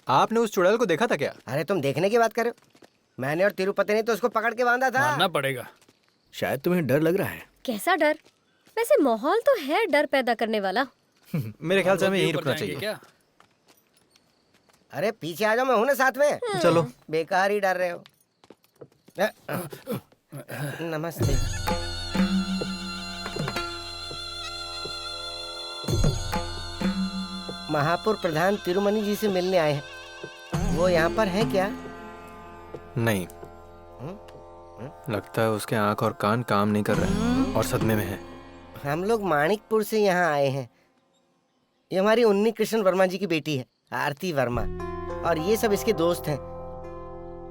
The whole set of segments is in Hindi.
आपने उस चुड़ैल को देखा था क्या? अरे तुम देखने की बात कर रहे हो? मैंने और तिरुपति ने तो उसको पकड़ के बांधा था। मानना पड़ेगा। शायद तुम्हें डर लग रहा है। कैसा डर? वैसे माहौल तो है डर पैदा करने वाला। मेरे ख्याल से हमें यहीं ऊपर रुकना जाएंगे चाहिए। क्या? अरे पीछे आ जाओ, मैं हूं ना साथ में। चलो। बेकार ही डर रहे हो। नमस्ते। महापुर प्रधान तिरुमनी जी से मिलने आए हैं। वो यहाँ पर है क्या? नहीं, लगता है उसके आंख और कान काम नहीं कर रहे और सदमे में है। हम लोग माणिकपुर से यहाँ आए हैं। ये हमारी उन्नी कृष्ण वर्मा जी की बेटी है, आरती वर्मा, और ये सब इसके दोस्त हैं।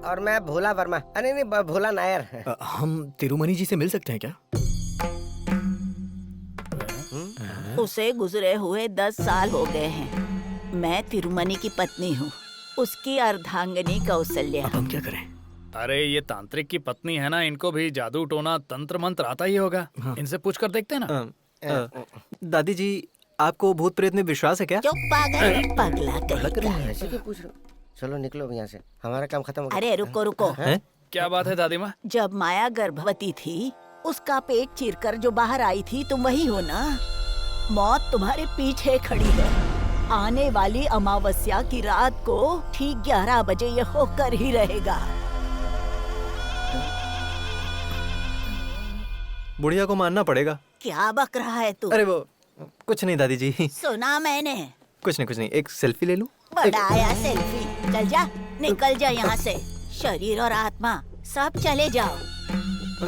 और मैं भोला वर्मा, अरे नहीं, भोला नायर। हम तिरुमनी जी से मिल सकते हैं क्या? उसे गुजरे हुए 10 साल हो गए हैं। मैं तिरुमनी की पत्नी हूँ, उसकी अर्धांगिनी कौशल्या। अब हम क्या करें? अरे ये तांत्रिक की पत्नी है ना, इनको भी जादू टोना तंत्र मंत्र आता ही होगा। इनसे पूछ कर देखते हैं ना। दादी जी, आपको भूत प्रेत में विश्वास है क्या? चुप पागल, पगला कहीं का। ऐसे क्यों पूछ रहे हो? चलो निकलो अब यहाँ से, हमारा काम खत्म हो गया। अरे रुको रुको, क्या बात है दादी माँ? जब माया गर्भवती थी, उसका पेट चीरकर जो बाहर आई थी, तुम वही हो ना? मौत तुम्हारे पीछे खड़ी है। आने वाली अमावस्या की रात को ठीक 11 बजे ये होकर ही रहेगा। बुढ़िया को मानना पड़ेगा। क्या बक रहा है तू? अरे वो कुछ नहीं दादी जी। सुना मैंने। कुछ नहीं, एक सेल्फी ले लूं? बड़ा आया सेल्फी। चल जा, निकल जा यहाँ से। शरीर और आत्मा सब चले जाओ,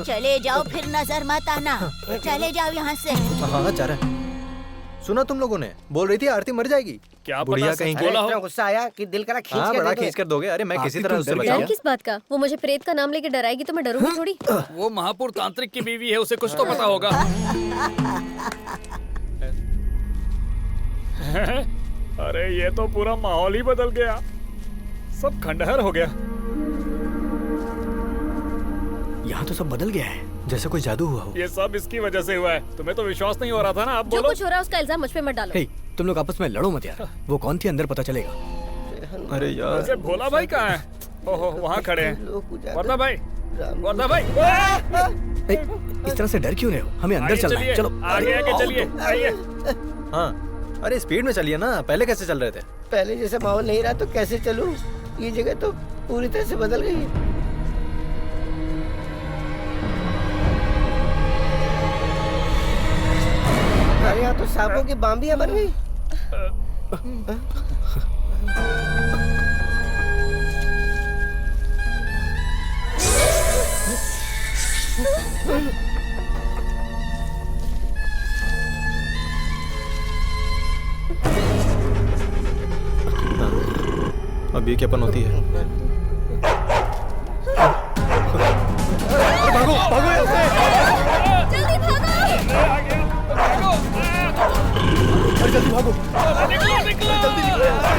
चले जाओ, फिर नजर मत आना। चले जाओ यहाँ से। हाँ, जा रहा है। सुना तुम लोगों ने? बोल रही थी आरती मर जाएगी। क्या बुढ़िया पता कहीं सच की। बोला इतना हो? गुस्सा आया कि दिल करा खींच हाँ, के बड़ा दे दो। खींच कर दोगे। अरे मैं किसी आरती तरह तुम उससे डर बचा। गई डर क्या? किस बात का? वो मुझे प्रेत का नाम लेके डराएगी तो मैं डरूंगी थोड़ी। वो महापुर तांत्रिक की बीवी है, उसे कुछ तो पता होगा। अरे ये तो पूरा माहौल ही बदल गया, सब खंडहर हो गया। यहाँ तो सब बदल गया है। जैसे कोई जादू हुआ हो। ये सब इसकी वजह से हुआ है। तुम्हें तो विश्वास नहीं हो रहा था ना? अब जो बोलो। कुछ हो रहा है उसका इल्जाम मुझ पे मत डालो। हे, तुम लोग आपस में लड़ो मत यार। वो कौन थी अंदर पता चलेगा। अरे यार, वैसे भोला भाई कहाँ है? ओहो, वहाँ खड़े हैं। वर्धा भाई, वर्धा भाई। हे, इस तरह से डर क्यों रहे हो? हमें अंदर आइए, चलना है। चलिए, चलो आगे आगे चलिए, आइए। हाँ, अरे स्पीड में चलिए ना। पहले कैसे चल रहे थे? पहले जैसा माहौल नहीं रहा तो कैसे चलूं? ये जगह तो पूरी तरह से बदल गई है। अरे यहाँ तो सांपों की बाम्बियां बन गई। अब ये क्या पनौती है? भागो भागो यहाँ से। जल्दी भागो! अरे जल्दी भागो। निकलो, निकलो। जल्दी निकलो यहाँ से।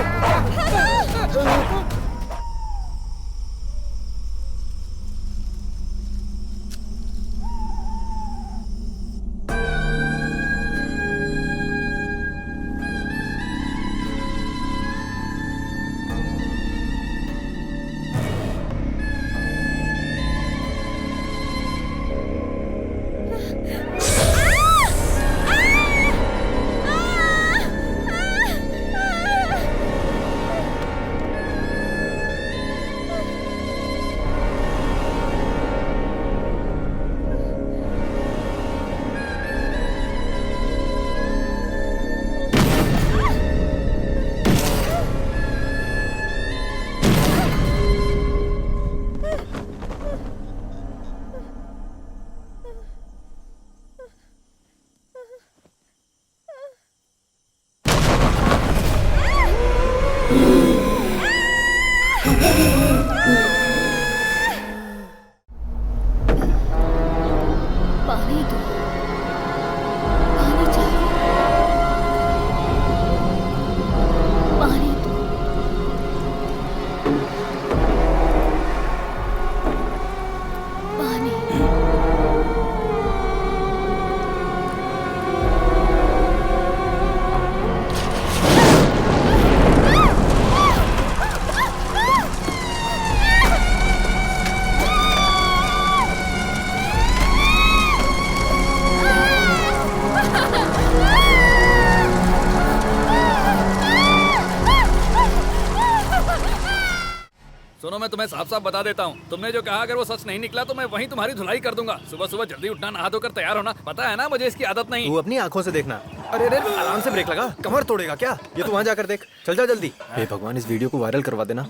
मैं साफ साफ बता देता हूँ, तुमने जो कहा अगर वो सच नहीं निकला तो मैं वहीं तुम्हारी धुलाई कर दूंगा। सुबह सुबह जल्दी उठना, नहा धोकर तैयार होना। पता है ना मुझे इसकी आदत नहीं। तू अपनी आंखों से देखना। अरे अरे आराम से ब्रेक लगा, कमर तोड़ेगा क्या? ये तो वहाँ जाकर देख। चल जा जल्दी। हे भगवान, इस वीडियो को वायरल करवा देना।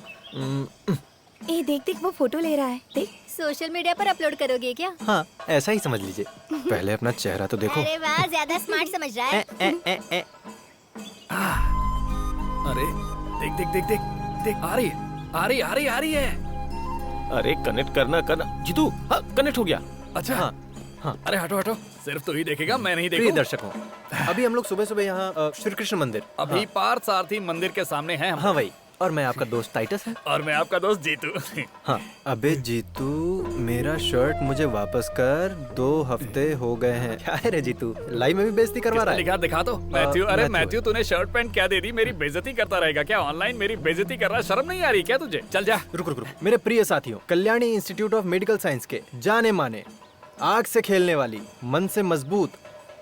ए देख देख, वो फोटो ले रहा है, देख। सोशल मीडिया पर अपलोड करोगे क्या? हाँ, ऐसा ही समझ लीजिए। पहले अपना चेहरा तो देखो। अरे वाह, ज्यादा स्मार्ट समझ रहा है। अरे देख देख देख देख देख, आ रही है, आ रही आ रही आ रही है। अरे कनेक्ट करना जीतू। हाँ, कनेक्ट हो गया। अच्छा हाँ हाँ। अरे हटो हटो, सिर्फ तू ही देखेगा, मैं नहीं प्रिय देखूं। दर्शकों, अभी हम लोग सुबह सुबह यहाँ श्री कृष्ण मंदिर। अभी पार्थ सारथी मंदिर के सामने हैं हम। हाँ वही। और मैं आपका दोस्त टाइटस है। और मैं आपका दोस्त जीतू। हाँ। अबे जीतू, मेरा शर्ट मुझे वापस कर, 2 हफ्ते हो गए हैं। क्या है रे जीतू, लाइव में भी बेइज्जती करवा रहा है? लिखा दिखा दो। मैथ्यू, अरे मैथ्यू। मैथ्यू, तूने शर्ट पैंट क्या दे दी? मेरी बेइज्जती करता रहेगा क्या? ऑनलाइन मेरी बेइज्जती कर रहा, शर्म नहीं आ रही क्या तुझे? चल जा। रुक रुक रुक। मेरे प्रिय साथियों, Kalyani institute of medical science के जाने माने, आग से खेलने वाली, मन से मजबूत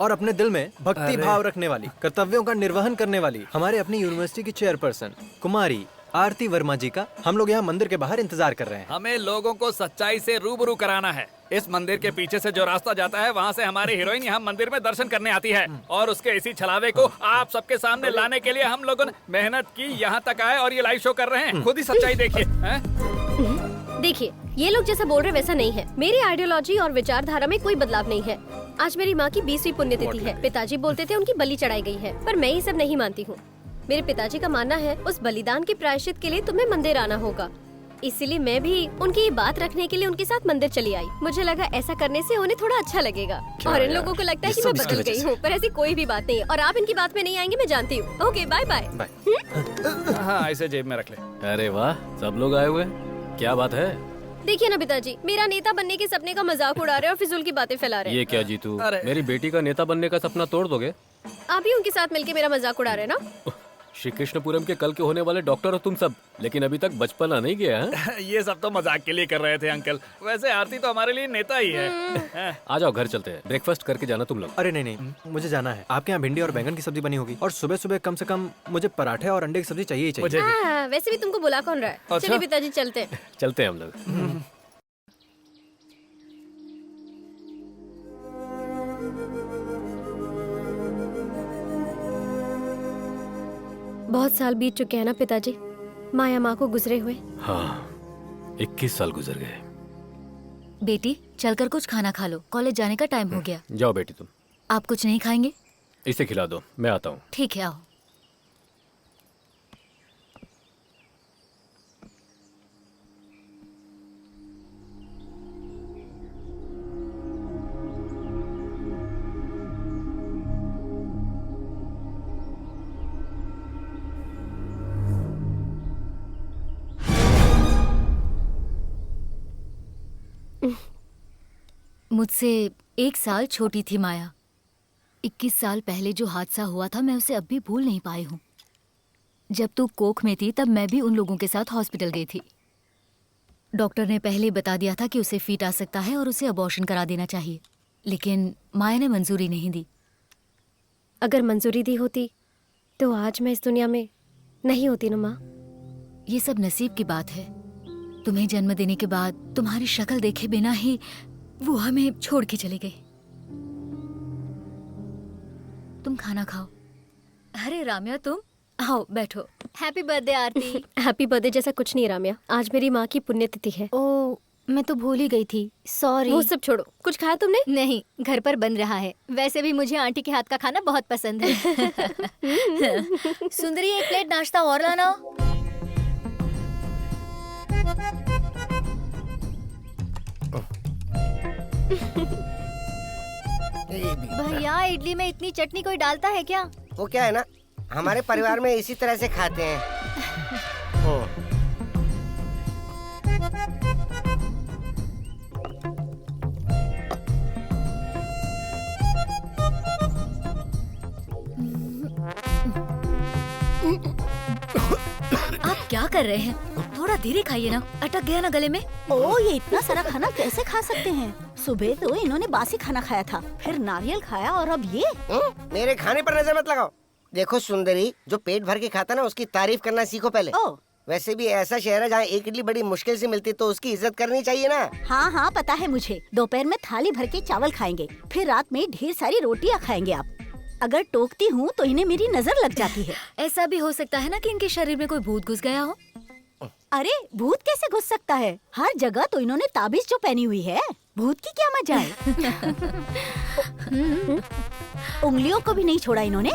और अपने दिल में भक्ति भाव रखने वाली, कर्तव्यों का निर्वहन करने वाली हमारे अपनी यूनिवर्सिटी की चेयरपर्सन कुमारी आरती वर्मा जी का हम लोग यहाँ मंदिर के बाहर इंतजार कर रहे हैं। हमें लोगों को सच्चाई से रूबरू कराना है। इस मंदिर के पीछे से जो रास्ता जाता है, वहाँ से हमारी हीरोइन यहाँ मंदिर में दर्शन करने आती है। और उसके इसी छलावे को आप सबके सामने लाने के लिए हम लोगों ने मेहनत की, यहाँ तक आए और ये लाइव शो कर रहे हैं। खुद ही सच्चाई देखिए। देखिए, ये लोग जैसा बोल रहे वैसा नहीं है। मेरी आइडियोलॉजी और विचारधारा में कोई बदलाव नहीं है। आज मेरी माँ की 20वीं पुण्यतिथि है। पिताजी बोलते थे उनकी बलि चढ़ाई गई है, पर मैं ये सब नहीं मानती हूँ। मेरे पिताजी का मानना है उस बलिदान के प्रायश्चित के लिए तुम्हें मंदिर आना होगा। इसीलिए मैं भी उनकी ये बात रखने के लिए उनके साथ मंदिर चली आई। मुझे लगा ऐसा करने से उन्हें थोड़ा अच्छा लगेगा। और इन लोगों को लगता है कि मैं बदल गई हूँ, पर ऐसी कोई भी बात नहीं है। और आप इनकी बात में नहीं आएंगे, मैं जानती हूँ। Okay, bye bye. हाँ, इसे जेब में रख ले। अरे वाह, सब लोग आए हुए, क्या बात है? देखिए ना पिताजी, मेरा नेता बनने के सपने का मजाक उड़ा रहे हैं और फिजूल की बातें फैला रहे हैं। ये क्या जीतू, अरे। मेरी बेटी का नेता बनने का सपना तोड़ दोगे? आप भी उनके साथ मिलके मेरा मजाक उड़ा रहे हैं ना? श्री कृष्णपुरम के कल के होने वाले डॉक्टर हो तुम सब, लेकिन अभी तक बचपना नहीं गया है? ये सब तो मजाक के लिए कर रहे थे अंकल। वैसे आरती तो हमारे लिए नेता ही है। आ जाओ, घर चलते हैं, ब्रेकफास्ट करके जाना तुम लोग। अरे नहीं नहीं, मुझे जाना है। आपके यहाँ भिंडी और बैंगन की सब्जी बनी होगी, और सुबह सुबह कम से कम मुझे पराठे और अंडे की सब्जी चाहिए ही चाहिए। मुझे भी। वैसे भी तुमको बुला कौन रहा है? अच्छा। चलिए पिताजी, चलते हैं। चलते हैं हम लोग। बहुत साल बीत चुके हैं ना पिताजी, माया माँ को गुजरे हुए। हाँ, 21 साल गुजर गए। बेटी, चलकर कुछ खाना खा लो, कॉलेज जाने का टाइम हो गया। जाओ बेटी, तुम आप कुछ नहीं खाएंगे? इसे खिला दो, मैं आता हूँ। ठीक है, आओ। मुझसे 1 साल छोटी थी माया। 21 साल पहले जो हादसा हुआ था, मैं उसे अब भी भूल नहीं पाई हूँ। जब तू कोख में थी तब मैं भी उन लोगों के साथ हॉस्पिटल गई थी। डॉक्टर ने पहले बता दिया था कि उसे फीट आ सकता है और उसे अबॉर्शन करा देना चाहिए, लेकिन माया ने मंजूरी नहीं दी। अगर मंजूरी दी होती तो आज मैं इस दुनिया में नहीं होती ना माँ। ये सब नसीब की बात है। तुम्हें जन्म देने के बाद तुम्हारी शक्ल देखे बिना ही वो हमें छोड़ के चली गई। तुम खाना खाओ। अरे राम्या, तुम आओ, बैठो। हैप्पी बर्थडे आरती। हैप्पी बर्थडे जैसा कुछ नहीं राम्या, आज मेरी माँ की पुण्यतिथि है। ओ, मैं तो भूल ही गई थी, सॉरी। वो सब छोड़ो, कुछ खाया तुमने? नहीं, घर पर बन रहा है। वैसे भी मुझे आंटी के हाथ का खाना बहुत पसंद है। सुंदरी, 1 प्लेट नाश्ता और लाना। भैया, इडली में इतनी चटनी कोई डालता है क्या? वो क्या है ना, हमारे परिवार में इसी तरह से खाते हैं। ओ। आप क्या कर रहे हैं? थोड़ा धीरे खाइए ना, अटक गया ना गले में। ओ, ये इतना सारा खाना कैसे खा सकते हैं? सुबह तो इन्होंने बासी खाना खाया था, फिर नारियल खाया और अब ये। मेरे खाने पर नजर मत लगाओ। देखो सुंदरी, जो पेट भर के खाता ना उसकी तारीफ करना सीखो पहले। ओ, वैसे भी ऐसा शहर है जहाँ एक इडली बड़ी मुश्किल से मिलती है, तो उसकी इज्जत करनी चाहिए ना। हाँ हाँ पता है मुझे। दोपहर में थाली भर के चावल खाएंगे, फिर रात में ढेर सारी रोटियां खाएंगे आप। अगर टोकती हूँ तो इन्हें मेरी नजर लग जाती है। ऐसा भी हो सकता है ना कि इनके शरीर में कोई भूत घुस गया हो। अरे भूत कैसे घुस सकता है? हर जगह तो इन्होंने ताबीज जो पहनी हुई है, भूत की क्या मजा है। उंगलियों को भी नहीं छोड़ा इन्होंने।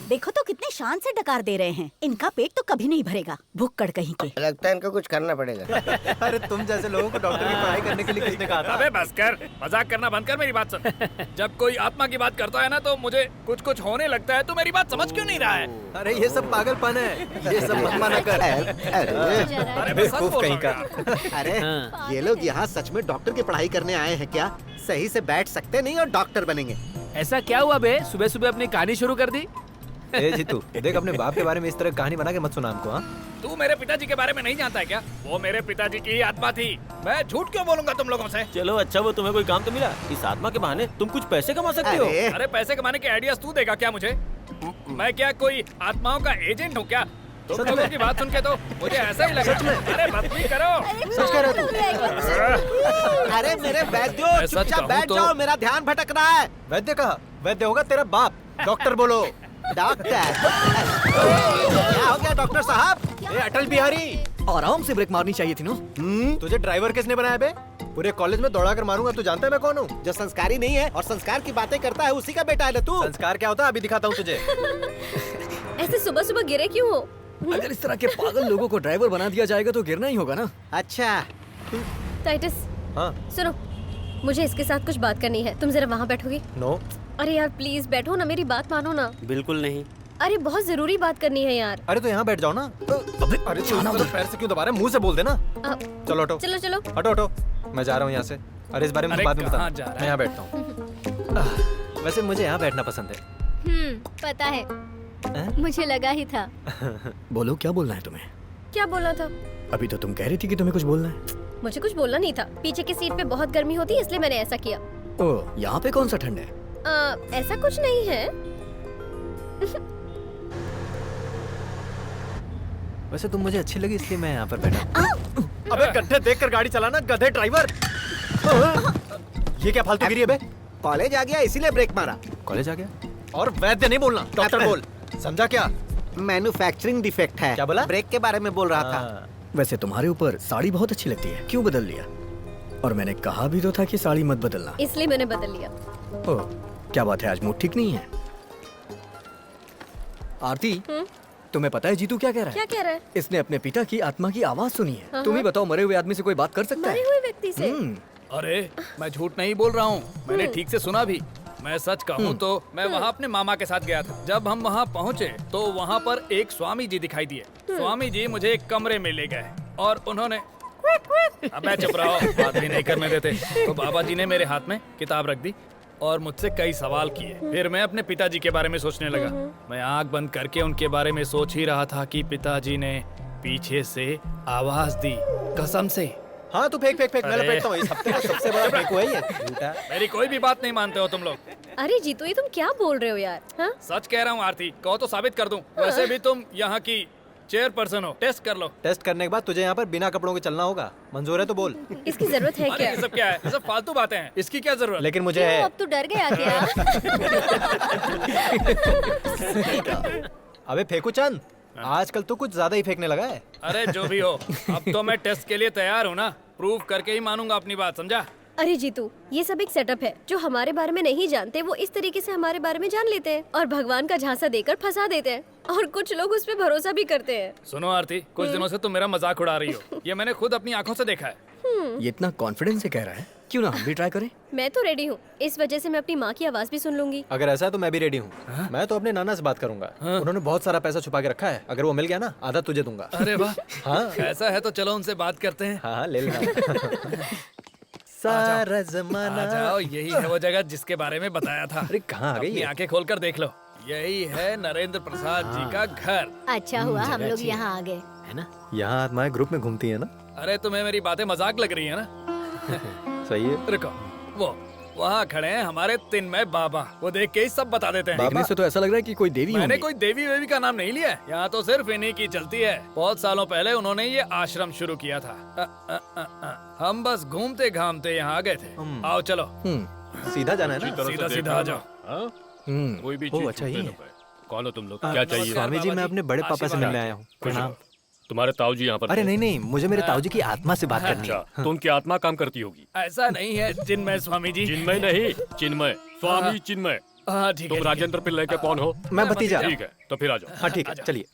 देखो तो कितने शान से डकार दे रहे हैं। इनका पेट तो कभी नहीं भरेगा, भुक्कड़ कहीं के। लगता है इनको कुछ करना पड़ेगा। अरे तुम जैसे लोगों को डॉक्टर की पढ़ाई करने के लिए किसने कहा था? अबे बस कर, मजाक करना बंद कर, मेरी बात सुन। जब कोई आत्मा की बात करता है ना तो मुझे कुछ कुछ होने लगता है। तू मेरी बात समझ क्यों नहीं रहा है? अरे ये सब पागलपन है, ये सब मत माना कर। अरे मैं सच बेवकूफ बोल कहीं रहा का। हूँ यार। अरे ये लोग यहाँ सच में डॉक्टर की पढ़ाई करने आए हैं क्या? सही से बैठ सकते नहीं और डॉक्टर बनेंगे। ऐसा क्या हुआ बे? सुबह सुबह अपनी कहानी शुरू कर दी। ए जीतू, देख अपने बाप के बारे में इस तरह कहानी बना के मत सुना हमको। हाँ, तू मेरे पिताजी के बारे में नहीं जानता है क्या? वो मेरे पिताजी की ही आत्मा थी। मैं झूठ क्यों बोलूंगा तुम लोगों से? चलो अच्छा, वो तुम्हें कोई काम तो मिला। इस आत्मा के बहाने तुम कुछ पैसे कमा सकते हो। अरे अरे पैसे कमाने के आइडियाज तू देगा क्या मुझे? मैं क्या कोई आत्माओं का एजेंट हूँ क्या? तुम लोगों की बात सुन के तो मुझे ऐसा ही लगा। अरे मत भी करो। सच कह रहा तू? अरे मेरे वैद्यो, मैं सच चुपचाप कहूँ बैठ तो- जाओ, मेरा ध्यान भटक रहा है। वैद्य कहा? वैद्य होगा तेरा बाप। डॉक्टर बोलो। डॉक्टर क्या हो गया डॉक्टर साहब? ए अटल बिहारी, आराम से ब्रेक मारनी चाहिए थी ना। तुझे ड्राइवर किसने बनाया बे? पूरे कॉलेज में दौड़ा कर मारूंगा। तू जानता है मैं कौन हूँ? जो संस्कारी नहीं है और संस्कार की बातें करता है, उसी का बेटा है ना तू। संस्कार क्या होता है अभी दिखाता हूँ तुझे। ऐसे सुबह सुबह गिरे क्यों हो? अगर इस तरह के पागल लोगों को ड्राइवर बना दिया जाएगा तो गिरना ही होगा ना। अच्छा टाइटस हाँ, सुनो, मुझे इसके साथ कुछ बात करनी है। तुम जरा वहाँ बैठोगे? नो। अरे यार प्लीज बैठो ना, मेरी बात मानो ना। बिल्कुल नहीं। अरे बहुत जरूरी बात करनी है यार। अरे तो यहाँ बैठ जाओ ना। अरे तू उधर पैर से क्यों दबा रहा है? मुंह से बोल देना। चलो हटो, चलो चलो। हटो हटो, मैं जा रहा हूँ यहाँ से। अरे इस बारे में अरे बाद में कहाँ बता। जा रहा है? मैं यहाँ बैठता हूँ। वैसे मुझे यहाँ बैठना पसंद है। पता है, हैं? मुझे लगा ही था। बोलो क्या बोलना है तुम्हें? क्या बोलना था? अभी तो तुम कह रही थी कि तुम्हें कुछ बोलना है। मुझे कुछ बोलना नहीं था। पीछे की सीट पे बहुत गर्मी होती है इसलिए मैंने ऐसा किया। ओह, यहाँ पे कौन सा ठंड है? ऐसा कुछ नहीं है। वैसे तुम मुझे अच्छी लगी इसलिए मैं यहाँ पर बैठा। अबे गड्ढे देखकर गाड़ी चलाना, गधे ड्राइवर। ये क्या फालतू गिरी है बे? कॉलेज आ गया इसीलिए ब्रेक मारा। कॉलेज आ गया? और वैद्य नहीं बोलना, डॉक्टर बोल। समझा क्या? मैन्युफैक्चरिंग डिफेक्ट है। क्या बोला? ब्रेक के बारे में बोल रहा था। हाँ। वैसे तुम्हारे ऊपर साड़ी बहुत अच्छी लगती है, क्यों बदल लिया? और मैंने कहा भी तो था कि साड़ी मत बदलना। इसलिए मैंने बदल लिया। ओह, क्या बात है, आज मूड ठीक नहीं है? आरती, तुम्हें पता है जीतू क्या कह रहा क्या है? कह रहा है? इसने अपने पिता की आत्मा की आवाज सुनी है। तुम ही बताओ, मरे हुए आदमी से कोई बात कर सकता मरे है? हुए व्यक्ति से? अरे मैं झूठ नहीं बोल रहा हूँ, मैंने ठीक से सुना भी। मैं सच कहूँ तो मैं वहाँ अपने मामा के साथ गया था। जब हम वहाँ पहुँचे तो वहाँ पर एक स्वामी जी दिखाई दिए। स्वामी जी मुझे एक कमरे में ले गए और उन्होंने अब मैं चुप रहा हूँ, बात भी नहीं करने देते। तो बाबा जी ने मेरे हाथ में किताब रख दी और मुझसे कई सवाल किए। फिर मैं अपने पिताजी के बारे में सोचने लगा। मैं आंख बंद करके उनके बारे में सोच ही रहा था कि पिताजी ने पीछे से आवाज दी, कसम से। हाँ तू फेंक फेंक फेंक, मैं अरे। लपेटता हूँ। इस हफ्ते का सबसे बड़ा फेंकू है ये। झूठा। मेरी कोई भी बात नहीं मानते हो तुम लोग। अरे जीतू, ये तुम क्या बोल रहे हो यार? हाँ? सच कह रहा हूँ आरती, कहो तो साबित कर दूं। वैसे भी तुम यहाँ की चेयरपर्सन हो, टेस्ट कर लो। टेस्ट करने के बाद तुझे यहाँ पर बिना कपड़ों के चलना होगा। मंजूर है तो बोल। इसकी जरूरत है अरे क्या? ये सब क्या है? ये सब फालतू बातें हैं, इसकी क्या जरूरत? लेकिन मुझे क्यों, है। अब तू डर गया क्या? अबे फेंकू चंद, आजकल तो कुछ ज्यादा ही फेंकने लगा है। अरे जो भी हो, अब तो मैं टेस्ट के लिए तैयार हूँ ना। प्रूव करके ही मानूंगा अपनी बात, समझा? अरे जीतू, ये सब एक सेटअप है। जो हमारे बारे में नहीं जानते वो इस तरीके से हमारे बारे में जान लेते हैं और भगवान का झांसा देकर फंसा देते हैं। और कुछ लोग उस पे भरोसा भी करते हैं। सुनो आरती, कुछ दिनों से तुम मेरा मजाक उड़ा रही हो। ये मैंने खुद अपनी आंखों से देखा है। ये इतना कॉन्फिडेंस से कह रहा है, क्यों ना हम भी ट्राई करें? मैं तो रेडी हूँ। इस वजह से मैं अपनी माँ की आवाज भी सुन लूंगी। अगर ऐसा है तो मैं भी रेडी हूँ। मैं तो अपने नाना से बात करूंगा। उन्होंने बहुत सारा पैसा छुपा के रखा है। अगर वो मिल गया ना, आधा तुझे दूंगा। अरे वाह, हाँ ऐसा है तो चलो उनसे बात करते हैं। हाँ ले लेना। सारा आ जमाना। जाओ, यही है वो जगह जिसके बारे में बताया था। अरे कहाँ आ गई अपनी ये? आंखें खोलकर देख लो, यही है नरेंद्र प्रसाद जी का घर। अच्छा हुआ हम लोग यहाँ आ गए। है ना? यहाँ आत्माएं ग्रुप में घूमती है ना। अरे तुम्हें मेरी बातें मजाक लग रही है ना? सही है। रुको, वो वहाँ खड़े हैं हमारे तिन्मय बाबा, वो देख के ही सब बता देते हैं। देखने से तो ऐसा लग रहा है कि कोई देवी मैंने होंगी। कोई देवी वेवी का नाम नहीं लिया है। यहाँ तो सिर्फ इन्हीं की चलती है। बहुत सालों पहले उन्होंने ये आश्रम शुरू किया था। हम बस घूमते घामते यहाँ आ गए थे। आओ चलो, सीधा जाना है ना? सीधा सीधा आ जाओ। कोई भी ओह, चीज अच्छा, छूटने ये न पाए। कौन हो तुम लोग? क्या चाहिए? स्वामी जी, मैं अपने बड़े पापा से मिलने आया हूँ। प्रणाम। तुम्हारे ताऊ जी यहाँ पर अरे थे? नहीं नहीं, मुझे मेरे ताऊ जी की आत्मा से बात करनी है। अच्छा, तो उनकी आत्मा काम करती होगी। ऐसा नहीं है चिन्मय स्वामी जी। चिन्मय नहीं, चिन्मय, स्वामी चिन्मय। हाँ ठीक है। तुम राजेंद्र पिल्लई के कौन हो? मैं भतीजा। ठीक है, तो फिर आ जाओ। हाँ ठीक है, चलिए।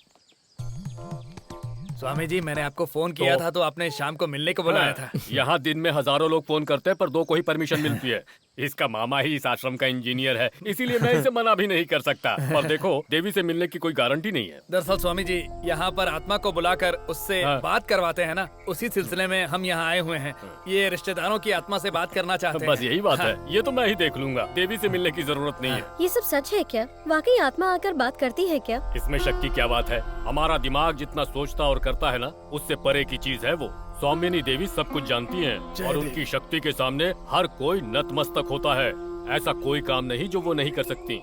स्वामी जी, मैंने आपको फोन किया था तो आपने शाम को मिलने को बुलाया था। यहाँ दिन में हजारों लोग फोन करते हैं पर 2 को ही परमिशन मिलती है। इसका मामा ही इस आश्रम का इंजीनियर है, इसीलिए मैं इसे मना भी नहीं कर सकता। पर देखो, देवी से मिलने की कोई गारंटी नहीं है। दरअसल स्वामी जी, यहाँ पर आत्मा को बुलाकर उससे बात करवाते हैं ना, उसी सिलसिले में हम यहाँ आए हुए हैं। ये रिश्तेदारों की आत्मा से बात करना चाहते हैं। बस यही बात है, ये तो मैं ही देख लूंगा। देवी से मिलने की जरूरत नहीं है। ये सब सच है क्या? वाकई आत्मा आकर बात करती है क्या? इसमें शक की क्या बात है? हमारा दिमाग जितना सोचता और करता है ना, उससे परे की चीज है वो। स्वामिनी देवी सब कुछ जानती हैं और उनकी शक्ति के सामने हर कोई नतमस्तक होता है। ऐसा कोई काम नहीं जो वो नहीं कर सकती।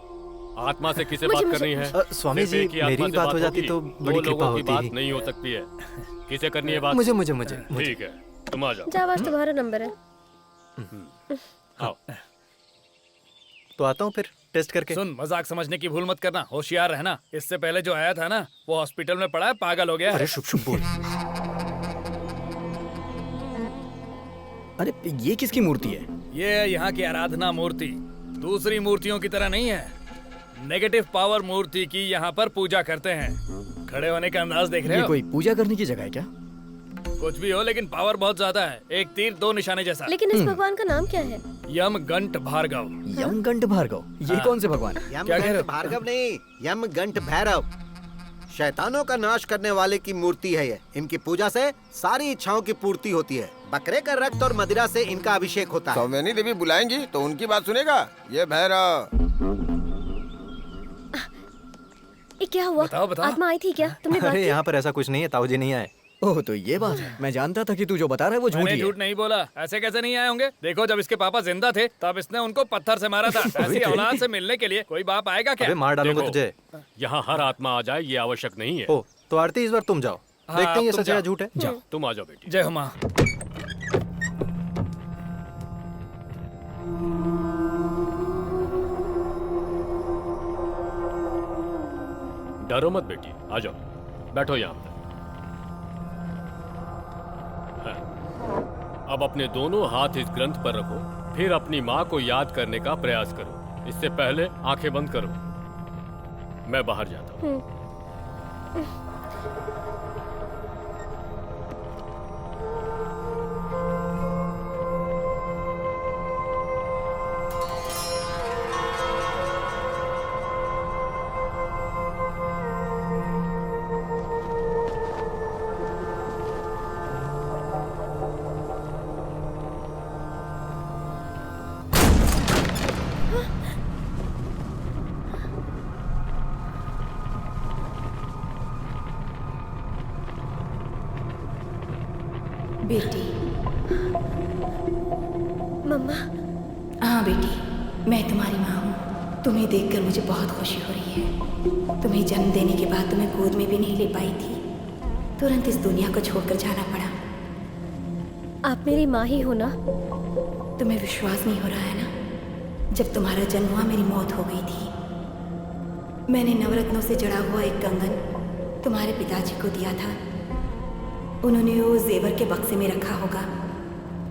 आत्मा से किसे बात करनी है? स्वामी जी, सिर्फ एक ही आत्मा मेरी से बात हो जाती होगी। तो 2 बड़ी कृपा लोगों की होती। बात नहीं हो सकती है। किसे करनी है बात? मुझे। ठीक है, तुम आ जाओ। जावाज तुम्हारा नंबर है। आओ। तो आता हूँ फिर टेस्ट करके। सुन, मजाक समझने की भूल मत करना, होशियार रहना। इससे पहले जो आया था ना, वो हॉस्पिटल में पड़ा है, पागल हो गया है। अरे शुभ शुभ बोल। अरे ये किसकी मूर्ति है? ये है यहाँ की आराधना मूर्ति। दूसरी मूर्तियों की तरह नहीं है। नेगेटिव पावर मूर्ति की यहाँ पर पूजा करते हैं। खड़े होने का अंदाज देख रहे ये हो? कोई पूजा करने की जगह है क्या? कुछ भी हो, लेकिन पावर बहुत ज्यादा है। एक तीर 2 निशाने जैसा। लेकिन इस भगवान का नाम क्या है? यमगंट भार्गव। यमगंट भार्गव, ये कौन से भगवान है? क्या कह रहे हो? यमगंट भार्गव नहीं, यमगंट भैरव। शैतानों का नाश करने वाले की मूर्ति है ये। इनकी पूजा से सारी इच्छाओं की पूर्ति होती है। बकरे का रक्त और मदिरा से इनका अभिषेक होता है। सौम्यानी देवी बुलाएंगी तो उनकी बात सुनेगा ये भैरव। ये क्या हुआ? बताओ। आत्मा आई थी क्या? तुमने बात अरे की? यहाँ पर ऐसा कुछ नहीं है, ताऊ जी नहीं आए। ओह, तो ये बात है। मैं जानता था कि तू जो बता रहा है वो झूठ मैंने ही है। झूठ नहीं बोला। ऐसे कैसे नहीं आए होंगे? देखो, जब इसके पापा जिंदा थे तब इसने उनको पत्थर से मारा था। ऐसी औलाद से मिलने के लिए कोई बाप आएगा क्या? अबे मार डालूंगा देखो, तुझे। यहाँ हर आत्मा आ जाए ये आवश्यक नहीं है। ओ, तो आरती इस बार तुम जाओ। हाँ, देखते हैं ये तुम सच है या जाओ। झूठ है। जाओ, तुम आ जाओ बेटी। जय हो माँ। डरो मत बेटी, आ जाओ, बैठो यहाँ पर। हाँ। अब अपने दोनों हाथ इस ग्रंथ पर रखो, फिर अपनी माँ को याद करने का प्रयास करो। इससे पहले आंखें बंद करो। मैं बाहर जाता हूँ। बेटी। मम्मा। हाँ बेटी, मैं तुम्हारी माँ हूँ। तुम्हें देखकर मुझे बहुत खुशी हो रही है। तुम्हें जन्म देने के बाद तुम्हें गोद में भी नहीं ले पाई थी। तुरंत इस दुनिया को छोड़कर जाना पड़ा। आप मेरी माँ ही हो ना? तुम्हें विश्वास नहीं हो रहा है ना? जब तुम्हारा जन्म हुआ मेरी मौत हो गई थी। मैंने नवरत्नों से जड़ा हुआ एक कंगन तुम्हारे पिताजी को दिया था। उन्होंने वो जेवर के बक्से में रखा होगा।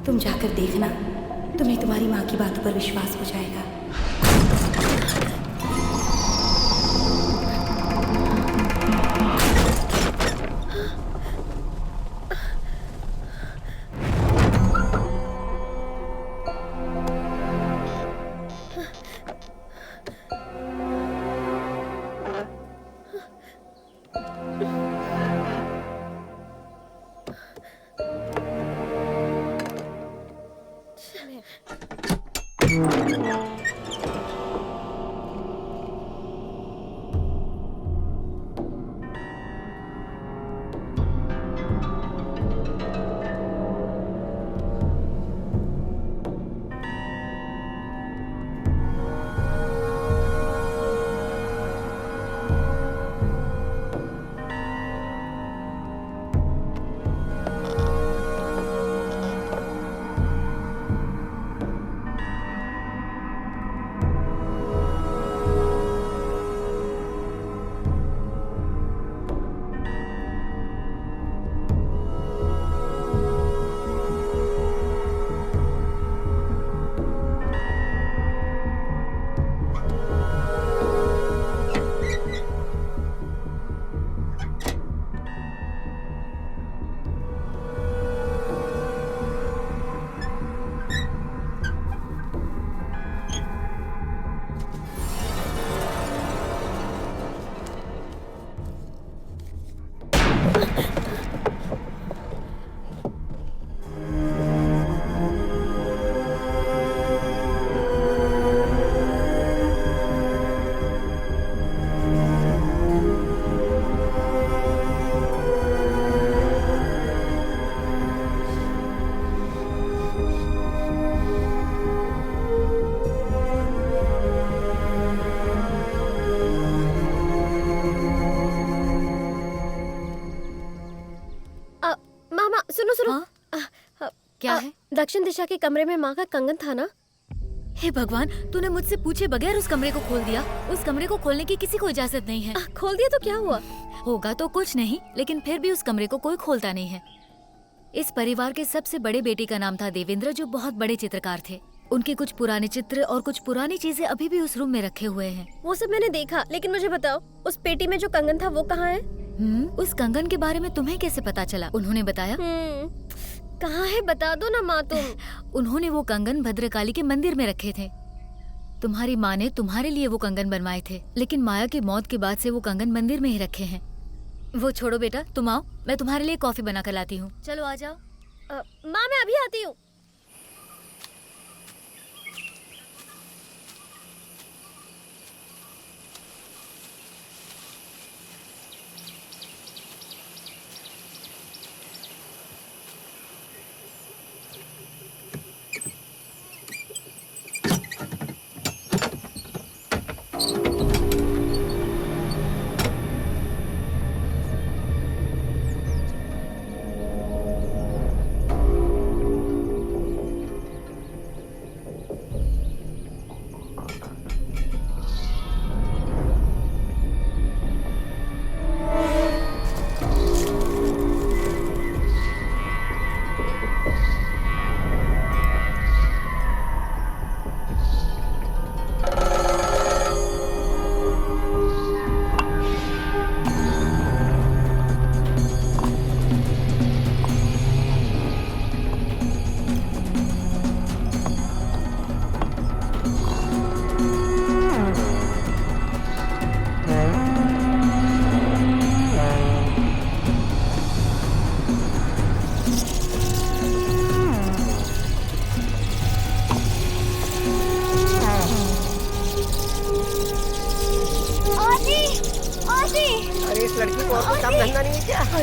तुम जाकर देखना, तुम्हें तुम्हारी माँ की बातों पर विश्वास हो जाएगा। सुनो सुनो। क्या है? दक्षिण दिशा के कमरे में माँ का कंगन था ना? हे भगवान, तूने मुझसे पूछे बगैर उस कमरे को खोल दिया। उस कमरे को खोलने की किसी को इजाजत नहीं है। खोल दिया तो क्या हुआ? होगा तो कुछ नहीं, लेकिन फिर भी उस कमरे को कोई खोलता नहीं है। इस परिवार के सबसे बड़े बेटे का नाम था देवेंद्र, जो बहुत बड़े चित्रकार थे। उनके कुछ पुराने चित्र और कुछ पुरानी चीजें अभी भी उस रूम में रखे हुए हैं। वो सब मैंने देखा, लेकिन मुझे बताओ उस पेटी में जो कंगन था वो कहाँ है? उस कंगन के बारे में तुम्हें कैसे पता चला? उन्होंने बताया? कहाँ है बता दो ना माँ तुम। उन्होंने वो कंगन भद्रकाली के मंदिर में रखे थे। तुम्हारी माँ ने तुम्हारे लिए वो कंगन बनवाए थे, लेकिन माया की मौत के बाद से वो कंगन मंदिर में ही रखे हैं। वो छोड़ो बेटा, तुम आओ, मैं तुम्हारे लिए कॉफी बना कर लाती हूँ। चलो आ जाओ। माँ मैं अभी आती हूँ।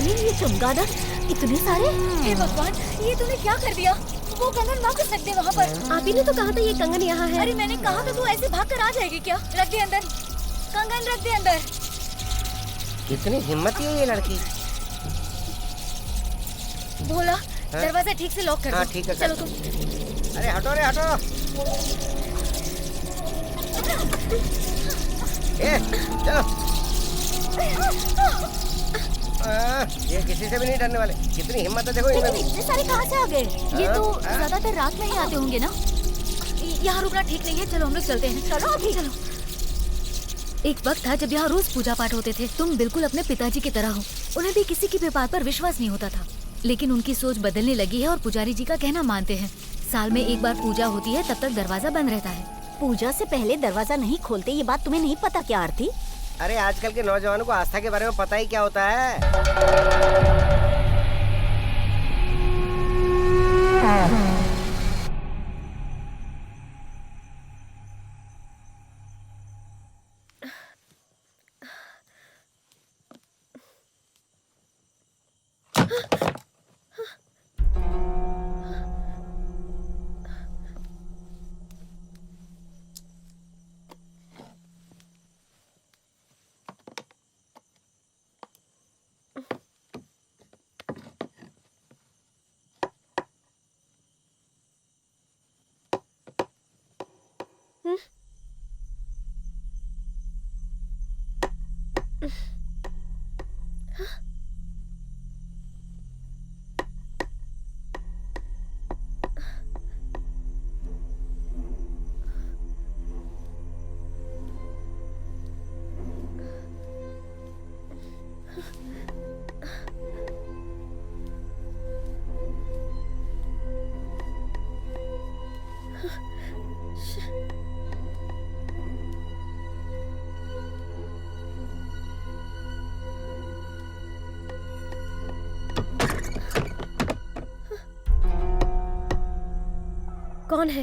ये चमगादड़ इतने सारे। हे भगवान, ये तूने क्या कर दिया? वो कंगन वापस रख दे वहाँ पर। आप ही ने तो कहा था ये कंगन यहाँ है। अरे मैंने कहा था तू ऐसे भाग कर आ जाएगी क्या? रख दे अंदर, कंगन रख दे अंदर। कितनी हिम्मत है ये लड़की। भोला, दरवाजा ठीक से लॉक कर दो। ठीक है। चलो तुम। अरे हटो रे हटो। चलो। ये किसी से भी नहीं डरने वाले। कितनी हिम्मत है देखो इनमें। इतने सारे कहाँ से आ गए? ये तो ज्यादातर रात में ही आते होंगे ना। यहाँ रुकना ठीक नहीं है, चलो हम लोग चलते हैं। चलो अभी चलो। एक वक्त था जब यहाँ रोज पूजा पाठ होते थे। तुम बिल्कुल अपने पिताजी की तरह हो। उन्हें भी किसी की भी बात पर विश्वास नहीं होता था, लेकिन उनकी सोच बदलने लगी है और पुजारी जी का कहना मानते हैं। साल में एक बार पूजा होती है, तब तक दरवाजा बंद रहता है। पूजा से पहले दरवाजा नहीं खोलते, ये बात तुम्हें नहीं पता क्या आरती? अरे आजकल के नौजवानों को आस्था के बारे में पता ही क्या होता है। कौन है?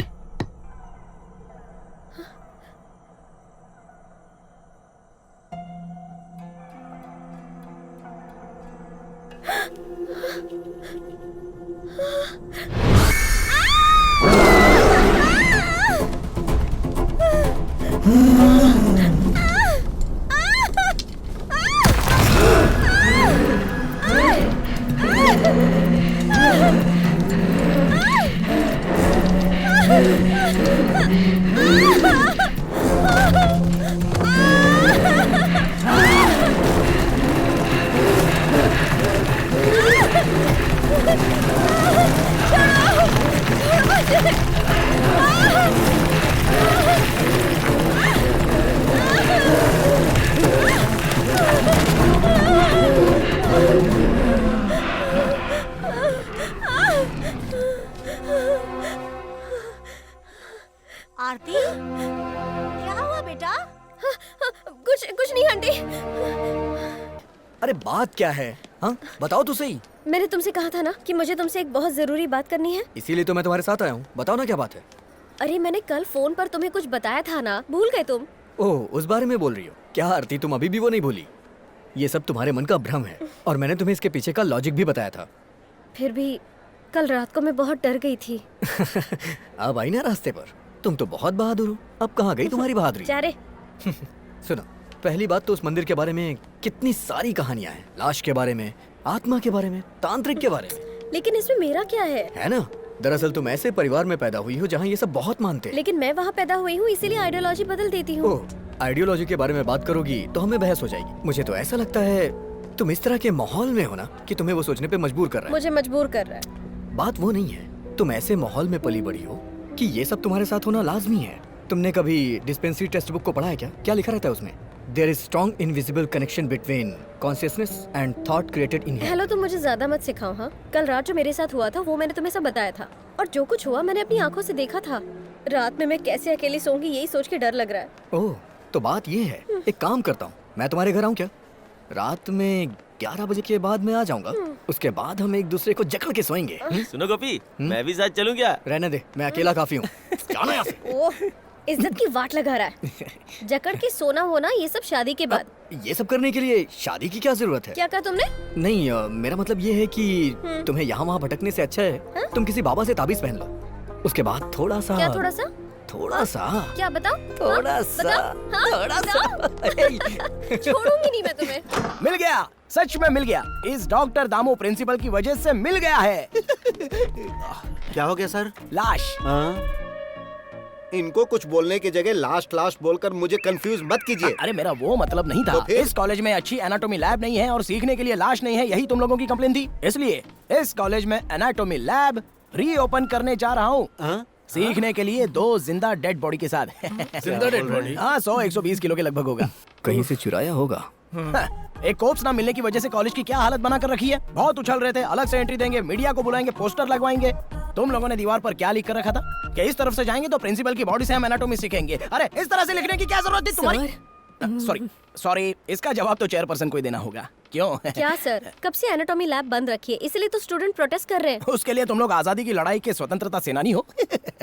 आरती, क्या हुआ बेटा? कुछ नहीं आंटी। अरे बात क्या है? हाँ बताओ तो सही। मैंने तुमसे कहा था ना कि मुझे तुमसे एक बहुत जरूरी बात करनी है। इसीलिए तो मैं तुम्हारे साथ आया हूँ। बताओ ना क्या बात है। अरे मैंने कल फोन पर तुम्हें कुछ बताया था ना, भूल गए तुम? ओह, उस बारे में बोल रही हो क्या आरती? तुम अभी भी वो नहीं भूली? ये सब तुम्हारे मन का भ्रम है और मैंने तुम्हें इसके पीछे का लॉजिक भी बताया था। फिर भी कल रात को मैं बहुत डर गई थी। अब आई ना रास्ते पर। तुम तो बहुत बहादुर हो। अब कहाँ गई तुम्हारी बहादुरी? जा रे। सुनो, पहली बात तो उस मंदिर के बारे में कितनी सारी कहानियां हैं। लाश के बारे में, आत्मा के बारे में, तांत्रिक के बारे में। लेकिन इसमें मेरा क्या है ना? दरअसल तुम ऐसे परिवार में पैदा हुई हो जहाँ ये सब बहुत मानते हैं। लेकिन मैं वहाँ पैदा हुई हूँ, इसीलिए आइडियोलॉजी बदल देती हूँ। ओह, आइडियोलॉजी के बारे में बात करोगी तो हमें बहस हो जाएगी। मुझे तो ऐसा लगता है तुम इस तरह के माहौल में हो ना कि तुम्हें वो सोचने पे मजबूर कर रहा है। मुझे मजबूर कर रहा है। बात वो नहीं है, तुम ऐसे माहौल में पली बड़ी हो कि ये सब तुम्हारे साथ होना लाजमी है। तुमने कभी डिस्पेंसरी टेक्स्ट बुक को पढ़ा है क्या? क्या लिखा रहता है उसमें? There is strong invisible connection between consciousness and thought created in here. Hello, तुम मुझे ज्यादा मत सिखाओ। हाँ, कल रात जो मेरे साथ हुआ था वो मैंने तुम्हें सब बताया था, और जो कुछ हुआ मैंने अपनी आंखों से देखा था। रात में मैं कैसे अकेली सोऊंगी यही सोच के डर लग रहा है। ओह, तो बात ये है। एक काम करता हूँ, मैं तुम्हारे घर आऊँ क्या? रात में 11 बजे के बाद मैं आ जाऊंगा। उसके बाद हम एक दूसरे को जकड़ के सोएंगे। सुनो गोपी, मैं भी साथ चलूं क्या? रहने दे, मैं अकेला काफी हूँ। जाना यहाँ से। ओह, इज्जत की वाट लगा रहा है। जकड़ के सोना होना ये सब शादी के बाद। ये सब करने के लिए शादी की क्या जरूरत है? क्या कहा तुमने? नहीं, मेरा मतलब ये है कि तुम्हें यहाँ वहाँ भटकने से अच्छा है तुम किसी बाबा से ताबीज पहन लो। उसके बाद थोड़ा सा। क्या थोड़ा सा? थोड़ा सा क्या बताओ? थोड़ा सा, थोड़ा सा। छोड़ूंगी नहीं मैं तुम्हें। मिल गया, सच में मिल गया। इस डॉक्टर दामू प्रिंसिपल की वजह से मिल गया है। क्या हो गया सर? लाश। इनको कुछ बोलने की जगह लास्ट लास्ट बोलकर मुझे कंफ्यूज मत कीजिए। अरे मेरा वो मतलब नहीं था। तो इस कॉलेज में अच्छी एनाटॉमी लैब नहीं है और सीखने के लिए लाश नहीं है, यही तुम लोगों की कंप्लेन थी। इसलिए इस कॉलेज में एनाटॉमी लैब रीओपन करने जा रहा हूँ। सीखने के लिए 2 जिंदा डेड बॉडी के साथ। जिंदा डेड बॉडी? हाँ, 100-120 किलो के लगभग होगा। कहीं से चुराया होगा। एक कोप्स ना मिलने की वजह से कॉलेज की क्या हालत बना कर रखी है। बहुत उछल रहे थे, अलग से एंट्री देंगे, मीडिया को बुलाएंगे, पोस्टर लगवाएंगे। तुम लोगों ने दीवार पर क्या लिख कर रखा था कि इस तरफ से जाएंगे तो प्रिंसिपल की बॉडी से हम एनाटॉमी सीखेंगे। अरे इस तरह से लिखने की क्या जरूरत थी तुम्हारी? सॉरी, इसका जवाब तो चेयरपर्सन को ही देना होगा। क्यों? क्या सर, कब से एनाटॉमी लैब बंद रखी है, इसलिए तो स्टूडेंट प्रोटेस्ट कर रहे हैं। उसके लिए तुम लोग आजादी की लड़ाई के स्वतंत्रता सेनानी हो।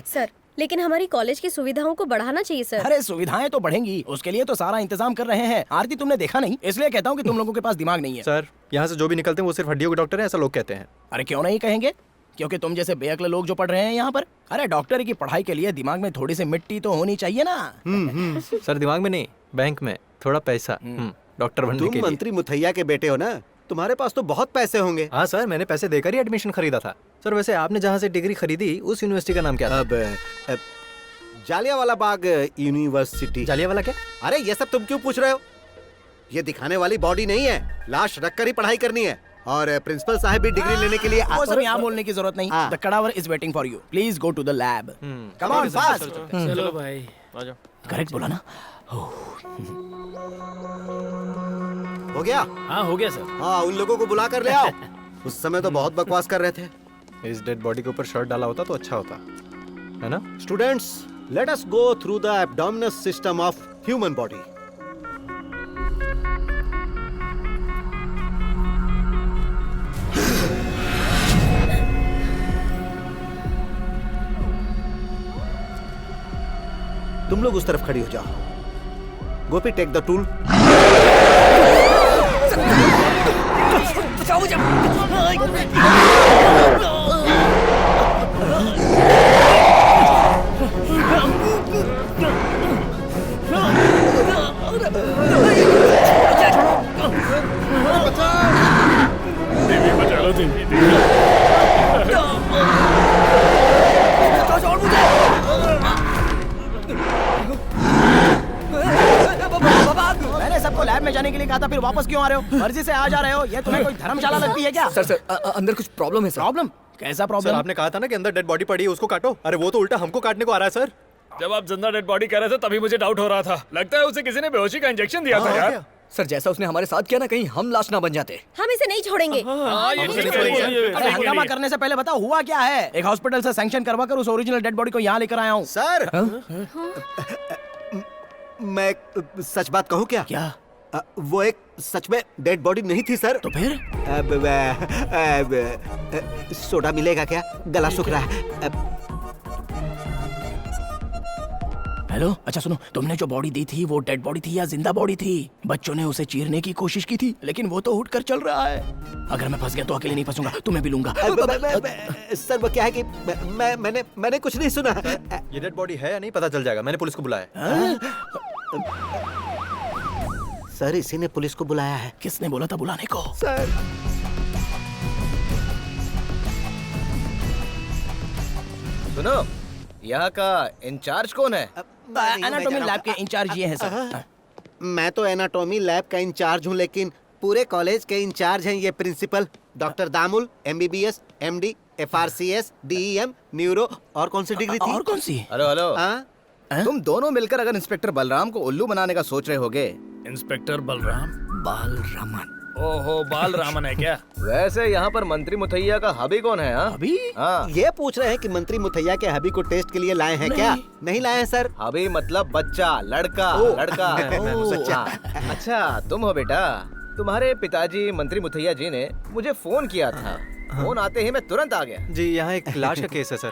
सर, लेकिन हमारी कॉलेज की सुविधाओं को बढ़ाना चाहिए सर। अरे सुविधाएं तो बढ़ेंगी, उसके लिए तो सारा इंतजाम कर रहे हैं। आरती तुमने देखा नहीं, इसलिए कहता हूँ कि तुम लोगों के पास दिमाग नहीं है। सर, यहाँ से जो भी निकलते हैं वो सिर्फ हड्डियों के डॉक्टर हैं, ऐसा लोग कहते हैं। अरे क्यों नहीं कहेंगे, क्योंकि तुम जैसे बेअक्ल लोग जो पढ़ रहे हैं यहाँ पर। अरे डॉक्टरी की पढ़ाई के लिए दिमाग में थोड़ी सी मिट्टी तो होनी चाहिए ना। सर, दिमाग में नहीं, बैंक में थोड़ा पैसा। डॉक्टर बनने के लिए। तुम मंत्री मुथैया के बेटे हो ना, तुम्हारे पास तो बहुत पैसे होंगे। हाँ सर, मैंने पैसे देकर ही एडमिशन खरीदा था। सर, वैसे आपने जहाँ से डिग्री खरीदी उस यूनिवर्सिटी का नाम क्या था? अब जालियांवाला बाग यूनिवर्सिटी। जालियांवाला क्या? अरे ये सब तुम क्यों पूछ रहे हो? ये दिखाने वाली बॉडी नहीं है, लाश रखकर ही पढ़ाई करनी है। और प्रिंसिपल साहब भी डिग्री लेने के लिए वो सब यहाँ बोलने की जरूरत नहीं। The cadaver is waiting for you, please go to the lab. Come on fast. चलो भाई, आ जाओ। करेक्ट बोला ना? हो गया? हाँ हो गया सर। हाँ, उन लोगों को बुला कर ले आओ। उस समय तो बहुत बकवास कर रहे थे। इस डेड बॉडी के ऊपर शर्ट डाला होता तो अच्छा होता है ना? Students, let us go through the abdominal system of human body. तुम लोग उस तरफ खड़ी हो जाओ। गोपी, टेक द टूल। मैंने सबको लैब में जाने के लिए कहा था, फिर वापस क्यों आ रहे हो? मर्जी से आ जा रहे हो? ये तुम्हें कोई धर्मशाला लगती है क्या? सर अंदर कुछ प्रॉब्लम है सर। प्रॉब्लम? कैसा सर प्रॉब्लम? आपने कहा था ना कि अंदर डेड बॉडी पड़ी है, उसको काटो। अरे वो तो उल्टा हमको काटने को आ रहा है सर। जब आप जिंदा डेड बॉडी कह रहे थे तभी मुझे डाउट हो रहा था। लगता है उसे किसी ने बेहोशी का इंजेक्शन दिया था यार। सर जैसा उसने हमारे साथ किया ना, कहीं हम लाश ना बन जाते। हम इसे नहीं छोड़ेंगे। अरे हंगामा करने से पहले बताओ हुआ क्या है? एक हॉस्पिटल से सैंक्शन करवा कर उस ओरिजिनल डेड बॉडी को यहाँ लेकर आया हूँ। सर मैं सच बात कहूँ क्या? क्या? वो एक सच में डेड बॉडी नहीं थी सर। तो फिर? सोडा मिलेगा क्या? गला सूख रहा है। हेलो, अच्छा सुनो, तुमने जो बॉडी दी थी वो डेड बॉडी थी या जिंदा बॉडी थी? बच्चों ने उसे चीरने की कोशिश की थी लेकिन वो तो उठकर चल रहा है। अगर मैं फंस गया तो अकेले नहीं फंसूंगा, तुम्हें भी लूंगा। सर वो क्या है कि मैंने कुछ नहीं सुना। ये डेड बॉडी है या नहीं पता चल जाएगा, मैंने पुलिस को बुलाया। सर इसी ने पुलिस को बुलाया है। किसने बोला था बुलाने को? सर सुनो, यहाँ का इंचार्ज कौन है? एनाटॉमी लैब के इंचार्ज ये हैं सर। मैं तो एनाटॉमी लैब का इंचार्ज हूँ, लेकिन पूरे कॉलेज के इंचार्ज हैं ये principal doctor Damul, MBBS, MD, FRCS, DEM, neuro और कौन सी डिग्री थी? और कौन सी? हेलो हेलो, तुम दोनों मिलकर अगर इंस्पेक्टर बलराम को उल्लू बनाने का सोच रहे होगे। इंस्पेक्टर बलराम? बालरामन। ओहो, बालरामन है क्या? वैसे यहाँ पर मंत्री मुथैया का हबी कौन है? हबी? हाँ, ये पूछ रहे हैं कि मंत्री मुथैया के हबी को टेस्ट के लिए लाए हैं क्या? नहीं लाए हैं सर। हबी मतलब बच्चा, लड़का, लड़का। सच्चा। अच्छा तुम हो बेटा। तुम्हारे पिताजी मंत्री मुथैया जी ने मुझे फोन किया था। फोन आते ही मैं तुरंत आ गया। जी यहाँ एक लाश का केस है सर।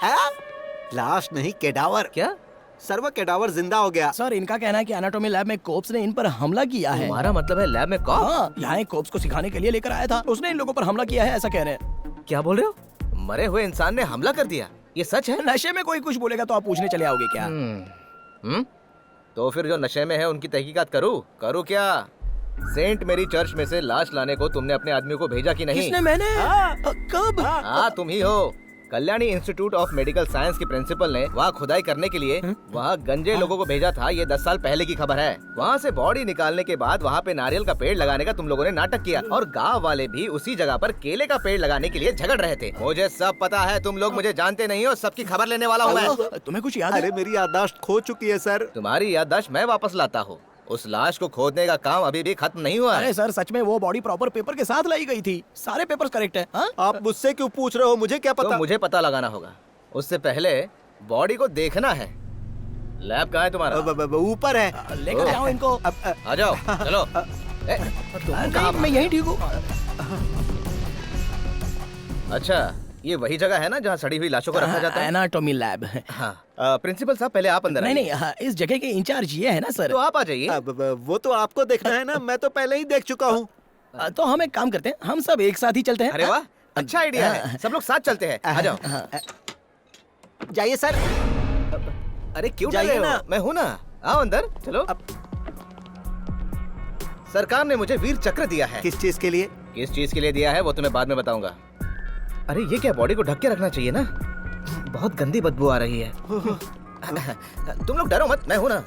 लाश नहीं, केडावर। क्या? सर वो केडावर जिंदा हो गया। सर इनका कहना है कि एनाटॉमी लैब में कोप्स ने इन पर हमला किया है। तुम्हारा मतलब है लैब में कॉप? हाँ, यहाँ एक कोप्स को सिखाने के लिए लेकर आया था, उसने इन लोगों पर हमला किया है, ऐसा कह रहे हैं। क्या बोल रहे हो? मरे हुए इंसान ने हमला कर दिया? ये सच है? नशे में कोई कुछ बोलेगा तो आप पूछने चले आओगे क्या? तो फिर जो नशे में है उनकी तहकीकात करूँ क्या? सेंट मेरी चर्च में से लाश लाने को तुमने अपने आदमी को भेजा कि नहीं? किसने? मैंने? कब? हाँ तुम ही हो। Kalyani institute of medical science की प्रिंसिपल ने वहाँ खुदाई करने के लिए वहाँ गंजे लोगों को भेजा था। ये 10 साल पहले की खबर है। वहाँ से बॉडी निकालने के बाद वहाँ पे नारियल का पेड़ लगाने का तुम लोगों ने नाटक किया और गांव वाले भी उसी जगह पर केले का पेड़ लगाने के लिए झगड़ रहे थे। मुझे सब पता है, तुम लोग मुझे जानते नहीं हो, सबकी खबर लेने वाला हूँ मैं। तुम्हें कुछ याद है? अरे मेरी याददाश्त खो चुकी है सर। तुम्हारी याददाश्त मैं वापस लाता हूँ। उस लाश को खोदने का काम अभी भी खत्म नहीं हुआ है। अरे सर सच में वो बॉडी प्रॉपर पेपर के साथ लाई गई थी, सारे पेपर्स करेक्ट है। हाँ? आप मुझसे क्यों पूछ रहे हो? मुझे क्या पता? तो मुझे पता लगाना होगा। उससे पहले बॉडी को देखना है। लैब कहाँ है तुम्हारा? ऊपर है। लेकर जाओ इनको। आ जाओ, चलो। मैं यहीं ठीक हूँ। अच्छा ये वही जगह है ना जहाँ सड़ी हुई लाशों को रखा जाता है? Anatomy lab. हाँ प्रिंसिपल साहब पहले आप अंदर नहीं आइए। नहीं, हाँ, इस जगह के इंचार्ज ये है ना सर। तो आप आ जाइए। वो तो आपको देखना है ना, मैं तो पहले ही देख चुका हूँ। तो हम एक काम करते हैं, हम सब एक साथ ही चलते हैं। अरे वाह, अच्छा आइडिया है। सब लोग साथ चलते हैं। आ जाओ। जाइए सर। अरे क्यों डर रहे हो? मैं हूँ ना, आओ अंदर चलो। सरकार ने मुझे वीर चक्र दिया है। किस चीज के लिए? किस चीज के लिए दिया है वो तुम्हें बाद में बताऊंगा। अरे ये क्या, बॉडी को ढक के रखना चाहिए ना, बहुत गंदी बदबू आ रही है। तुम लोग डरो मत, मैं हूं ना।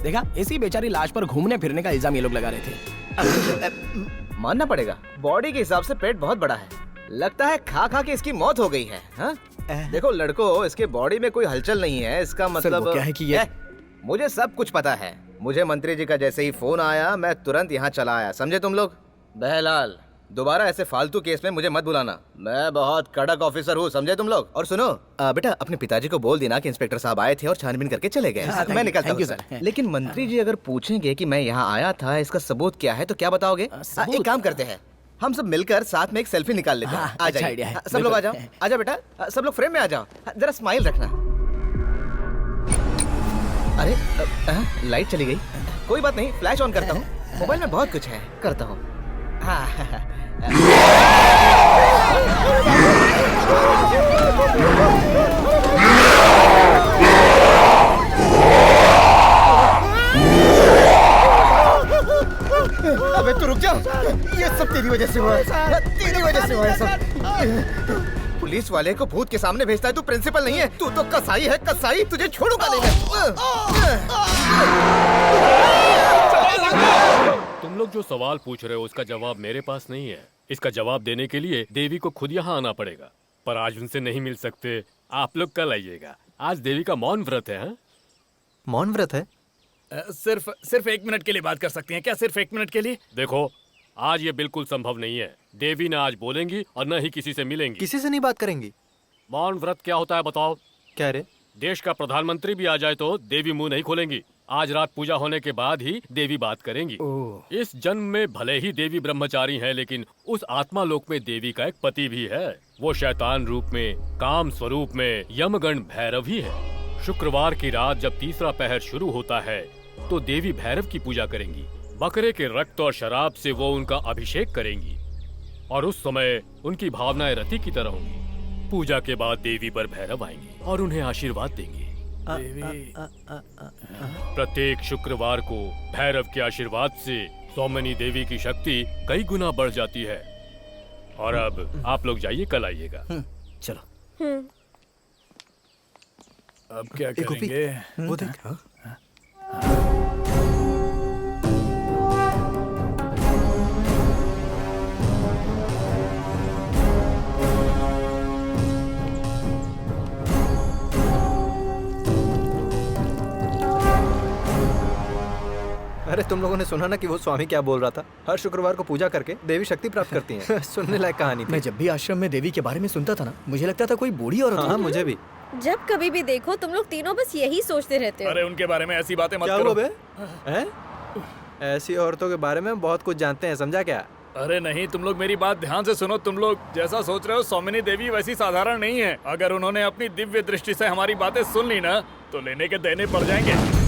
देखा, इसी बेचारी लाश पर घूमने फिरने का इल्जाम ये लोग लगा रहे थे। मानना पड़ेगा, बॉडी के हिसाब से पेट बहुत बड़ा है। लगता है खा खा के इसकी मौत हो गई है। हाँ? देखो लड़को, इसके बॉडी में कोई हलचल नहीं है, इसका मतलब क्या है कि ये... मुझे सब कुछ पता है। मुझे मंत्री जी का जैसे ही फोन आया मैं तुरंत यहाँ चला आया, समझे तुम लोग? बहलाल, दोबारा ऐसे फालतू केस में मुझे मत बुलाना, मैं बहुत कड़क ऑफिसर हूँ, समझे तुम लोग? और सुनो बेटा, अपने पिताजी को बोल देना कि इंस्पेक्टर साहब आए थे और छानबीन करके चले गए। मैं निकलता हूँ सर। लेकिन मंत्री जी अगर पूछेंगे कि मैं यहाँ आया था, इसका सबूत क्या है, तो क्या बताओगे? एक काम करते हैं, हम सब मिलकर साथ में एक सेल्फी निकाल लेते हैं। आ जाइए सब लोग, आ जाओ, आ जाओ बेटा, सब लोग फ्रेम में आ जाओ, जरा स्माइल रखना। अरे लाइट चली गई, कोई बात नहीं, फ्लैश ऑन करता हूँ, मोबाइल में बहुत कुछ है, करता हूँ। अबे तू रुक जा, ये सब तेरी वजह से हुआ है, तेरी वजह से हुआ है सब। पुलिस वाले को भूत के सामने भेजता है, तू प्रिंसिपल नहीं है, तू तो कसाई है, कसाई, तुझे छोड़ूंगा नहीं मैं। तुम लोग जो सवाल पूछ रहे हो उसका जवाब मेरे पास नहीं है। इसका जवाब देने के लिए देवी को खुद यहाँ आना पड़ेगा, पर आज उनसे नहीं मिल सकते। आप लोग कल आइएगा। आज देवी का मौन व्रत है। मौन व्रत है? सिर्फ 1 मिनट के लिए बात कर सकते हैं क्या? सिर्फ 1 मिनट के लिए? देखो, आज ये बिल्कुल संभव नहीं है। देवी न आज बोलेंगी और न ही किसी से मिलेंगी। किसी से नहीं बात करेंगी? मौन व्रत क्या होता है बताओ? क्या रे? देश का प्रधानमंत्री भी आ जाए तो देवी मुंह नहीं खोलेंगी। आज रात पूजा होने के बाद ही देवी बात करेंगी। इस जन्म में भले ही देवी ब्रह्मचारी है, लेकिन उस आत्मा लोक में देवी का एक पति भी है। वो शैतान रूप में, काम स्वरूप में यमगण भैरव ही है। शुक्रवार की रात जब तीसरा पहर शुरू होता है तो देवी भैरव की पूजा करेंगी। बकरे के रक्त और शराब से वो उनका अभिषेक करेंगी और उस समय उनकी भावनाएं रति की तरह होंगी। पूजा के बाद देवी पर भैरव आएंगे और उन्हें आशीर्वाद देंगे। प्रत्येक शुक्रवार को भैरव के आशीर्वाद से सौमनी देवी की शक्ति कई गुना बढ़ जाती है। और अब आप लोग जाइए, कल आइएगा। चलो। अब क्या करेंगे? वो देख। अरे तुम लोगों ने सुना ना कि वो स्वामी क्या बोल रहा था? हर शुक्रवार को पूजा करके देवी शक्ति प्राप्त करती हैं। सुनने लायक कहानी थी। मैं जब भी आश्रम में देवी के बारे में सुनता था ना, मुझे लगता था कोई बूढ़ी औरत। हाँ, मुझे भी। जब कभी भी देखो तुम लोग तीनों बस यही सोचते रहते हो। अरे उनके बारे में ऐसी बातें मत क्या करो। हुआ बे? हैं? ऐसी औरतों के बारे में बहुत कुछ जानते हैं, समझा क्या? अरे नहीं, तुम लोग मेरी बात ध्यान से सुनो। तुम लोग जैसा सोच रहे हो सौमिनी देवी वैसी साधारण नहीं है। अगर उन्होंने अपनी दिव्य दृष्टि से हमारी बातें सुन ली ना तो लेने के देने पड़ जाएंगे।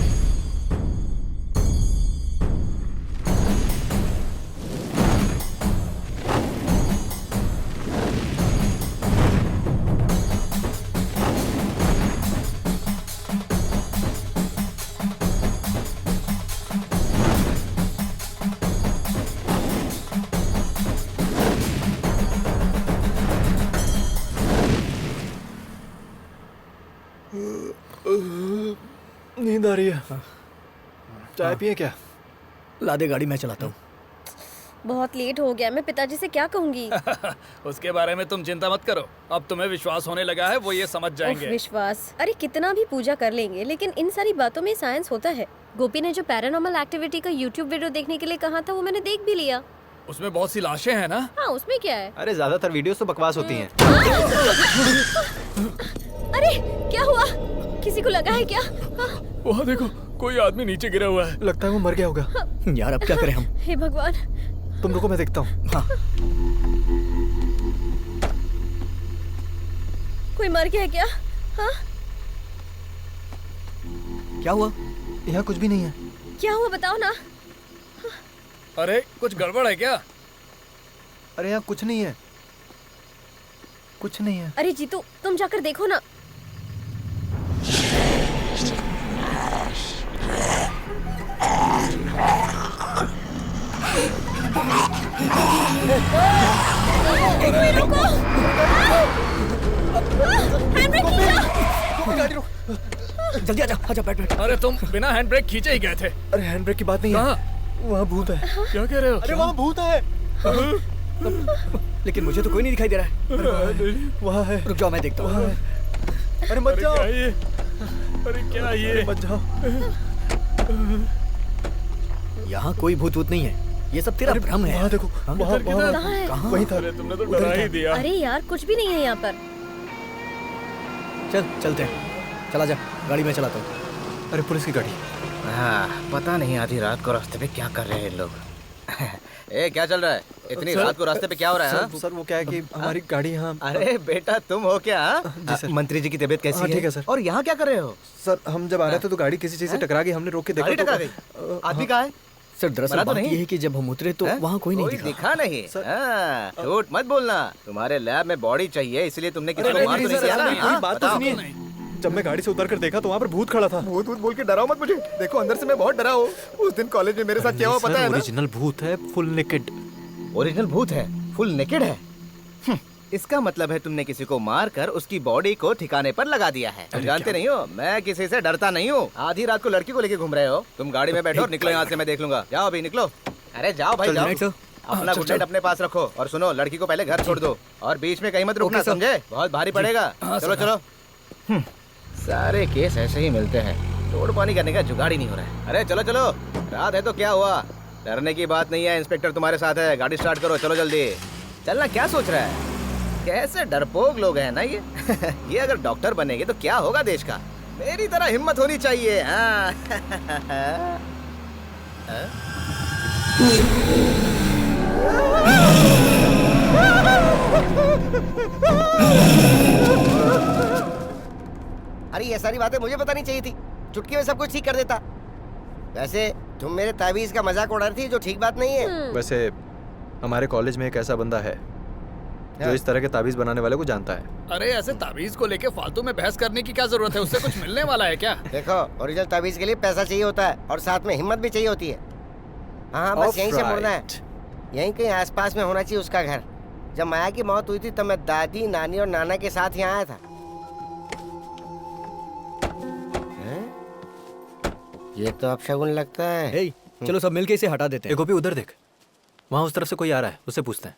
नींद आ रही है। चाय पिए क्या? ला दे गाड़ी, मैं चलाता हूँ। बहुत लेट हो गया, मैं पिताजी से क्या कहूँगी? उसके बारे में तुम चिंता मत करो। अब तुम्हें विश्वास होने लगा है, वो ये समझ जाएंगे। विश्वास? अरे कितना भी पूजा कर लेंगे, लेकिन इन सारी बातों में साइंस होता है। गोपी ने जो पैरानॉर्मल एक्टिविटी का यूट्यूब वीडियो देखने के लिए कहा था वो मैंने देख भी लिया। उसमें बहुत सी लाशें हैं ना? हाँ, उसमें क्या है? अरे ज्यादातर वीडियोस तो बकवास होती हैं। अरे क्या हुआ? किसी को लगा है क्या? वहाँ देखो, कोई आदमी नीचे गिरा हुआ है। लगता है वो मर गया होगा। यार अब क्या करें हम? हे भगवान। तुम रुको, मैं देखता हूँ। हाँ। कोई मर गया है क्या? हाँ? क्या हुआ? यहाँ कुछ भी नहीं है। क्या हुआ बताओ ना। अरे कुछ गड़बड़ है क्या? अरे यहाँ कुछ नहीं है, कुछ नहीं है। अरे जीतू, तुम जाकर देखो ना। कोई रुको। हैंडब्रेक खींचो। गाड़ी रोक। जल्दी आजा, आजा, बैठ बैठ। अरे तुम बिना हैंड ब्रेक खींचे ही गए थे। अरे हैंड ब्रेक की बात नहीं है। वहाँ भूत है। क्या कह रहे हो? अरे वहाँ भूत है। लेकिन मुझे तो कोई नहीं दिखाई दे रहा है। वहाँ है। रुक जाओ, मैं देखता हूँ। अरे मत जाओ। अरे क्या ये? मत जाओ। यहाँ कोई भूत वूत नहीं है, ये सब तेरा भ्रम है। वहाँ देखो, वहाँ कहाँ है? कहाँ? वहीं था। अरे तुमने तो डरा ही दिया। अरे यार कुछ भी नहीं है यहाँ पर। चल चलते हैं, चला जा, गाड़ी में चलाता हूँ। अरे पुलिस की गाड़ी। हाँ, पता नहीं आधी रात को रास्ते पे क्या कर रहे हैं लोग। ए, क्या चल रहा है? इतनी रात को रास्ते पे क्या हो रहा है? सर वो क्या है कि हमारी गाड़ी यहाँ। अरे बेटा, तुम हो क्या? जी सर। मंत्री जी की तबीयत कैसी है? ठीक है सर। और यहाँ क्या कर रहे हो? सर हम जब आ रहे थे तो गाड़ी किसी चीज से टकरा गई, हमने रोक के देखा। गाड़ी टकरा गई? आदमी कहाँ है? सर दरअसल बात ये है कि जब हम उतरे तो वहाँ कोई नहीं दिखा नहीं। झूठ मत बोलना। तुम्हारे लैब में बॉडी चाहिए, इसलिए तुमने किसी को मार तो नहीं दिया? बात तो सुनिए। जब मैं गाड़ी से उतर कर देखा तो वहाँ पर भूत खड़ा था। भूत बोल के डराओ मत मुझे। देखो अंदर से मैं बहुत डरा हूँ। उस दिन कॉलेज में मेरे साथ क्या हुआ पता है ना? ओरिजिनल भूत है, फुल नेकेड। ओरिजिनल भूत है, फुल नेकेड है। इसका मतलब है तुमने किसी को मार कर उसकी बॉडी को ठिकाने पर लगा दिया है। तुम जानते नहीं हो मैं किसी से डरता नहीं हूँ। आधी रात को लड़की को लेके घूम रहे हो। तुम गाड़ी में बैठो, निकलो यहाँ से, मैं देख लूंगा। जाओ अभी निकलो। अरे जाओ भाई जाओ। अपना गुड नाइट अपने पास रखो और सुनो, लड़की को पहले घर छोड़ दो और बीच में कहीं मत रुकना, समझे? बहुत भारी पड़ेगा। चलो चलो। सारे केस ऐसे ही मिलते हैं, तोड़ पानी करने का जुगाड़ ही नहीं हो रहा है। अरे चलो चलो, रात है तो क्या हुआ, डरने की बात नहीं है। इंस्पेक्टर तुम्हारे साथ है, गाड़ी स्टार्ट करो, चलो जल्दी। चलना क्या सोच रहा है? कैसे डरपोक लोग हैं ना ये। ये अगर डॉक्टर बनेंगे तो क्या होगा देश का। मेरी तरह हिम्मत होनी चाहिए। हाँ। अरे ये सारी बातें मुझे पता नहीं चाहिए थी। चुटकी में सब कुछ ठीक कर देता। वैसे तुम मेरे ताबीज का मजाक उड़ा रही थी, जो ठीक बात नहीं है। वैसे हमारे कॉलेज में एक ऐसा बंदा है जो इस तरह के ताबीज बनाने वाले को जानता है। अरे ऐसे ताबीज को लेके फालतू में बहस करने की क्या जरूरत है? उससे कुछ मिलने वाला है क्या? देखो, ओरिजिनल ताबीज के लिए पैसा चाहिए होता है और साथ में हिम्मत भी चाहिए होती है। हाँ, बस यहीं से मुड़ना है। यहीं कहीं आसपास में होना चाहिए उसका घर। जब माया की मौत हुई थी तब मैं दादी, नानी और नाना के साथ यहाँ आया था। ये तो अपशगुन लगता है। चलो सब मिलके इसे हटा देते हैं। गोपी उधर देख, वहाँ उस तरफ से कोई आ रहा है, उससे पूछते हैं।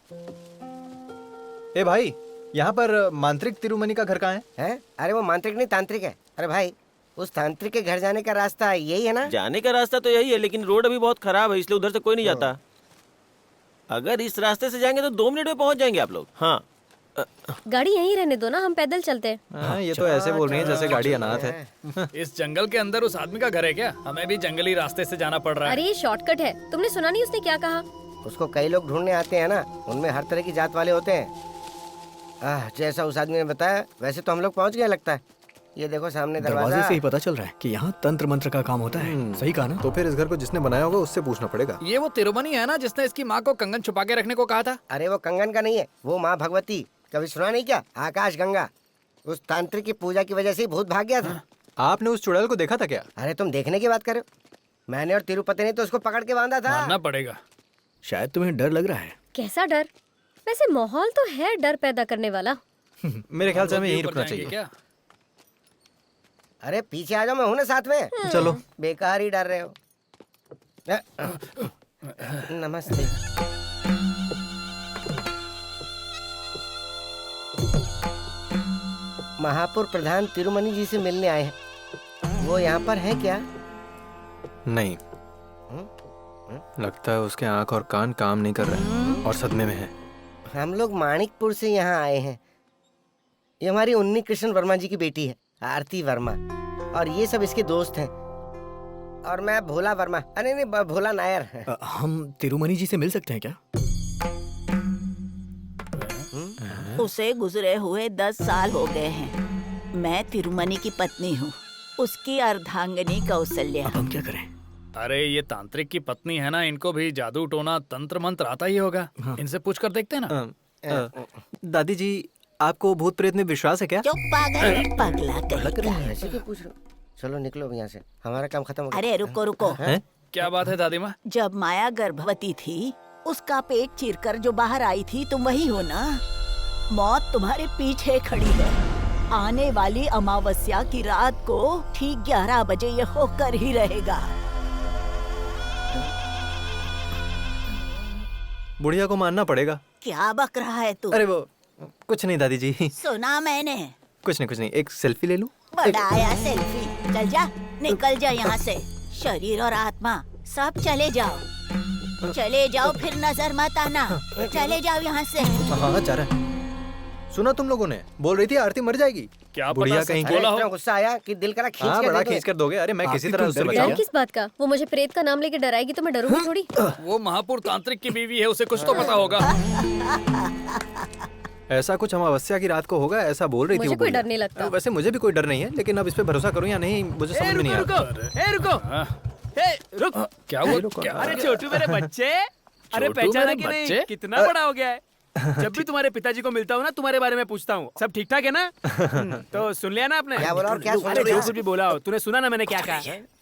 ए भाई, यहाँ पर मांत्रिक तिरुमनी का घर कहाँ है? अरे वो मांत्रिक नहीं, तांत्रिक है। अरे भाई, उस तांत्रिक के घर जाने का रास्ता यही है ना? जाने का रास्ता तो यही है, लेकिन रोड अभी बहुत खराब है, इसलिए उधर से कोई नहीं जाता। अगर इस रास्ते से जाएंगे तो 2 मिनट में पहुंच जाएंगे आप लोग। हाँ, गाड़ी यहीं रहने दो ना, हम पैदल चलते हैं। ये तो ऐसे बोल रही है जैसे गाड़ी अनाथ है। इस जंगल के अंदर उस आदमी का घर है क्या? हमें भी जंगली रास्ते से जाना पड़ रहा है। अरे ये शॉर्टकट है, तुमने सुना नहीं उसने क्या कहा? उसको कई लोग ढूंढने आते हैं ना, उनमें हर तरह की जात वाले होते हैं। जैसा उस आदमी ने बताया वैसे तो हम लोग पहुंच गए लगता है। ये देखो सामने दरवाजे से ही पता चल रहा है कि यहाँ तंत्र मंत्र का काम होता है। सही कहा ना? तो फिर इस घर को जिसने बनाया होगा उससे पूछना पड़ेगा। ये वो तिरुमनी है ना जिसने इसकी माँ को कंगन छुपा के रखने को कहा था? अरे वो कंगन का नहीं है, वो माँ भगवती। कभी सुना नहीं क्या? आकाश गंगा। उस तांत्रिक की पूजा की वजह से भूत भाग गया था। आपने उस चुड़ैल को देखा था क्या? अरे तुम देखने की बात करो, मैंने और तिरुपति ने तो उसको पकड़ के बांधा था। मानना पड़ेगा। शायद तुम्हें डर लग रहा है। कैसा डर? वैसे माहौल तो है डर पैदा करने वाला। मेरे ख्याल से हमें यहीं रुकना चाहिए। क्या? अरे पीछे आ जाओ, मैं हूं ना साथ में। चलो। बेकार ही डर रहे हो। नमस्ते। महापुर प्रधान तिरुमनी जी से मिलने आए हैं। वो यहाँ पर हैं क्या? नहीं, लगता है उसके आंख और कान काम नहीं कर रहे और सदमे में है। हम लोग माणिकपुर से यहाँ आए हैं। ये हमारी उन्नी कृष्ण वर्मा जी की बेटी है, आरती वर्मा, और ये सब इसके दोस्त हैं। और मैं भोला वर्मा, अरे नहीं, भोला नायर। हम तिरुमनी जी से मिल सकते हैं क्या? उसे गुजरे हुए 10 साल हो गए हैं। मैं तिरुमनी की पत्नी हूँ, उसकी अर्धांगिनी कौशल्या। अब हम क्या करें? अरे ये तांत्रिक की पत्नी है ना, इनको भी जादू टोना तंत्र मंत्र आता ही होगा। इनसे पूछ कर देखते हैं ना। दादी जी, आपको भूत प्रेत में विश्वास है क्या? चुप पागल, पगला कहीं ऐसे क्यों पूछ रहे हो? चलो निकलो यहाँ से, हमारा काम खत्म हो गया। अरे रुको रुको। क्या बात है दादी माँ? जब माया गर्भवती थी, उसका पेट चीरकर जो बाहर आई थी, तुम वही हो ना? मौत तुम्हारे पीछे खड़ी है। आने वाली अमावस्या की रात को ठीक 11 बजे ये होकर ही रहेगा। बुढ़िया को मानना पड़ेगा। क्या बक रहा है तू? अरे वो कुछ नहीं दादी जी। सुना मैंने। कुछ नहीं, एक सेल्फी ले लूं? बड़ा आया सेल्फी। चल जा, निकल जा यहाँ से। शरीर और आत्मा सब चले जाओ। चले जाओ, फिर नजर मत आना। चले जाओ यहाँ से। हाँ जा रहा है। सुना तुम लोगों ने? बोल रही थी आरती मर जाएगी। क्या बुढ़िया कहीं बोला हो? गुस्सा आया कि दिल करा खींच के बड़ा खींच कर दोगे। अरे मैं किसी तरह उससे डर किस बात का? वो मुझे प्रेत का नाम लेके डराएगी तो मैं डरूंगी थोड़ी। वो महापुर तांत्रिक की बीवी है, उसे कुछ तो पता होगा। ऐसा कुछ अमावस्या की रात को होगा, ऐसा बोल रही थी। मुझे कोई डर नहीं लगता। वैसे मुझे भी कोई डर नहीं है, लेकिन अब इस पे भरोसा करूं या नहीं मुझे समझ में नहीं आ रहा। रुक। क्या हुआ? अरे छोटू मेरे बच्चे, अरे पहचाना कि नहीं? कितना बड़ा हो गया है। जब भी तुम्हारे पिताजी को मिलता हूँ ना, तुम्हारे बारे में पूछता हूँ। सब ठीक ठाक है ना? तो सुन लिया ना आपने? क्या बोला और क्या सुन अरे लिया? जो कुछ भी बोला हो, तूने सुना ना मैंने क्या कहा?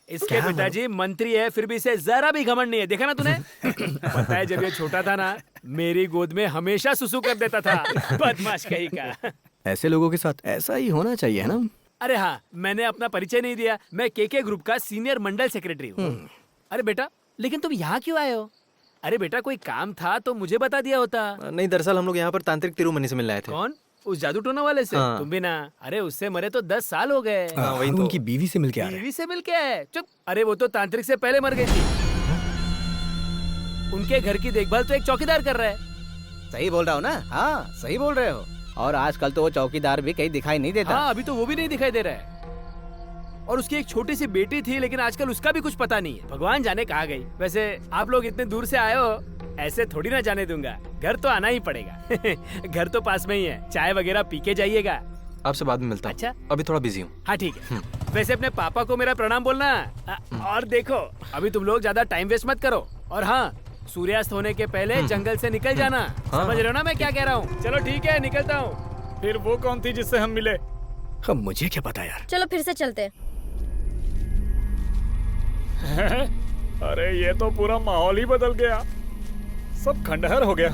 इसके पिताजी मंत्री है, फिर भी इसे जरा भी घमंड नहीं है, देखा ना तूने? पता है जब ये छोटा था ना, मेरी गोद में हमेशा सुसु कर देता था। बदमाश कहीं का। ऐसे लोगों के साथ ऐसा ही होना चाहिए ना। अरे हाँ, मैंने अपना परिचय नहीं दिया। मैं केके ग्रुप का सीनियर मंडल सेक्रेटरी हूँ। अरे बेटा, लेकिन तुम यहाँ क्यों आए हो? अरे बेटा, कोई काम था तो मुझे बता दिया होता। नहीं, दरअसल हम लोग यहाँ पर तांत्रिक तिरुमणि से मिलने आए थे। कौन? उस जादू टोना वाले से? हाँ। तुम भी ना। अरे उससे मरे तो 10 साल हो गए। वही हम तो। उनकी बीवी से मिलके आ रहे हैं। बीवी से मिलके आए? चुप। अरे वो तो तांत्रिक से पहले मर गई थी। उनके घर की देखभाल तो एक चौकीदार कर रहा है। सही बोल रहा हो ना? हाँ, सही बोल रहे हो। और आजकल तो वो चौकीदार भी कहीं दिखाई नहीं देता। हाँ, अभी तो वो भी नहीं दिखाई दे रहा है। और उसकी एक छोटी सी बेटी थी, लेकिन आजकल उसका भी कुछ पता नहीं है। भगवान जाने कहाँ गई। वैसे आप लोग इतने दूर से आए हो, ऐसे थोड़ी ना जाने दूंगा। घर तो आना ही पड़ेगा। घर तो पास में ही है। चाय वगैरह पी के जाइएगा। आपसे बाद में मिलता हूँ। अच्छा, अभी थोड़ा बिजी हूँ। हाँ ठीक है। वैसे अपने पापा को मेरा प्रणाम बोलना। और देखो, अभी तुम लोग ज्यादा टाइम वेस्ट मत करो। और हाँ, सूर्यास्त होने के पहले जंगल से निकल जाना। समझ रहे हो ना मैं क्या कह रहा हूँ? चलो ठीक है, निकलता हूँ। फिर वो कौन थी जिससे हम मिले? मुझे क्या पता यार। चलो फिर से चलते हैं। अरे ये तो पूरा माहौल ही बदल गया। सब खंडहर हो गया।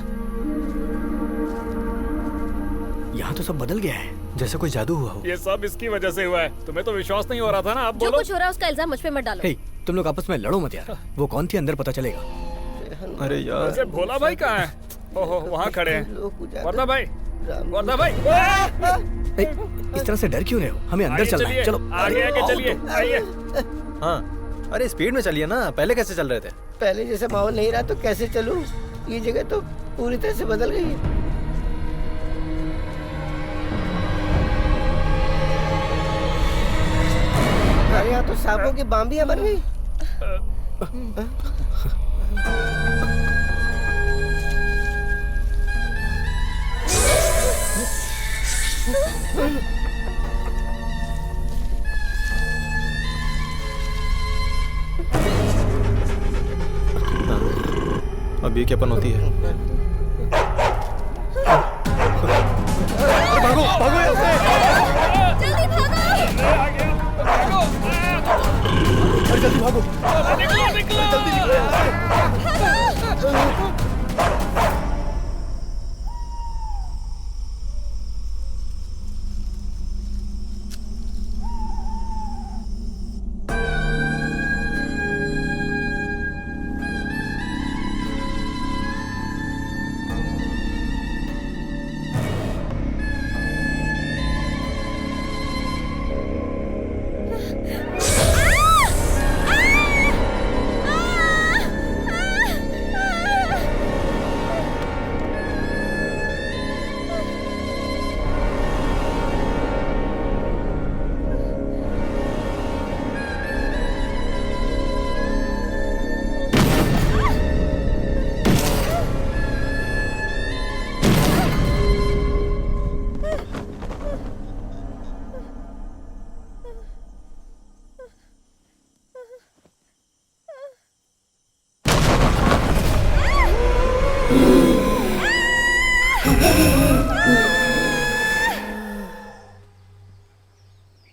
यहाँ तो सब बदल गया है, जैसे कोई जादू हुआ हो। ये सब इसकी वजह से हुआ है। तुम्हें तो विश्वास नहीं हो रहा था ना? अब जो बोलो। कुछ हो रहा है उसका इल्जाम मुझ पे मत डालो। हे, तुम लोग आपस में लड़ो मत यार। वो कौन थी अंदर पता चलेगा। अरे यार, वैसे भोला भाई कहाँ है? ओहो, वहाँ खड़े हैं। वर्धा भाई, वर्धा भाई। इस तरह से डर क्यों रहे हो? हमें अंदर चलना है। चलो आगे आगे चलिए, आइए। हाँ, अरे स्पीड में चलिए ना। पहले कैसे चल रहे थे? पहले जैसे माहौल नहीं रहा तो कैसे चलूं? ये जगह तो पूरी तरह से बदल गई है। हमारे यहाँ तो सांपों की बाम्बियां बन गई। अब ये क्या पन होती है? भागो भागो यहाँ से! जल्दी भागो! अरे जल्दी भागो! जल्दी निकलो यहाँ से!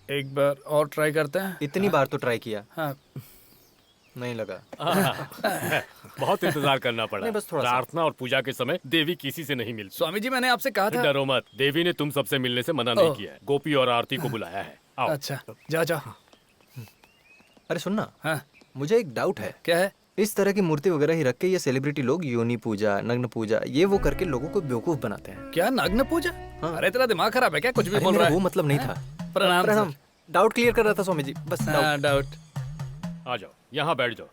एक बार और ट्राई करते हैं। इतनी बार तो ट्राई किया। हाँ। नहीं लगा। बहुत इंतजार करना पड़ा। नहीं, बस थोड़ा सा। प्रार्थना और पूजा के समय देवी किसी से नहीं मिलती। स्वामी जी, मैंने आपसे कहा था। डरो मत, देवी ने तुम सबसे मिलने से मना नहीं किया है। गोपी और आरती को बुलाया है। आओ। अच्छा, जा जा। अरे सुनना, हाँ, मुझे एक डाउट है। क्या है? इस तरह की मूर्ति वगैरह ही रख के ये सेलिब्रिटी लोग योनि पूजा, नग्न पूजा, ये वो करके लोगों को बेवकूफ बनाते हैं। क्या नग्न पूजा? हाँ। अरे तेरा दिमाग खराब है क्या? कुछ भी अरे बोल मेरा रहा है। वो मतलब नहीं था। प्रणाम प्रणाम। डाउट क्लियर कर रहा था स्वामी जी, बस हाँ, डाउट। आ जाओ, यहाँ बैठ जाओ।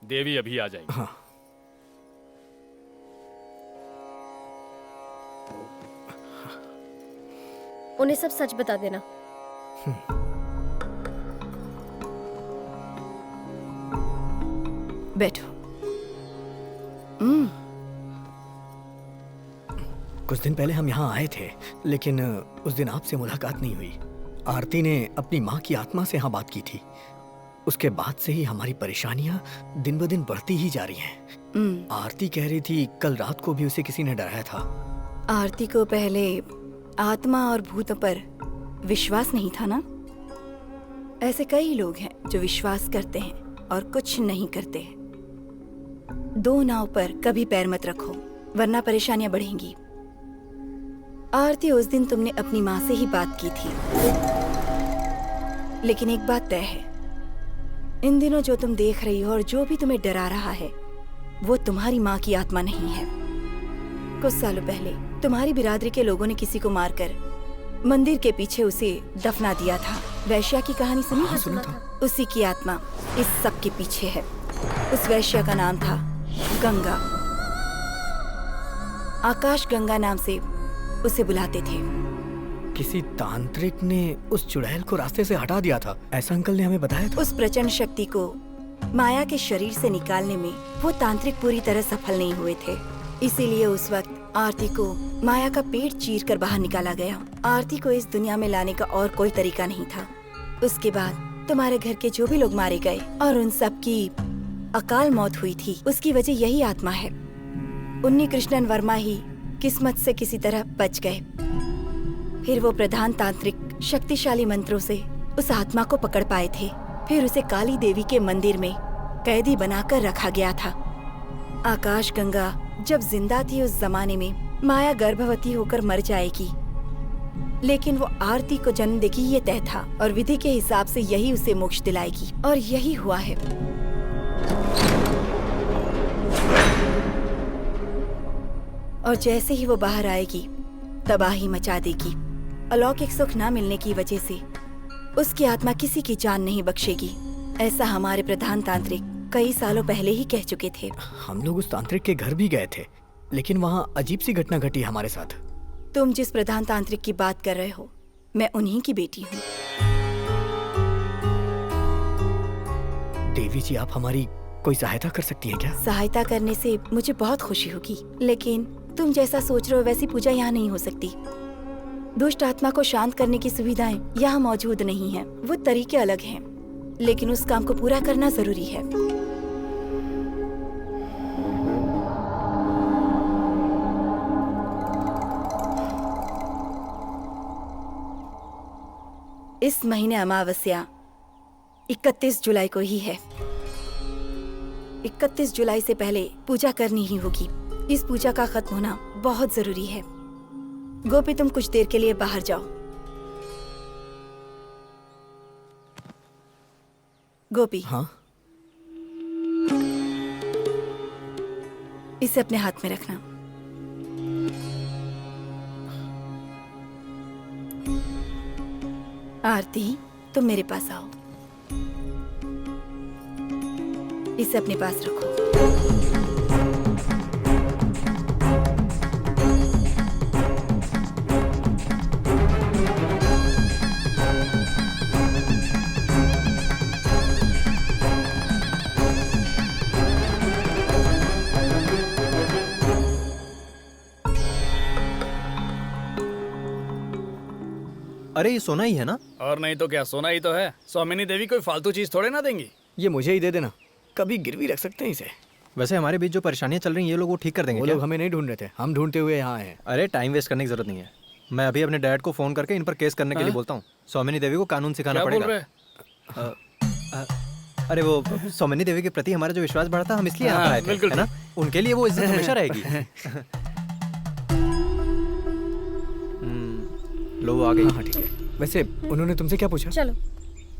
देवी अभी आ जाएंगी। हाँ। उन्हें सब सच बता देना। बैठो। कुछ दिन पहले हम यहाँ आए थे, लेकिन उस दिन आपसे मुलाकात नहीं हुई। आरती ने अपनी माँ की आत्मा से यहाँ बात की थी। उसके बाद से ही हमारी परेशानियां दिन ब दिन बढ़ती ही जा रही हैं। आरती कह रही थी कल रात को भी उसे किसी ने डराया था। आरती को पहले आत्मा और भूतों पर विश्वास नहीं था ना? ऐसे कई लोग हैं जो विश्वास करते हैं और कुछ नहीं करते हैं। दो नाव पर कभी पैर मत रखो, वरना परेशानियां बढ़ेंगी। आरती, उस दिन तुमने अपनी माँ से ही बात की थी, लेकिन एक बात तय है, इन दिनों जो तुम देख रही हो और जो भी तुम्हें डरा रहा है वो तुम्हारी माँ की आत्मा नहीं है। कुछ सालों पहले तुम्हारी बिरादरी के लोगों ने किसी को मारकर मंदिर के पीछे उसे दफना दिया था। वैश्या की कहानी सुनी है? सुना था। उसी की आत्मा इस सब के पीछे है। उस वैश्या का नाम था गंगा। आकाश गंगा नाम से उसे बुलाते थे। किसी तांत्रिक ने उस चुड़ैल को रास्ते से हटा दिया था, ऐसा अंकल ने हमें बताया था। उस प्रचंड शक्ति को माया के शरीर से निकालने में वो तांत्रिक पूरी तरह सफल नहीं हुए थे। इसीलिए उस वक्त आरती को माया का पेट चीर कर बाहर निकाला गया। आरती को इस दुनिया में लाने का और कोई तरीका नहीं था। उसके बाद तुम्हारे घर के जो भी लोग मारे गए और उन सब की अकाल मौत हुई थी, उसकी वजह यही आत्मा है। उन्नी कृष्णन वर्मा ही किस्मत से किसी तरह बच गए। फिर वो प्रधान तांत्रिक शक्तिशाली मंत्रों से उस आत्मा को पकड़ पाए थे। फिर उसे काली देवी के मंदिर में कैदी बनाकर रखा गया था। आकाश गंगा जब जिंदा थी उस जमाने में माया गर्भवती होकर मर जाएगी, लेकिन वो आरती को जन्म देगी ये तय था और विधि के हिसाब से यही उसे मोक्ष दिलाएगी, और यही हुआ है। और जैसे ही वो बाहर आएगी तबाही मचा देगी। अलौकिक सुख न मिलने की वजह से उसकी आत्मा किसी की जान नहीं बख्शेगी। ऐसा हमारे प्रधान तांत्रिक कई सालों पहले ही कह चुके थे। हम लोग उस तांत्रिक के घर भी गए थे, लेकिन वहाँ अजीब सी घटना घटी हमारे साथ। तुम जिस प्रधान तांत्रिक की बात कर रहे हो, मैं उन्हीं की बेटी हूँ। देवी जी, आप हमारी कोई सहायता कर सकती हैं क्या? सहायता करने से मुझे बहुत खुशी होगी, लेकिन तुम जैसा सोच रहे हो वैसी पूजा यहाँ नहीं हो सकती। दुष्ट आत्मा को शांत करने की सुविधाएं यहाँ मौजूद नहीं हैं। वो तरीके अलग हैं, लेकिन उस काम को पूरा करना जरूरी है। इस महीने अमावस्या 31 जुलाई को ही है। 31 जुलाई से पहले पूजा करनी ही होगी। इस पूजा का खत्म होना बहुत जरूरी है। गोपी, तुम कुछ देर के लिए बाहर जाओ। गोपी। हाँ? इसे अपने हाथ में रखना। आरती, तुम मेरे पास आओ। इसे अपने पास रखो। अरे ये सोना ही है ना? और नहीं तो क्या, सोना ही तो है। स्वामिनी देवी कोई फालतू चीज थोड़े ना देंगी। ये मुझे ही दे देना, कभी गिरवी रख सकते हैं इसे। वैसे हमारे बीच जो परेशानियां चल रही हैं ये लोग वो ठीक कर देंगे वो क्या? लोग हमें नहीं ढूंढ रहे थे, हम ढूंढते हुए यहाँ आए हैं। अरे टाइम वेस्ट करने की जरूरत नहीं है। मैं अभी अपने डैड को फोन करके इन पर केस करने के लिए बोलता हूँ। स्वामिनी देवी को कानून सिखाना क्या बोल पड़ेगा। अरे वो स्वामिनी देवी के प्रति हमारा जो विश्वास बढ़ा था, हम इसलिए यहाँ पर आए थे, बिल्कुल है ना? उनके लिए वो इज्जत हमेशा रहेगी। लो वो आ गई। हाँ ठीक है। वैसे उन्होंने तुमसे क्या पूछा? चलो।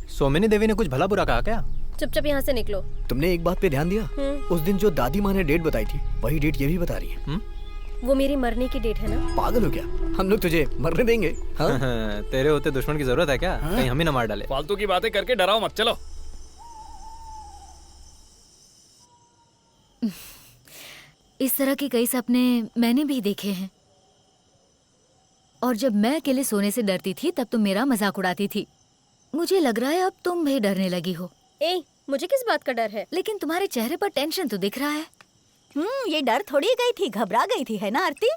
स्वामिनी देवी ने कुछ भला बुरा कहा क्या? चुपचाप यहाँ से निकलो। तुमने एक बात पे ध्यान दिया? उस दिन जो दादी माँ ने डेट बताई थी, वही डेट ये भी बता रही है। वो मेरी मरने की डेट है ना? पागल हो क्या? हम लोग तुझे मरने देंगे? हाँ? तेरे होते दुश्मन की जरूरत है क्या? कहीं हम ही ना मार डाले। फालतू की बातें करके डराओ मत, चलो। इस तरह के कई सपने मैंने भी देखे हैं, और जब मैं अकेले सोने से डरती थी तब तुम मेरा मजाक उड़ाती थी। मुझे लग रहा है अब तुम भी डरने लगी हो। ए, मुझे किस बात का डर है? लेकिन तुम्हारे चेहरे पर टेंशन तो दिख रहा है। ये डर थोड़ी गई थी, घबरा गई थी, है ना आरती?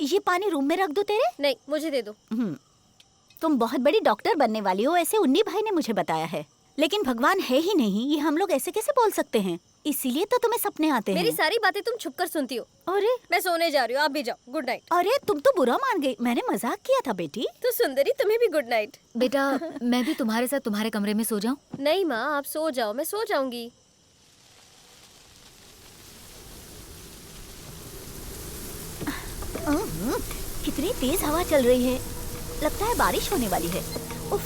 ये पानी रूम में रख दूं तेरे? नहीं, मुझे दे दो। तुम बहुत बड़ी डॉक्टर बनने वाली हो, ऐसे उन्नी भाई ने मुझे बताया है। लेकिन भगवान है ही नहीं, ये हम लोग ऐसे कैसे बोल सकते हैं? इसीलिए तो तुम्हें सपने आते हैं। मेरी सारी बातें तुम छुप कर सुनती हो। अरे मैं सोने जा रही हूँ, आप भी जाओ। Good night. अरे तुम तो बुरा मान गई, मैंने मजाक किया था बेटी। तो सुंदरी तुम्हें भी गुड नाइट। बेटा मैं भी तुम्हारे साथ तुम्हारे कमरे में सो जाऊं? नहीं माँ, आप सो जाओ, मैं सो जाऊंगी। कितनी तेज हवा चल रही है, लगता है बारिश होने वाली है। उफ।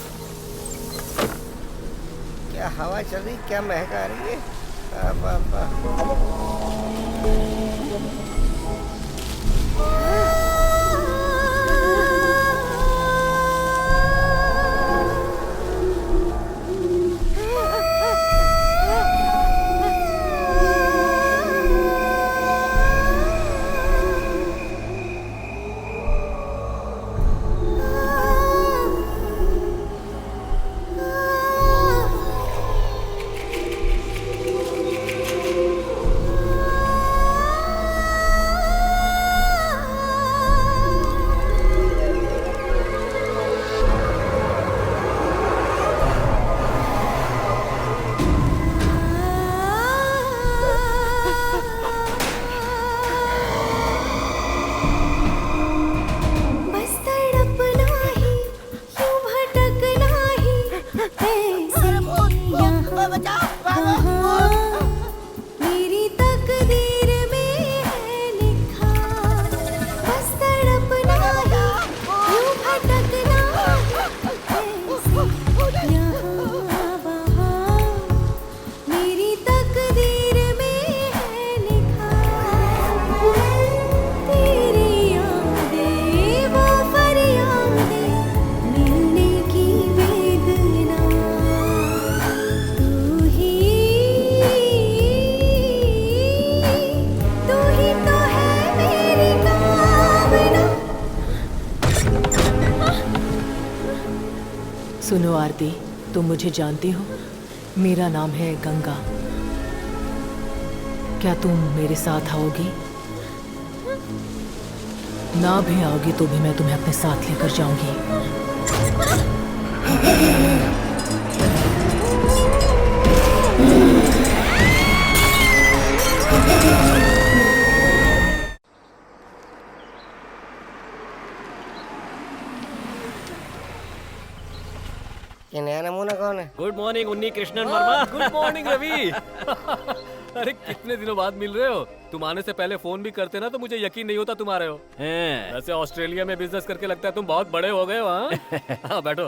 क्या हवा चल रही, क्या महक आ रही है। वाह, वाह, वाह। सुनो आरती, तुम मुझे जानती हो, मेरा नाम है गंगा। क्या तुम मेरे साथ आओगी? ना भी आओगी तो भी मैं तुम्हें अपने साथ लेकर जाऊंगी। ये नया नमूना कौन है? Good morning Unni Krishnan Varma. Good morning Ravi. अरे कितने दिनों बाद मिल रहे हो। तुम आने से पहले फोन भी करते ना तो मुझे यकीन नहीं होता तुम आ रहे हो। वैसे ऑस्ट्रेलिया में बिजनेस करके लगता है तुम बहुत बड़े हो गए हो। हाँ बैठो।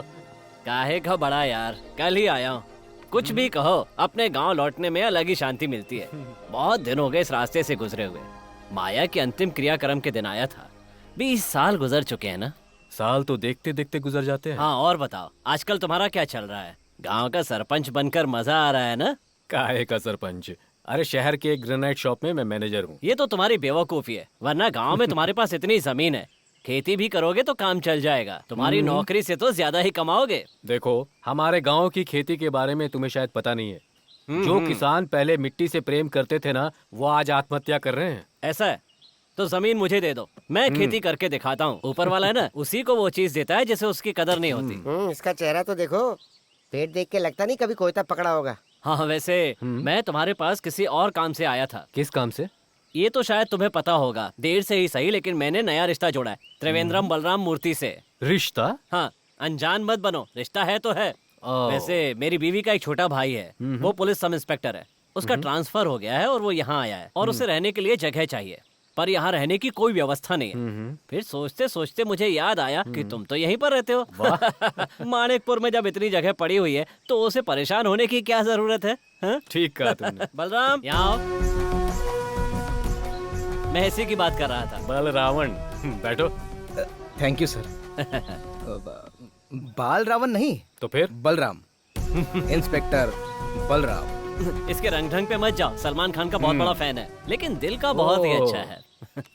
काहे का बड़ा यार, कल ही आया हूँ। कुछ भी कहो, अपने गांव लौटने में अलग ही शांति मिलती है। बहुत दिन हो गए इस रास्ते से गुजरे हुए। माया की अंतिम क्रियाक्रम के दिन आया था। 20 साल गुजर चुके हैं ना। साल तो देखते देखते गुजर जाते हैं। हाँ और बताओ, आजकल तुम्हारा क्या चल रहा है? गांव का सरपंच बनकर मजा आ रहा है ना? काहे का सरपंच? अरे शहर के एक ग्रेनाइट शॉप में मैं मैनेजर हूँ। ये तो तुम्हारी बेवकूफी है, वरना गांव में तुम्हारे पास इतनी जमीन है, खेती भी करोगे तो काम चल जाएगा। तुम्हारी नौकरी से तो ज्यादा ही कमाओगे। देखो, हमारे गांव की खेती के बारे में तुम्हें शायद पता नहीं है। जो किसान पहले मिट्टी से प्रेम करते थे ना, वो आज आत्महत्या कर रहे हैं। ऐसा है तो जमीन मुझे दे दो, मैं खेती करके दिखाता हूँ। ऊपर वाला है ना, उसी को वो चीज देता है जिसे उसकी कदर नहीं होती। इसका चेहरा तो देखो, पेट देख के लगता नहीं कभी कोयता पकड़ा होगा। हाँ वैसे मैं तुम्हारे पास किसी और काम से आया था। किस काम से? ये तो शायद तुम्हें पता होगा, देर से ही सही, लेकिन मैंने नया रिश्ता जोड़ा है त्रिवेंद्रम बलराम मूर्ति से। रिश्ता? हाँ, अनजान मत बनो, रिश्ता है तो है। वैसे मेरी बीवी का एक छोटा भाई है, वो पुलिस सब इंस्पेक्टर है। उसका ट्रांसफर हो गया है और वो यहाँ आया है और उसे रहने के लिए जगह चाहिए, पर यहाँ रहने की कोई व्यवस्था नहीं है। फिर सोचते सोचते मुझे याद आया कि तुम तो यहीं पर रहते हो। मानिकपुर में जब इतनी जगह पड़ी हुई है तो उसे परेशान होने की क्या जरूरत है? ठीक कहा तुमने। बलराम यहाँ आओ, मैं इसी की बात कर रहा था। बलरावण, बैठो। Thank you sir. बाल रावण नहीं तो फिर? बलराम। इंस्पेक्टर बलराम। इसके रंग ढंग पे मत जाओ, सलमान खान का बहुत बड़ा फैन है, लेकिन दिल का बहुत ही अच्छा है।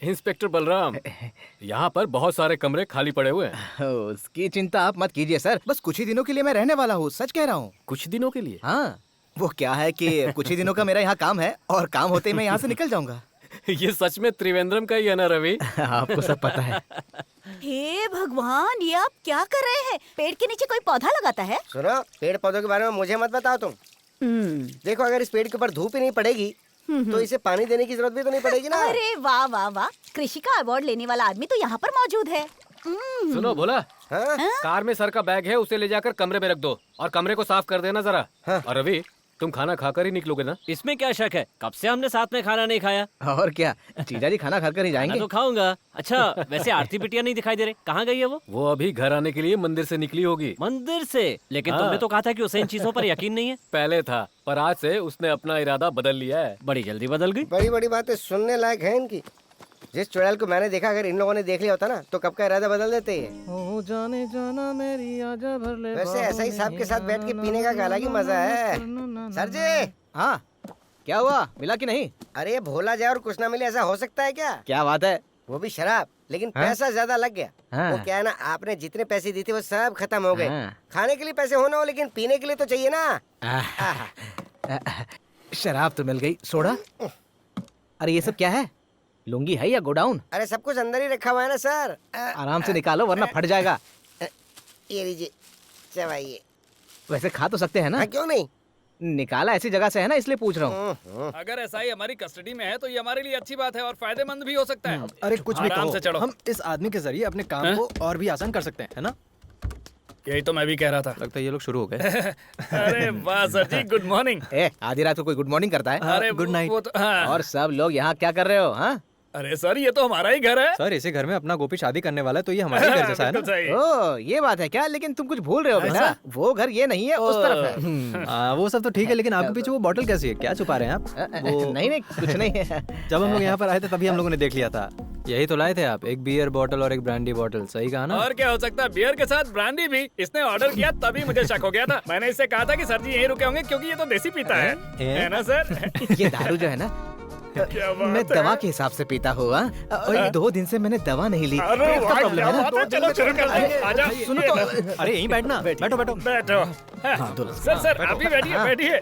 इंस्पेक्टर बलराम, यहाँ पर बहुत सारे कमरे खाली पड़े हुए हैं। उसकी चिंता आप मत कीजिए सर, बस कुछ ही दिनों के लिए मैं रहने वाला हूँ, सच कह रहा हूँ। कुछ दिनों के लिए? हाँ, वो क्या है कि कुछ ही दिनों का मेरा यहाँ काम है और काम होते ही मैं यहाँ से निकल जाऊंगा। ये सच में त्रिवेंद्रम का ही है ना रवि? आपको सब पता है। हे भगवान, ये आप क्या कर रहे हैं? पेड़ के नीचे कोई पौधा लगाता है? सुनो, पेड़ पौधों के बारे में मुझे मत बताओ तुम। देखो अगर इस पेड़ के ऊपर धूप ही नहीं पड़ेगी तो इसे पानी देने की जरूरत भी तो नहीं पड़ेगी ना। अरे वाह वाह वाह, कृषि का अवार्ड लेने वाला आदमी तो यहाँ पर मौजूद है। सुनो बोला, कार में सर का बैग है, उसे ले जाकर कमरे में रख दो और कमरे को साफ कर देना जरा। और रवि, तुम खाना खाकर ही निकलोगे ना? इसमें क्या शक है, कब से हमने साथ में खाना नहीं खाया। और क्या, जीजा जी खाना खाकर ही जाएंगे। मैं तो खाऊंगा। अच्छा वैसे आरती बिटिया नहीं दिखाई दे रहे, कहाँ गई है वो? वो अभी घर आने के लिए मंदिर से निकली होगी। मंदिर से? लेकिन तुमने तो कहा था कि उसे इन चीजों पर यकीन नहीं है। पहले था, पर आज से उसने अपना इरादा बदल लिया है। बड़ी जल्दी बदल गई। बड़ी बड़ी बातें सुनने लायक है इनकी। जिस चुड़ैल को मैंने देखा, अगर इन लोगों ने देख लिया होता ना तो कब का इरादा बदल देते हैं। जाने जाना मेरी आजा भर ले। वैसे ऐसा ही साहब के साथ बैठ के पीने का अलग ही मजा है। सर जी। हाँ क्या हुआ, मिला कि नहीं? अरे भोला जाए और कुछ ना मिले, ऐसा हो सकता है क्या? क्या बात है? वो भी शराब, लेकिन पैसा ज्यादा लग गया। हाँ। वो क्या है ना, आपने जितने पैसे दी थे वो सब खत्म हो गए। खाने के लिए पैसे हो ना हो, लेकिन पीने के लिए तो चाहिए ना। शराब तो मिल गई, सोडा? अरे ये सब क्या है, लुंगी है या गोडाउन? अरे सब कुछ अंदर ही रखा हुआ है ना सर। आराम से निकालो वरना फट जाएगा। ये लीजिए, चबाइए। वैसे खा तो सकते हैं ना? क्यों नहीं, निकाला ऐसी जगह से है ना, इसलिए पूछ रहा हूँ। अगर ऐसा ही हमारी कस्टडी में है तो ये हमारे लिए अच्छी बात है और फायदेमंद भी हो सकता है। अरे कुछ भी आराम कहो, से चढ़ो। हम इस आदमी के जरिए अपने काम को और भी आसान कर सकते हैं, है ना? यही तो मैं भी कह रहा था। लगता है ये लोग शुरू हो गए। अरे वाह सर जी, गुड मॉर्निंग। आधी रात को कोई गुड मॉर्निंग करता है? अरे गुड नाइट। वो तो, हाँ। और सब लोग यहाँ क्या कर रहे हो? हाँ अरे सर ये तो हमारा ही घर है। सर इसी घर में अपना गोपी शादी करने वाला है तो ये हमारे घर जैसा है ना? ओ ये बात है क्या? लेकिन तुम कुछ भूल रहे हो बेटा, वो घर ये नहीं है, उस तरफ है। वो सब तो ठीक है, लेकिन आपके पीछे वो बोतल कैसी है? क्या छुपा रहे हैं आप? नहीं नहीं कुछ नहीं है। जब हम लोग यहाँ पर आए थे तभी हम लोगों ने देख लिया था। यही तो लाए थे आप, एक बियर बोतल और एक ब्रांडी बोतल। सही कहा ना? और क्या हो सकता है, बियर के साथ ब्रांडी भी। इसने ऑर्डर किया तभी मुझे शक हो गया था। मैंने इससे कहा था कि सर जी यहीं रुके होंगे क्योंकि ये तो देसी पीता है ना सर? ये दारू जो है ना, मैं दवा के हिसाब से पीता हुआ, और ये 2 दिन से मैंने दवा नहीं ली। इसका प्रॉब्लम है ना? चलो शुरू करते हैं। आजा। सुनो तो, अरे यहीं बैठना। बैठो बैठो बैठो। सर आप भी बैठिए बैठिए।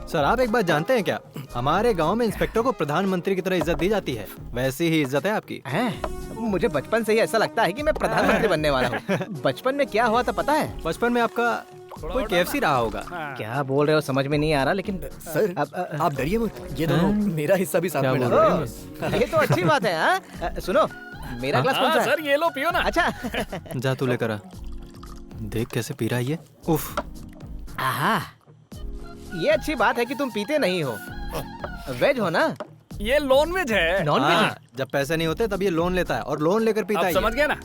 सर आप एक बात जानते हैं क्या, हमारे गांव में इंस्पेक्टर को प्रधानमंत्री की तरह इज्जत दी जाती है, वैसी ही इज्जत है आपकी। मुझे बचपन से ही ऐसा लगता है कि मैं प्रधानमंत्री बनने वाला हूँ। बचपन में क्या हुआ था पता है? बचपन में आपका कोई KFC रहा होगा। क्या बोल रहे हो समझ में नहीं आ रहा, लेकिन सर आप डरिए मत, ये दोनों मेरा हिस्सा भी साथ में डाल रहे हैं। ये तो अच्छी बात है। हाँ सुनो, मेरा ग्लास कौन सा है? सर ये लो पियो ना। अच्छा जा तू लेकर आ। देख कैसे पी रहा है ये। उफ। आहा, ये अच्छी बात है कि तुम पीते नहीं हो। वेज हो ना? ये नॉन वेज है। नॉन वेज है? जब पैसे नहीं होते तब ये लोन लेता है और लोन लेकर पीता है। समझ गया ना?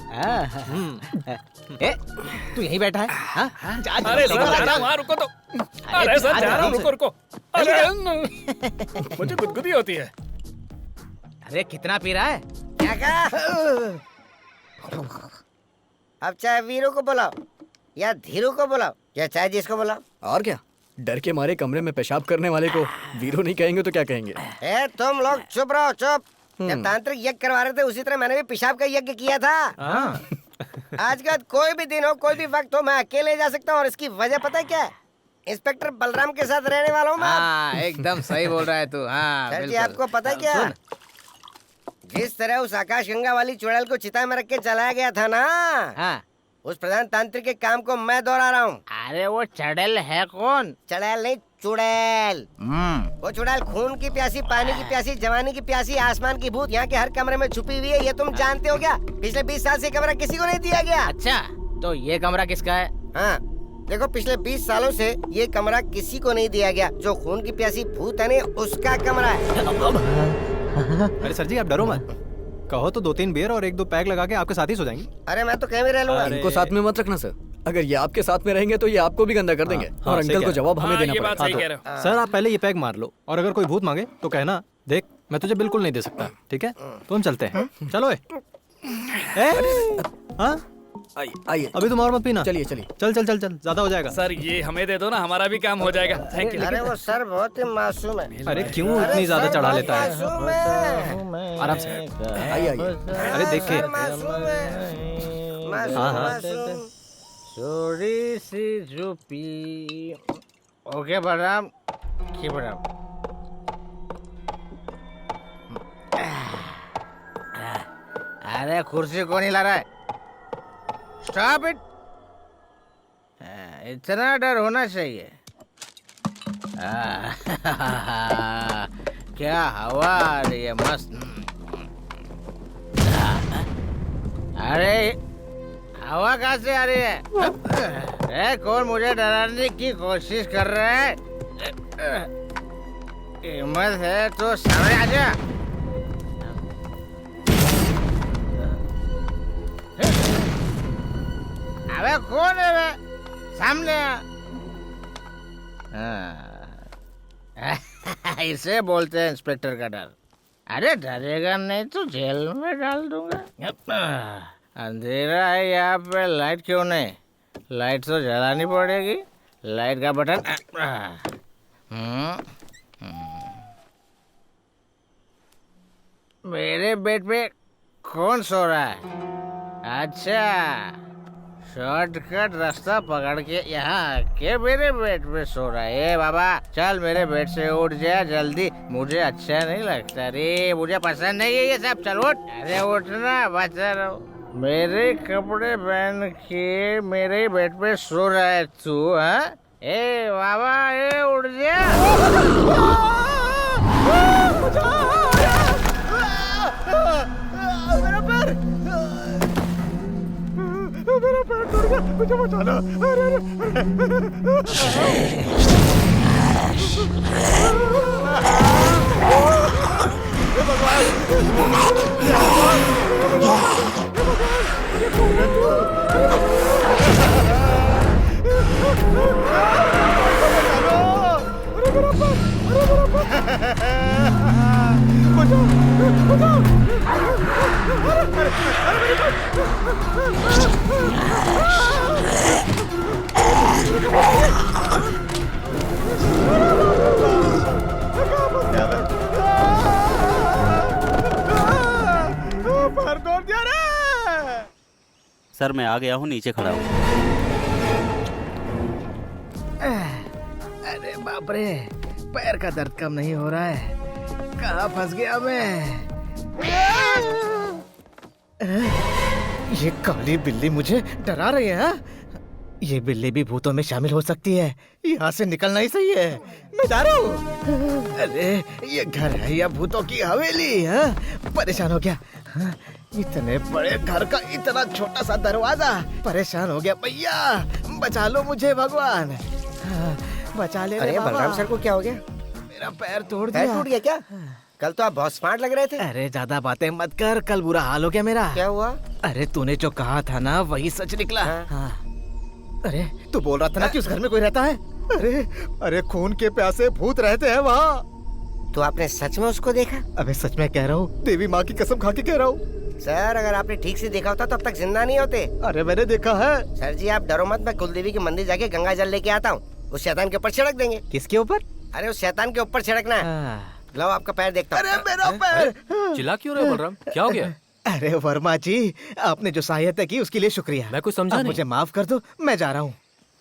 तू यहीं बैठा है? हाँ? अरे सर जा रहा हूँ, वहाँ रुको तो। अरे सर जा रहा हूँ, रुको रुको। अरे मुझे गुदगुदी होती है। अरे कितना पी रहा है? क्या कहा? अब चाहे वीरू को बुलाओ या धीरू को बुलाओ या चाहे जिसको बुलाओ। और क्या, डर के मारे कमरे में पेशाब करने वाले को वीरो नहीं कहेंगे तो क्या कहेंगे? तुम लोग चुप रहो, चुप। जब तांत्रिक यज्ञ करवा रहे थे उसी तरह मैंने भी पेशाब का यज्ञ किया था। आज का कोई भी दिन हो, कोई भी वक्त हो, मैं अकेले जा सकता हूँ और इसकी वजह पता है क्या है? इंस्पेक्टर बलराम के साथ रहने वाला हूँ मैं। एकदम सही बोल रहा है तू। हाँ सर जी आपको पता है क्या, जिस तरह उस आकाश गंगा वाली चुड़ैल को चिता में रख के चलाया गया था ना, उस प्रधान तांत्रिक के काम को मैं दोहरा रहा हूँ। अरे वो चुड़ैल है कौन? चुड़ैल नहीं, चुड़ैल। वो चुड़ैल खून की प्यासी, पानी की प्यासी, जवानी की प्यासी, आसमान की भूत यहाँ के हर कमरे में छुपी हुई है। ये तुम जानते हो क्या? पिछले 20 साल से कमरा किसी को नहीं दिया गया। अच्छा तो ये कमरा किसका है? हाँ देखो, पिछले 20 सालों से ये कमरा किसी को नहीं दिया गया। जो खून की प्यासी भूत है ना, उसका कमरा है। अरे सर जी आप डरो मत, कहो तो 2-3 बियर और 1-2 पैक लगा के आपके साथ ही सो जाएंगे। अरे मैं तो कहीं भी रह लूंगा। इनको साथ में मत रखना सर, अगर ये आपके साथ में रहेंगे तो ये आपको भी गंदा कर देंगे और अंकल को जवाब हमें देना पड़ेगा। सर आप पहले ये पैक मार लो और अगर कोई भूत मांगे तो कहना, देख मैं तुझे बिल्कुल नहीं दे सकता, ठीक है? तो हम चलते हैं। चलो आइए, अभी तुम और मत पीना। चलिए चल ज्यादा हो जाएगा। सर ये हमें दे दो ना, हमारा भी काम हो जाएगा। Thank you. अरे वो सर बहुत ही मासूम है। अरे क्यों इतनी ज्यादा चढ़ा लेता है? आराम से आइए। अरे देखिए हाँ थोड़ी सी चुप्पी। ओके बलराम, बलराम। अरे कुर्सी कौन हिला रहा है? Stop it. इतना डर होना चाहिए। क्या हवा आ रही है मस्त। अरे हवा कहाँ से आ रही है? कौन मुझे डराने की कोशिश कर रहा है? हिम्मत है तो सामने आ जा। अबे कौन है बे? सामने आ। इसे बोलते हैं इंस्पेक्टर का डर। अरे डरेगा नहीं तो जेल में डाल दूंगा। अंधेरा है यहाँ पे, लाइट क्यों नहीं? लाइट तो जलानी पड़ेगी। लाइट का बटन। मेरे बेड पे कौन सो रहा है? अच्छा, शॉर्टकट रास्ता पकड़ के यहाँ आके मेरे बेड पे सो रहा है। बाबा चल मेरे बेड से उठ जा जल्दी, मुझे अच्छा नहीं लगता रे, मुझे पसंद नहीं है ये सब। चल उठ। अरे उठना, बचा रहो। मेरे कपड़े पहन के मेरे बेड पे सो रहा है तू? हाँ ए बाबा, ए उठ जा। मेरा पैर, मेरा पैर टूट गया, मुझे बचाना। सर मैं आ गया हूँ, नीचे खड़ा हूँ। अरे बाप रे, पैर का दर्द कम नहीं हो रहा है। कहाँ फंस गया मैं? ये काली बिल्ली मुझे डरा रही है। ये बिल्ली भी भूतों में शामिल हो सकती है। यहाँ से निकलना ही सही है। मैं जा रहा हूँ। अरे ये घर है या भूतों की हवेली है? परेशान हो गया। इतने बड़े घर का इतना छोटा सा दरवाजा। परेशान हो गया भैया, बचा लो मुझे भगवान। बचा ले। अरे बलराम सर को क्या हो गया? मेरा पैर तोड़ दिया। पैर टूट गया क्या? कल तो आप बहुत स्मार्ट लग रहे थे। अरे ज्यादा बातें मत कर, कल बुरा हाल हो गया मेरा। क्या हुआ? अरे तूने जो कहा था ना वही सच निकला। हाँ। अरे तू बोल रहा था ना कि उस घर में कोई रहता है। अरे खून के प्यासे भूत रहते हैं वहाँ। तो आपने सच में उसको देखा? अबे सच में कह रहा हूँ, देवी माँ की कसम खा के कह रहा हूँ। सर अगर आपने ठीक से देखा होता तो अब तक जिंदा नहीं होते। अरे मैंने देखा है। सर जी आप डरो मत, मैं कुलदेवी के मंदिर जाके गंगा जल लेके आता हूँ। उस शैतान के ऊपर छिड़क देंगे। किसके ऊपर? अरे उस शैतान के ऊपर छिड़कना है। लो आपका पैर देखता हूँ। अरे मेरा पैर। चिल्ला क्यों रहे हो बलराम? क्या हो गया? अरे वर्मा जी, आपने जो सहायता की उसके लिए शुक्रिया। मैं कुछ समझा नहीं। मुझे माफ कर दो, मैं जा रहा हूँ।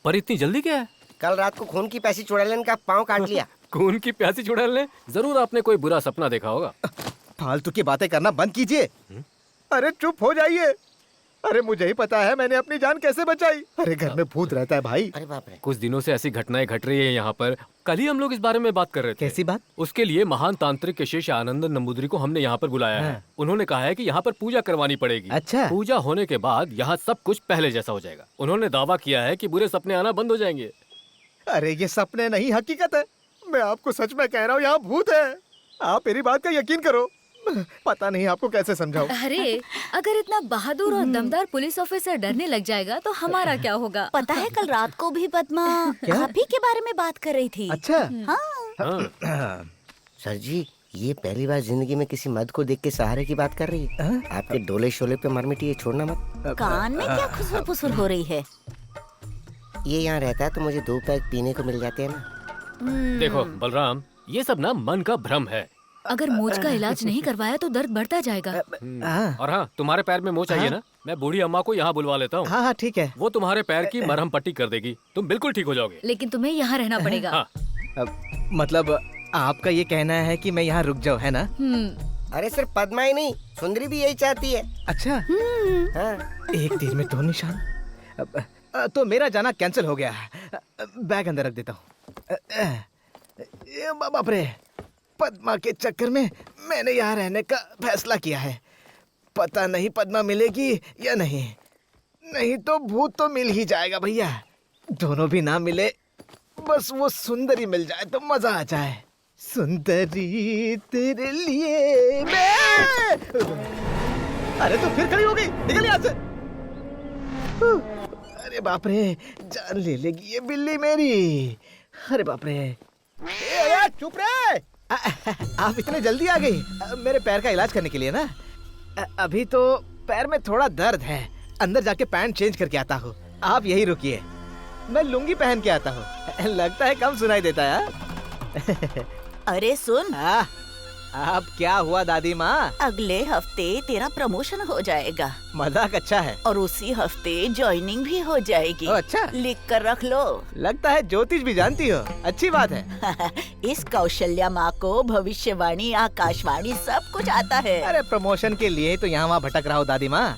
पर इतनी जल्दी क्या है? कल रात को खून की प्यासी चुड़ैल का पाँव काट लिया। खून की प्यासी चुड़ैल ने? जरूर आपने कोई बुरा सपना देखा होगा। फालतू की बातें करना बंद कीजिए। अरे चुप हो जाइए। अरे मुझे ही पता है मैंने अपनी जान कैसे बचाई। अरे घर में भूत रहता है भाई। अरे बाप रे। कुछ दिनों से ऐसी घटनाएं घट रही है यहाँ पर। कल ही हम लोग इस बारे में बात कर रहे थे। कैसी बात? उसके लिए महान तांत्रिक शेष आनंद नंबूदरी को हमने यहाँ पर बुलाया है। उन्होंने कहा है कि यहाँ पर पूजा करवानी पड़ेगी। अच्छा। पूजा होने के बाद यहाँ सब कुछ पहले जैसा हो जाएगा। उन्होंने दावा किया है कि बुरे सपने आना बंद हो जाएंगे। अरे ये सपने नहीं, हकीकत है। मैं आपको सच में कह रहा हूँ, यहाँ भूत है। आप मेरी बात का यकीन करो। पता नहीं आपको कैसे समझाऊं। अरे अगर इतना बहादुर और दमदार पुलिस ऑफिसर डरने लग जाएगा तो हमारा क्या होगा? पता है कल रात को भी पद्मा आप ही के बारे में बात कर रही थी। अच्छा। हाँ। सर जी ये पहली बार जिंदगी में किसी मर्द को देख के सहारे की बात कर रही है। आपके डोले शोले पे मरमिटी ये छोड़ना मत। कान में क्या खुसुर फुसुर हो रही है? ये यहाँ रहता है तो मुझे 2 पैक पीने को मिल जाते हैं ना। देखो बलराम, ये सब ना मन का भ्रम है। अगर मोच का इलाज नहीं करवाया तो दर्द बढ़ता जाएगा। और हाँ, तुम्हारे पैर में मोच आई है ना, मैं बूढ़ी अम्मा को यहाँ बुलवा लेता हूँ। हाँ ठीक है। वो तुम्हारे पैर की मरहम पट्टी कर देगी, तुम बिल्कुल ठीक हो जाओगे। लेकिन तुम्हें यहाँ रहना पड़ेगा। हाँ। मतलब आपका ये कहना है कि मैं यहाँ रुक जाऊँ, है ना? अरे सिर्फ पद्मा ही नहीं, सुंदरी भी यही चाहती है। अच्छा। एक तीर में 2 निशान। तो मेरा जाना कैंसिल हो गया। बैग अंदर रख देता हूँ। ये बाप रे, पद्मा के चक्कर में मैंने यहाँ रहने का फैसला किया है। पता नहीं पद्मा मिलेगी या नहीं। नहीं तो भूत तो मिल ही जाएगा भैया। दोनों भी ना मिले, बस वो सुंदरी मिल जाए तो मजा आ जाए। सुंदरी तेरे लिए मैं। अरे तू फिर खड़ी हो गई, निकल यहाँ से। अरे बाप रे, जान ले लेगी ये बिल्ली मेरी। अरे बाप रे, चुप रे। आप इतने जल्दी आ गई मेरे पैर का इलाज करने के लिए ना? अभी तो पैर में थोड़ा दर्द है, अंदर जाके पैंट चेंज करके आता हूँ। आप यही रुकिए, मैं लुंगी पहन के आता हूँ। लगता है कम सुनाई देता है। अरे सुन, आप क्या हुआ दादी माँ? अगले हफ्ते तेरा प्रमोशन हो जाएगा। मजाक अच्छा है। और उसी हफ्ते ज्वाइनिंग भी हो जाएगी। अच्छा, लिख कर रख लो। लगता है ज्योतिष भी जानती हो, अच्छी बात है। इस कौशल्या माँ को भविष्यवाणी, आकाशवाणी सब कुछ आता है। अरे प्रमोशन के लिए तो यहाँ वहाँ भटक रहा हूँ दादी माँ,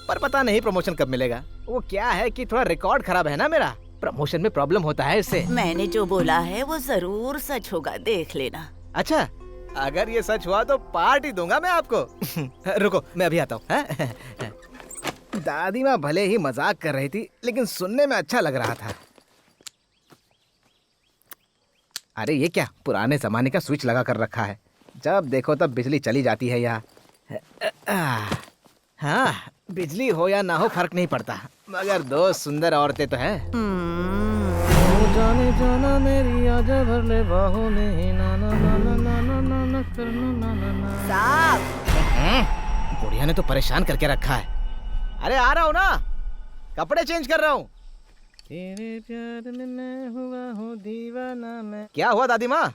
पर पता नहीं प्रमोशन कब मिलेगा। वो क्या है कि थोड़ा रिकॉर्ड खराब है ना मेरा, प्रमोशन में प्रॉब्लम होता है इससे। मैंने जो बोला है वो जरूर सच होगा, देख लेना। अच्छा, अगर ये सच हुआ तो पार्टी दूंगा मैं आपको। रुको, मैं अभी आता हूँ। दादी माँ भले ही मजाक कर रही थी, लेकिन सुनने में अच्छा लग रहा था। अरे ये क्या, पुराने जमाने का स्विच लगा कर रखा है, जब देखो तब बिजली चली जाती है यहाँ। हाँ, बिजली हो या ना हो फर्क नहीं पड़ता, मगर दो सुंदर औरतें तो हैं। जाने जाना मेरी आजा भर ले बाहों में, ना ना ना ना ना ना ना ना करना ना ना ना। साहब, बुढ़िया ने तो परेशान करके रखा है। अरे आ रहा हूँ ना, कपड़े चेंज कर रहा हूँ। तेरे प्यार में मैं हुआ हूँ दीवाना मैं। क्या हुआ दादी माँ?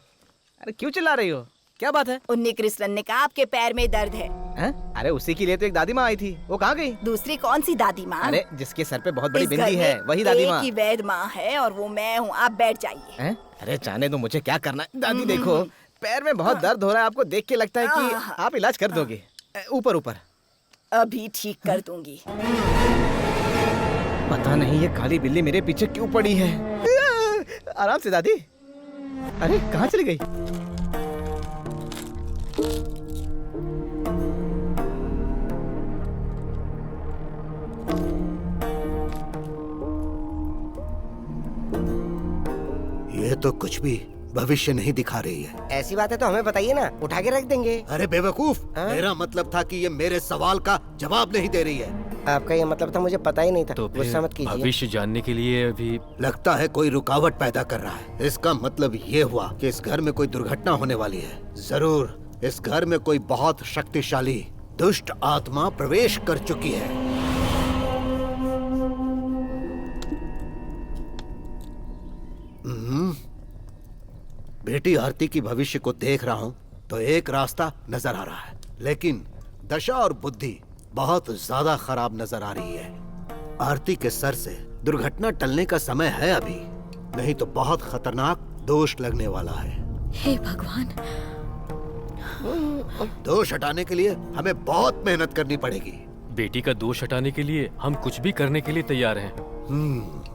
अरे क्यों चिल्ला रही हो, क्या बात है? उन्नी कृष्णन ने कहा आपके पैर में दर्द है। अरे उसी के लिए तो एक दादी माँ आई थी, वो कहाँ गई? दूसरी कौन सी दादी माँ? अरे जिसके सर पे बहुत बड़ी बिंदी है, वही दादी माँ। एक ही वैद माँ है और वो मैं हूँ, आप बैठ जाइए। अरे जाने दो, मुझे क्या करना है। दादी देखो, पैर में बहुत दर्द हो रहा है, आपको देख के लगता है कि आप इलाज कर दोगे। ऊपर ऊपर अभी ठीक कर दूंगी। पता नहीं ये काली बिल्ली मेरे पीछे क्यों पड़ी है। आराम से दादी। अरे कहाँ चली गई? ये तो कुछ भी भविष्य नहीं दिखा रही है। ऐसी बात है तो हमें बताइए ना, उठा के रख देंगे। अरे बेवकूफ, मेरा मतलब था कि ये मेरे सवाल का जवाब नहीं दे रही है। आपका ये मतलब था, मुझे पता ही नहीं था। तो गुस्सा मत कीजिए। भविष्य जानने के लिए अभी लगता है कोई रुकावट पैदा कर रहा है। इसका मतलब ये हुआ कि इस घर में कोई दुर्घटना होने वाली है। जरूर इस घर में कोई बहुत शक्तिशाली दुष्ट आत्मा प्रवेश कर चुकी है। बेटी आरती की भविष्य को देख रहा हूँ तो एक रास्ता नजर आ रहा है, लेकिन दशा और बुद्धि बहुत ज्यादा खराब नजर आ रही है। आरती के सर से दुर्घटना टलने का समय है अभी, नहीं तो बहुत खतरनाक दोष लगने वाला है। हे भगवान, दोष हटाने के लिए हमें बहुत मेहनत करनी पड़ेगी। बेटी का दोष हटाने के लिए हम कुछ भी करने के लिए तैयार हैं।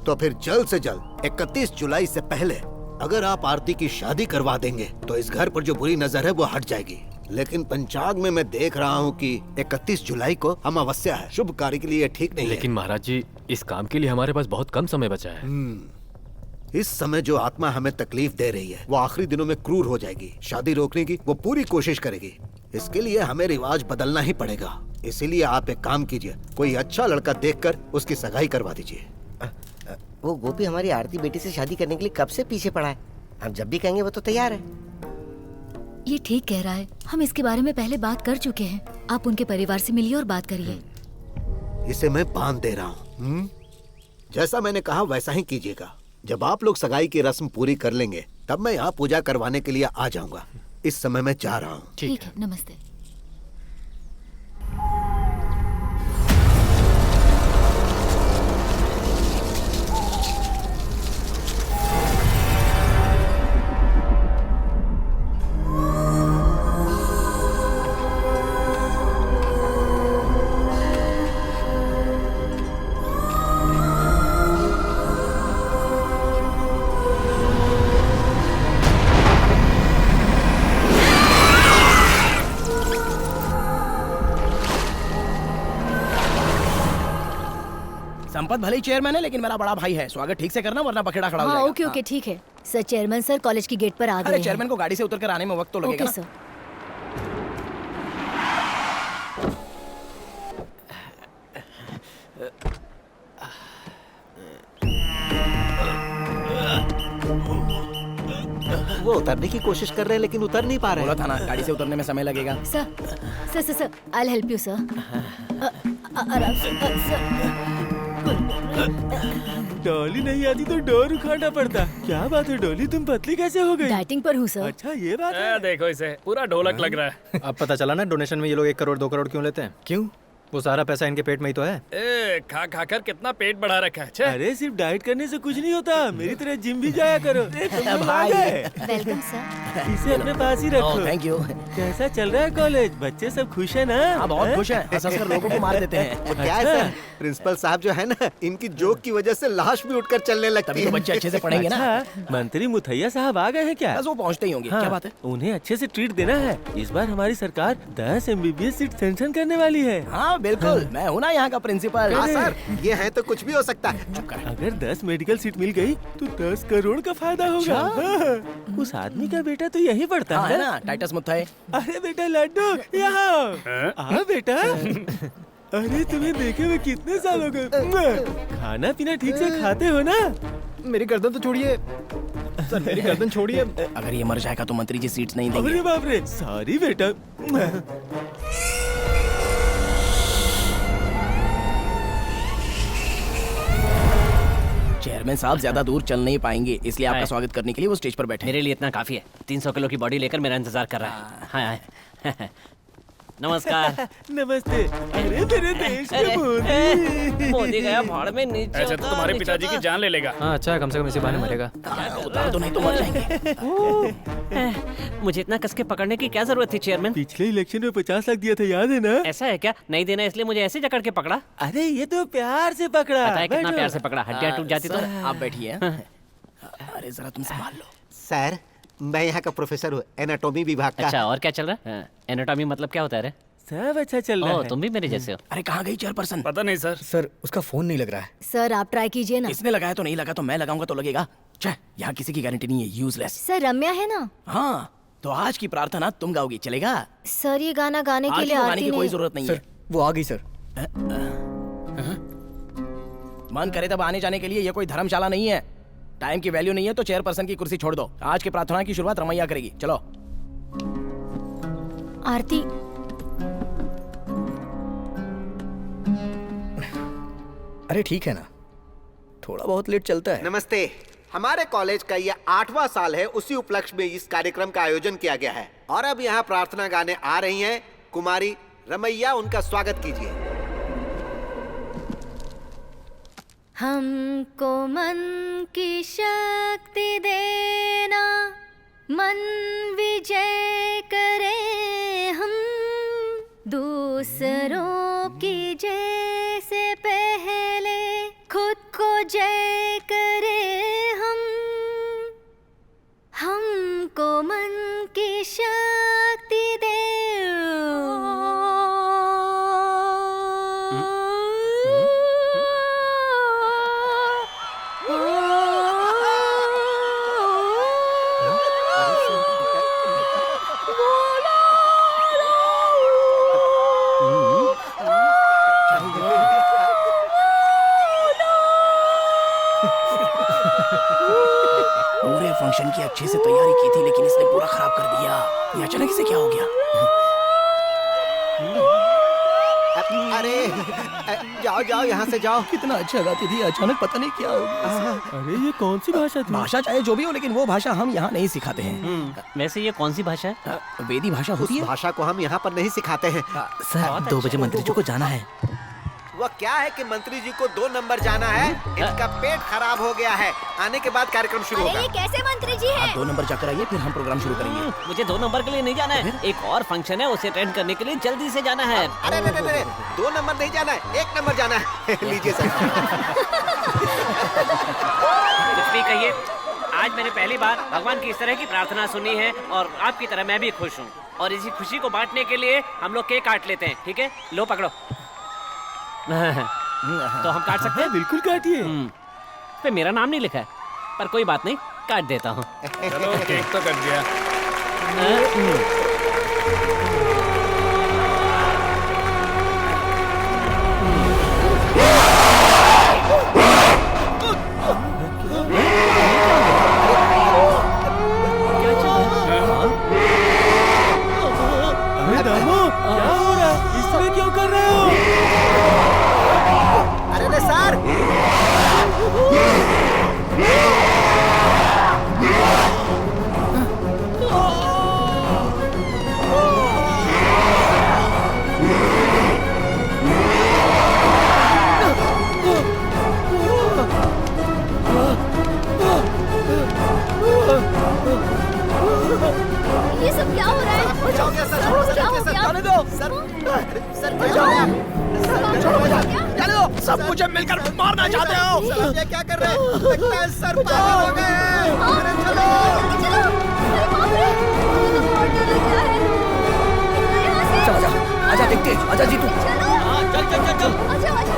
तो फिर जल्द से जल्द 31 जुलाई से पहले अगर आप आरती की शादी करवा देंगे तो इस घर पर जो बुरी नजर है वो हट जाएगी। लेकिन पंचांग में मैं देख रहा हूँ कि 31 जुलाई को अमावस्या है, शुभ कार्य के लिए ठीक नहीं है। लेकिन महाराज जी, इस काम के लिए हमारे पास बहुत कम समय बचा है। इस समय जो आत्मा हमें तकलीफ दे रही है वो आखिरी दिनों में क्रूर हो जाएगी। शादी रोकने की वो पूरी कोशिश करेगी। इसके लिए हमें रिवाज बदलना ही पड़ेगा। इसीलिए आप एक काम कीजिए, कोई अच्छा लड़का देखकर उसकी सगाई करवा दीजिए। वो गोपी हमारी आरती बेटी से शादी करने के लिए कब से पीछे पड़ा है। हम जब भी कहेंगे वो तो तैयार है। ये ठीक कह रहा है, हम इसके बारे में पहले बात कर चुके हैं। आप उनके परिवार से मिलिए और बात करिए। इसे मैं बांध दे रहा हूँ। जैसा मैंने कहा वैसा ही कीजिएगा। जब आप लोग सगाई की रस्म पूरी कर लेंगे तब मैं यहाँ पूजा करवाने के लिए आ जाऊंगा। इस समय मैं जा रहा हूँ। ठीक है, नमस्ते। पद भले ही चेयरमैन है लेकिन मेरा बड़ा भाई है। स्वागत ठीक से करना वरना बखेड़ा खड़ा हो हाँ जाएगा। ओके ओके ठीक है सर। चेयरमैन सर कॉलेज की गेट पर आ गए अरे हैं। चेयरमैन को गाड़ी से उतर कर आने में वक्त तो लगेगा ओके ना। सर। वो उतरने की कोशिश कर रहे हैं लेकिन उतर नहीं पा रहे। बोला था ना गाड़ी से उतरने में समय लगेगा। Sir I help you sir. Dolly नहीं आती तो डोर उखाड़ना पड़ता। क्या बात है डॉली, तुम पतली कैसे हो गई? डाइटिंग पर हूँ सर। अच्छा ये बात है। देखो इसे पूरा ढोलक लग रहा है। अब पता चला ना डोनेशन में ये लोग 1 करोड़ 2 करोड़ क्यों लेते हैं। क्यों? वो सारा पैसा इनके पेट में ही तो है। ए, खा खा कर कितना पेट बढ़ा रखा है। छे। अरे सिर्फ डाइट करने से कुछ नहीं होता, मेरी तरह जिम भी जाया करो। भाई वेलकम सर। इसे अपने पास ही रखो। Thank you. कैसा चल रहा है कॉलेज? बच्चे सब खुश है ना? हाँ बहुत खुश हैं। हंसकर लोगों को मार देते हैं। वो क्या है सर, प्रिंसिपल साहब जो है ना, इनकी जोक की वजह से लाश भी उठकर चलने लगती तभी है। तो बच्चे अच्छे से पढ़ेंगे ना। अच्छा, मंत्री मुथैया साहब आ गए हैं क्या? बस वो पहुंचते ही होंगे। हाँ, क्या बात है? उन्हें अच्छे से ट्रीट देना है। इस बार हमारी सरकार 10 MBBS सीट सैंक्शन करने वाली है। हाँ बिल्कुल, मैं हूँ ना यहाँ का प्रिंसिपल। हाँ सर, ये है तो कुछ भी हो सकता है। अगर 10 मेडिकल सीट मिल गई तो 10 करोड़ का फायदा होगा। हाँ, उस आदमी का बेटा तो यहीं पढ़ता हाँ, है ना टाइटस मुथाई। अरे बेटा लड्डू यहाँ आ बेटा। अरे तुम्हें देखे हुए कितने साल हो गए। खाना पीना ठीक से खाते हो ना? मेरी गर्दन तो छोड़िए सर, मेरी गर्दन छोड़िए। अगर ये मर जाएगा तो मंत्री जी सीट्स नहीं देंगे। अरे बाप रे, सॉरी बेटा। चेयरमैन साहब ज्यादा दूर चल नहीं पाएंगे, इसलिए आपका हाय। स्वागत करने के लिए वो स्टेज पर बैठे हैं। मेरे लिए इतना काफी है। 300 किलो की बॉडी लेकर मेरा इंतजार कर रहा है। हाँ नमस्कार। नमस्ते। अरे मेरे देश के अरे, मोदी। मोदी गया भाड़ में नीचे। ऐसे तो तुम्हारे पिताजी की जान ले लेगा। हाँ अच्छा, कम से कम इसी बहाने मरेगा। उतार दो नहीं तो मर जाएंगे। मुझे इतना कसके पकड़ने की क्या जरूरत थी चेयरमैन? पिछले इलेक्शन में 50 लाख दिया था, याद है ना? ऐसा है क्या? नहीं देना इसलिए मुझे ऐसे जकड़ के पकड़ा? अरे ये तो प्यार से पकड़ा। पता है कितना बैठो। प्यार से पकड़ा? हड्डियां टूट जाती तो। आप बैठिए। अरे जरा तुम संभाल लो। सर, मैं यहाँ का प्रोफेसर हूँ, एनाटॉमी विभाग का। अच्छा, और क्या चल रहा है? एनाटॉमी मतलब क्या होता है रे? सब अच्छा चल रहा है। तुम भी मेरे जैसे हो। अरे कहाँ गई चेयरपर्सन? पता नहीं सर। सर उसका फोन नहीं लग रहा है। सर आप ट्राई कीजिए ना। इसने लगाया तो नहीं लगा तो मैं लगाऊंगा तो लगेगा। यहाँ किसी की गारंटी नहीं है, यूजलेस। सर रम्या है ना? हाँ, तो आज की प्रार्थना तुम गाओगी, चलेगा? सर ये गाना गाने के आज लिए तो गाने आरती की कोई नहीं। जरूरत नहीं सर है। वो आ गई सर। मन करे तब आने जाने के लिए, ये कोई धर्मशाला नहीं है। टाइम की वैल्यू नहीं है तो चेयरपर्सन की कुर्सी छोड़ दो। आज की प्रार्थना की शुरुआत रमैया करेगी, चलो। आरती अरे ठीक है ना, थोड़ा बहुत लेट चलता है। नमस्ते। हमारे कॉलेज का ये 8वां साल है, उसी उपलक्ष्य में इस कार्यक्रम का आयोजन किया गया है। और अब यहाँ प्रार्थना गाने आ रही हैं कुमारी रमैया, उनका स्वागत कीजिए। हमको मन की शक्ति देना, मन विजय करे हम, दूसरों की जय से पहले खुद को जय करे हम। हमको मन की शक्ति दे। पूरे फंक्शन की अच्छे से तैयारी की थी लेकिन इसने पूरा खराब कर दिया। ये अचानक से क्या हो गया? अरे जाओ जाओ, यहाँ से जाओ। कितना अच्छा गाती थी, अचानक पता नहीं क्या हो गया। अरे ये कौन सी भाषा थी? भाषा चाहे जो भी हो, लेकिन वो भाषा हम यहाँ नहीं सिखाते हैं। वैसे ये कौन सी भाषा है? वेदी भाषा होती है। भाषा को हम यहाँ पर नहीं सिखाते हैं। सर 2 बजे मंत्री जी को जाना है। वह क्या है कि मंत्री जी को 2 नंबर जाना है, इनका पेट खराब हो गया है। आने के बाद कार्यक्रम शुरू होगा। ये कैसे मंत्री जी हैं? 2 नंबर जाकर आइए, फिर हम प्रोग्राम शुरू करेंगे। मुझे 2 नंबर के लिए नहीं जाना है, एक और फंक्शन है उसे अटेंड करने के लिए जल्दी से जाना है। अरे 2 नंबर नहीं जाना है, 1 नंबर जाना है। लीजिए सर। कुछ भी कहिए, आज मैंने पहली बार भगवान की इस तरह की प्रार्थना सुनी है और आपकी तरह मैं भी खुश हूँ। और इसी खुशी को बांटने के लिए हम लोग केक काट लेते हैं, ठीक है? लो पकड़ो। तो हम काट सकते हैं? बिल्कुल काटिए। इस पे मेरा नाम नहीं लिखा है, पर कोई बात नहीं, काट देता हूँ। चलो केक तो कट गया। अरे दामो, क्या हो रहा है? इस तरह क्यों कर रहे हो? अरे सर, ये सब क्या हो रहा है? बचाओ क्या सर? क्या हो गया? जाने दो सर, सर बचाओ जाने दो। सब मुझे मिलकर मारना चाहते हो। सर आप ये क्या कर रहे हैं? लगता है सर पागल हो गए हैं। अरे चलो चलो, अरे बाप रे, मुझे तो बहुत डर लग रहा है। यहाँ से चल आजा, आजा देखते, आजा जीतू। चलो, चल चल चल चल। आजा आजा।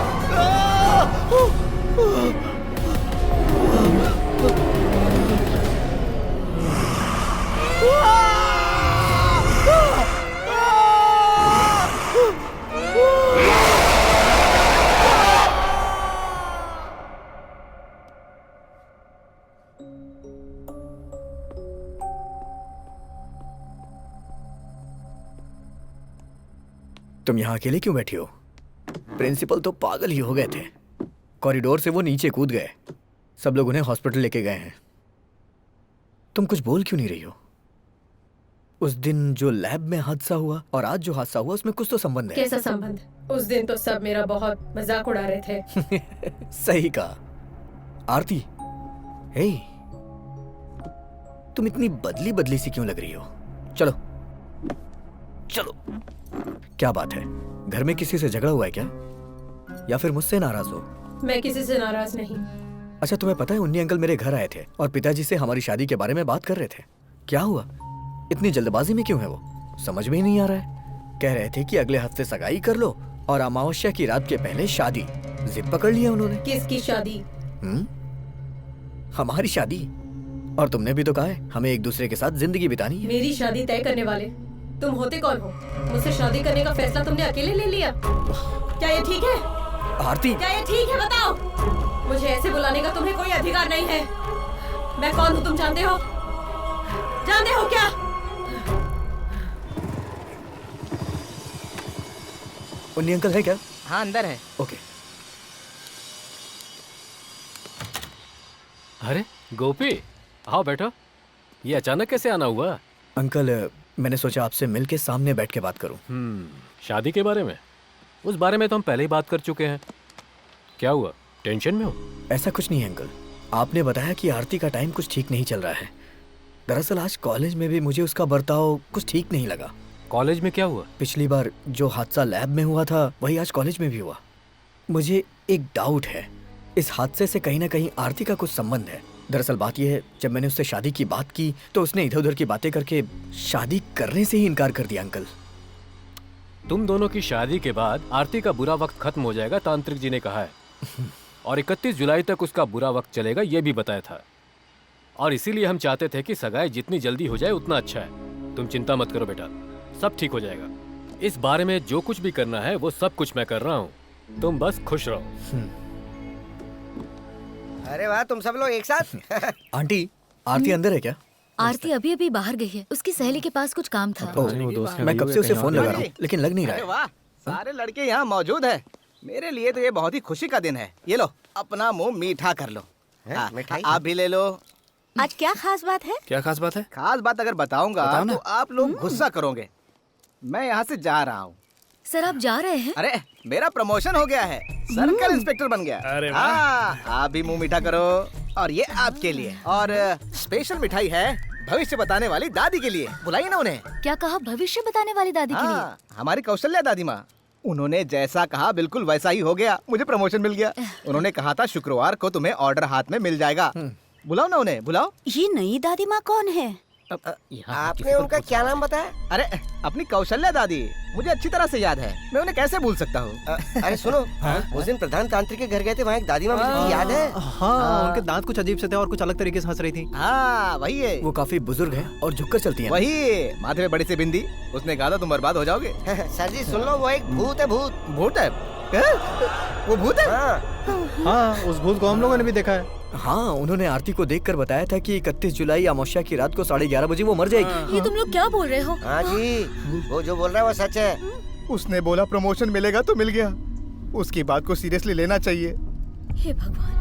तुम यहाँ अकेले क्यों बैठी हो? प्रिंसिपल तो पागल ही हो गए थे। कॉरिडोर से वो नीचे कूद गए। सब लोग उन्हें हॉस्पिटल लेके गए हैं। तुम कुछ बोल क्यों नहीं रही हो? उस दिन जो लैब में हादसा हुआ और आज जो हादसा हुआ उसमें कुछ तो संबंध है। कैसा संबंध? उस दिन तो सब मेरा बहुत मजाक उड़ा रहे थे। सही कहा। आरती, हे, तुम इतनी बदली बदली सी क्यों लग रही हो? चलो चलो। क्या बात है? घर में किसी से झगड़ा हुआ है क्या? या फिर मुझसे नाराज हो? मैं किसी से नाराज नहीं। अच्छा, तुम्हें पता है उन्नी अंकल मेरे घर आए थे और पिताजी से हमारी शादी के बारे में बात कर रहे थे। क्या हुआ? इतनी जल्दबाजी में क्यों है वो? समझ में ही नहीं आ रहा है। कह रहे थे कि अगले हफ्ते सगाई कर लो और अमावस्या की रात के पहले शादी। जिद पकड़ लिया उन्होंने। किसकी शादी? हमारी शादी। और तुमने भी तो कहा है हमें एक दूसरे के साथ जिंदगी बितानी है। मेरी शादी तय करने वाले तुम होते कौन हो? मुझसे शादी करने का फैसला तुमने अकेले ले लिया। क्या ये ठीक है? आरती, क्या ये ठीक है? बताओ। मुझे ऐसे बुलाने का तुम्हें कोई अधिकार नहीं है। मैं कौन हूँ तुम जानते हो? जानते हो क्या? उन्नी अंकल है क्या? हाँ अंदर है। ओके। अरे गोपी, आओ बैठो। ये अचानक कैसे आना हुआ? अंकल, मैंने सोचा आपसे मिल के सामने बैठ के बात करूं। शादी के बारे में? उस बारे में तो हम पहले ही बात कर चुके हैं। क्या हुआ, टेंशन में हो? ऐसा कुछ नहीं है अंकल। आपने बताया कि आरती का टाइम कुछ ठीक नहीं चल रहा है। दरअसल आज कॉलेज में भी मुझे उसका बर्ताव कुछ ठीक नहीं लगा। कॉलेज में क्या हुआ? पिछली बार जो हादसा लैब में हुआ था वही आज कॉलेज में भी हुआ। मुझे एक डाउट है, इस हादसे से कहीं ना कहीं आरती का कुछ संबंध है। दरअसल बात यह है, जब मैंने उससे शादी की बात की तो उसने इधर उधर की बातें करके शादी करने से ही इनकार कर दिया। अंकल, तुम दोनों की शादी के बाद आरती का बुरा वक्त खत्म हो जाएगा, तांत्रिक जी ने कहा है। और 31 जुलाई तक उसका बुरा वक्त चलेगा, ये भी बताया था। और इसीलिए हम चाहते थे कि सगाई जितनी जल्दी हो जाए उतना अच्छा है। तुम चिंता मत करो बेटा, सब ठीक हो जाएगा। इस बारे में जो कुछ भी करना है वो सब कुछ मैं कर रहा हूँ, तुम बस खुश रहो। अरे वाह, तुम सब लोग एक साथ। आंटी, आरती अंदर है क्या? आरती अभी अभी बाहर गई है, उसकी सहेली के पास कुछ काम था। मैं कब से उसे फोन लगा रहा हूँ लेकिन लग नहीं रहा अरे है। वाह, सारे लड़के यहाँ मौजूद हैं। मेरे लिए तो ये बहुत ही खुशी का दिन है। ये लो, अपना मुंह मीठा कर लो। हाँ, मिठाई? आप भी ले लो। आज क्या खास बात है? क्या खास बात है? खास बात अगर बताऊंगा तो आप लोग गुस्सा करोगे। मैं यहाँ से जा रहा हूँ। सर आप जा रहे हैं? अरे मेरा प्रमोशन हो गया है, सर्कल इंस्पेक्टर बन गया। अरे वाह। हाँ, आप भी मुंह मीठा करो। और ये आपके लिए, और स्पेशल मिठाई है भविष्य बताने वाली दादी के लिए। बुलाइए ना उन्हें। क्या कहा? भविष्य बताने वाली दादी के लिए? हाँ, हमारी कौशल्या दादी माँ। उन्होंने जैसा कहा बिल्कुल वैसा ही हो गया। मुझे प्रमोशन मिल गया। उन्होंने कहा था शुक्रवार को तुम्हें ऑर्डर हाथ में मिल जाएगा। बुलाओ ना उन्हें, बुलाओ। ये नई दादी माँ कौन है? आपने उनका क्या नाम बताया? अरे अपनी कौशल्या दादी। मुझे अच्छी तरह से याद है, मैं उन्हें कैसे भूल सकता हूँ। अरे सुनो, उस दिन प्रधान तांत्रिक के घर गए थे, वहाँ एक दादी माँ मिली थी, याद है? हाँ, उनके दांत कुछ अजीब से थे और कुछ अलग तरीके से हंस रही थी। हाँ वही है। वो काफी बुजुर्ग है और झुककर चलती है। वही माथे में बड़ी सी बिंदी। उसने कहा था तुम बर्बाद हो जाओगे। सर जी सुन लो, वो एक भूत है, भूत। भूत है? वो भूत है? हाँ, उस भूत को हम लोगों ने भी देखा है। हाँ, उन्होंने आरती को देखकर बताया था कि 31 जुलाई अमावस्या की रात को 11:30 बजे वो मर जाएगी। ये तुम लोग क्या बोल रहे हो? हाँ जी, वो जो बोल रहा है वो सच है। उसने बोला प्रमोशन मिलेगा तो मिल गया। उसकी बात को सीरियसली लेना चाहिए। हे भगवान।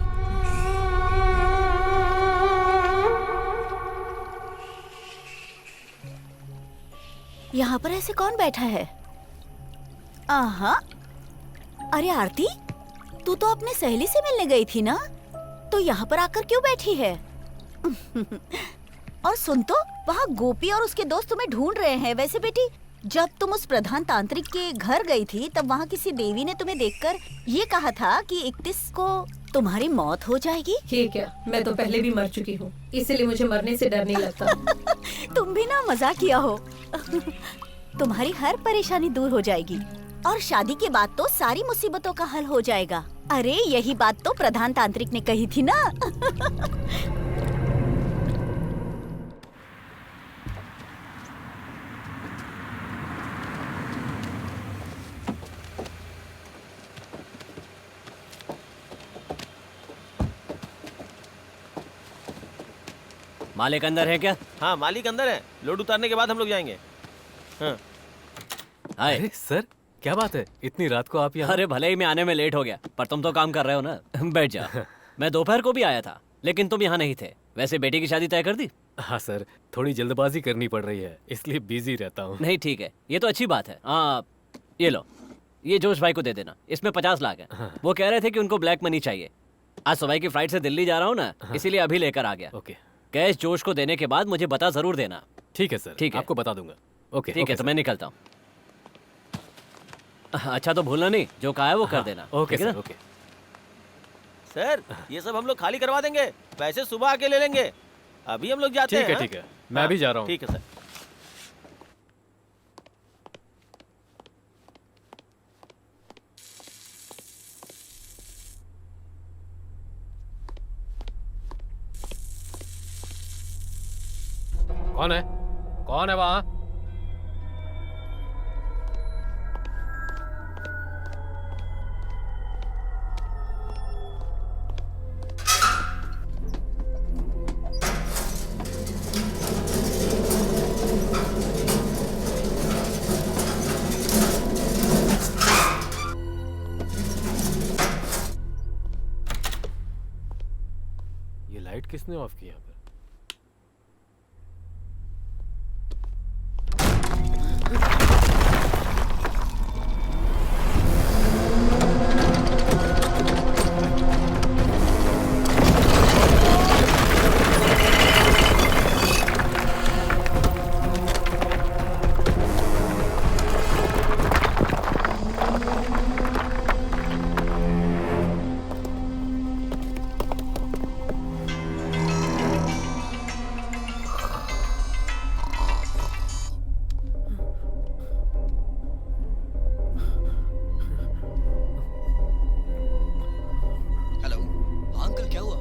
यहाँ पर ऐसे कौन बैठा है? आहा, अरे आरती, तू तो अपने सहेली से मिलने गई थी ना, तो यहाँ पर आकर क्यों बैठी है? और सुन तो, वहाँ गोपी और उसके दोस्त तुम्हें ढूंढ रहे हैं। वैसे बेटी, जब तुम उस प्रधान तांत्रिक के घर गई थी, तब वहाँ किसी देवी ने तुम्हें देखकर ये कहा था कि 31 को तुम्हारी मौत हो जाएगी। ये क्या, मैं तो पहले भी मर चुकी हूँ, इसीलिए मुझे मरने से डर नहीं लगता। तुम भी ना मजाक किया हो। तुम्हारी हर परेशानी दूर हो जाएगी और शादी के बाद तो सारी मुसीबतों का हल हो जाएगा। अरे यही बात तो प्रधान तांत्रिक ने कही थी ना। मालिक अंदर है क्या? हाँ, मालिक अंदर है। लोड उतारने के बाद हम लोग जाएंगे। हाँ। हाय सर, क्या बात है, इतनी रात को आप यहाँ? अरे भले ही मैं आने में लेट हो गया, पर तुम तो काम कर रहे हो ना। बैठ जाओ। मैं दोपहर को भी आया था, लेकिन तुम यहाँ नहीं थे। वैसे बेटी की शादी तय कर दी? हाँ सर, थोड़ी जल्दबाजी करनी पड़ रही है, इसलिए बिजी रहता हूँ। नहीं ठीक है, ये तो अच्छी बात है। ये लो, ये जोश भाई को दे देना, इसमें 50 लाख है। हाँ। वो कह रहे थे कि उनको ब्लैक मनी चाहिए। आज सुबह की फ्लाइट से दिल्ली जा रहा हूँ ना, इसीलिए अभी लेकर आ गया। ओके। कैश जोश को देने के बाद मुझे बता जरूर देना। ठीक है सर, ठीक है, आपको बता दूंगा। ओके ठीक है, तो मैं निकलता हूँ। अच्छा तो भूलना नहीं, जो कहा है वो कर देना। ओके ठीक है सर, ना? ओके। सर, ये सब हम लोग खाली करवा देंगे, पैसे सुबह आके ले लेंगे। अभी हम लोग जाते हैं। ठीक है, मैं भी जा रहा हूँ। ठीक है सर। कौन है? कौन है वहाँ? ये लाइट किसने ऑफ की यहाँ पर?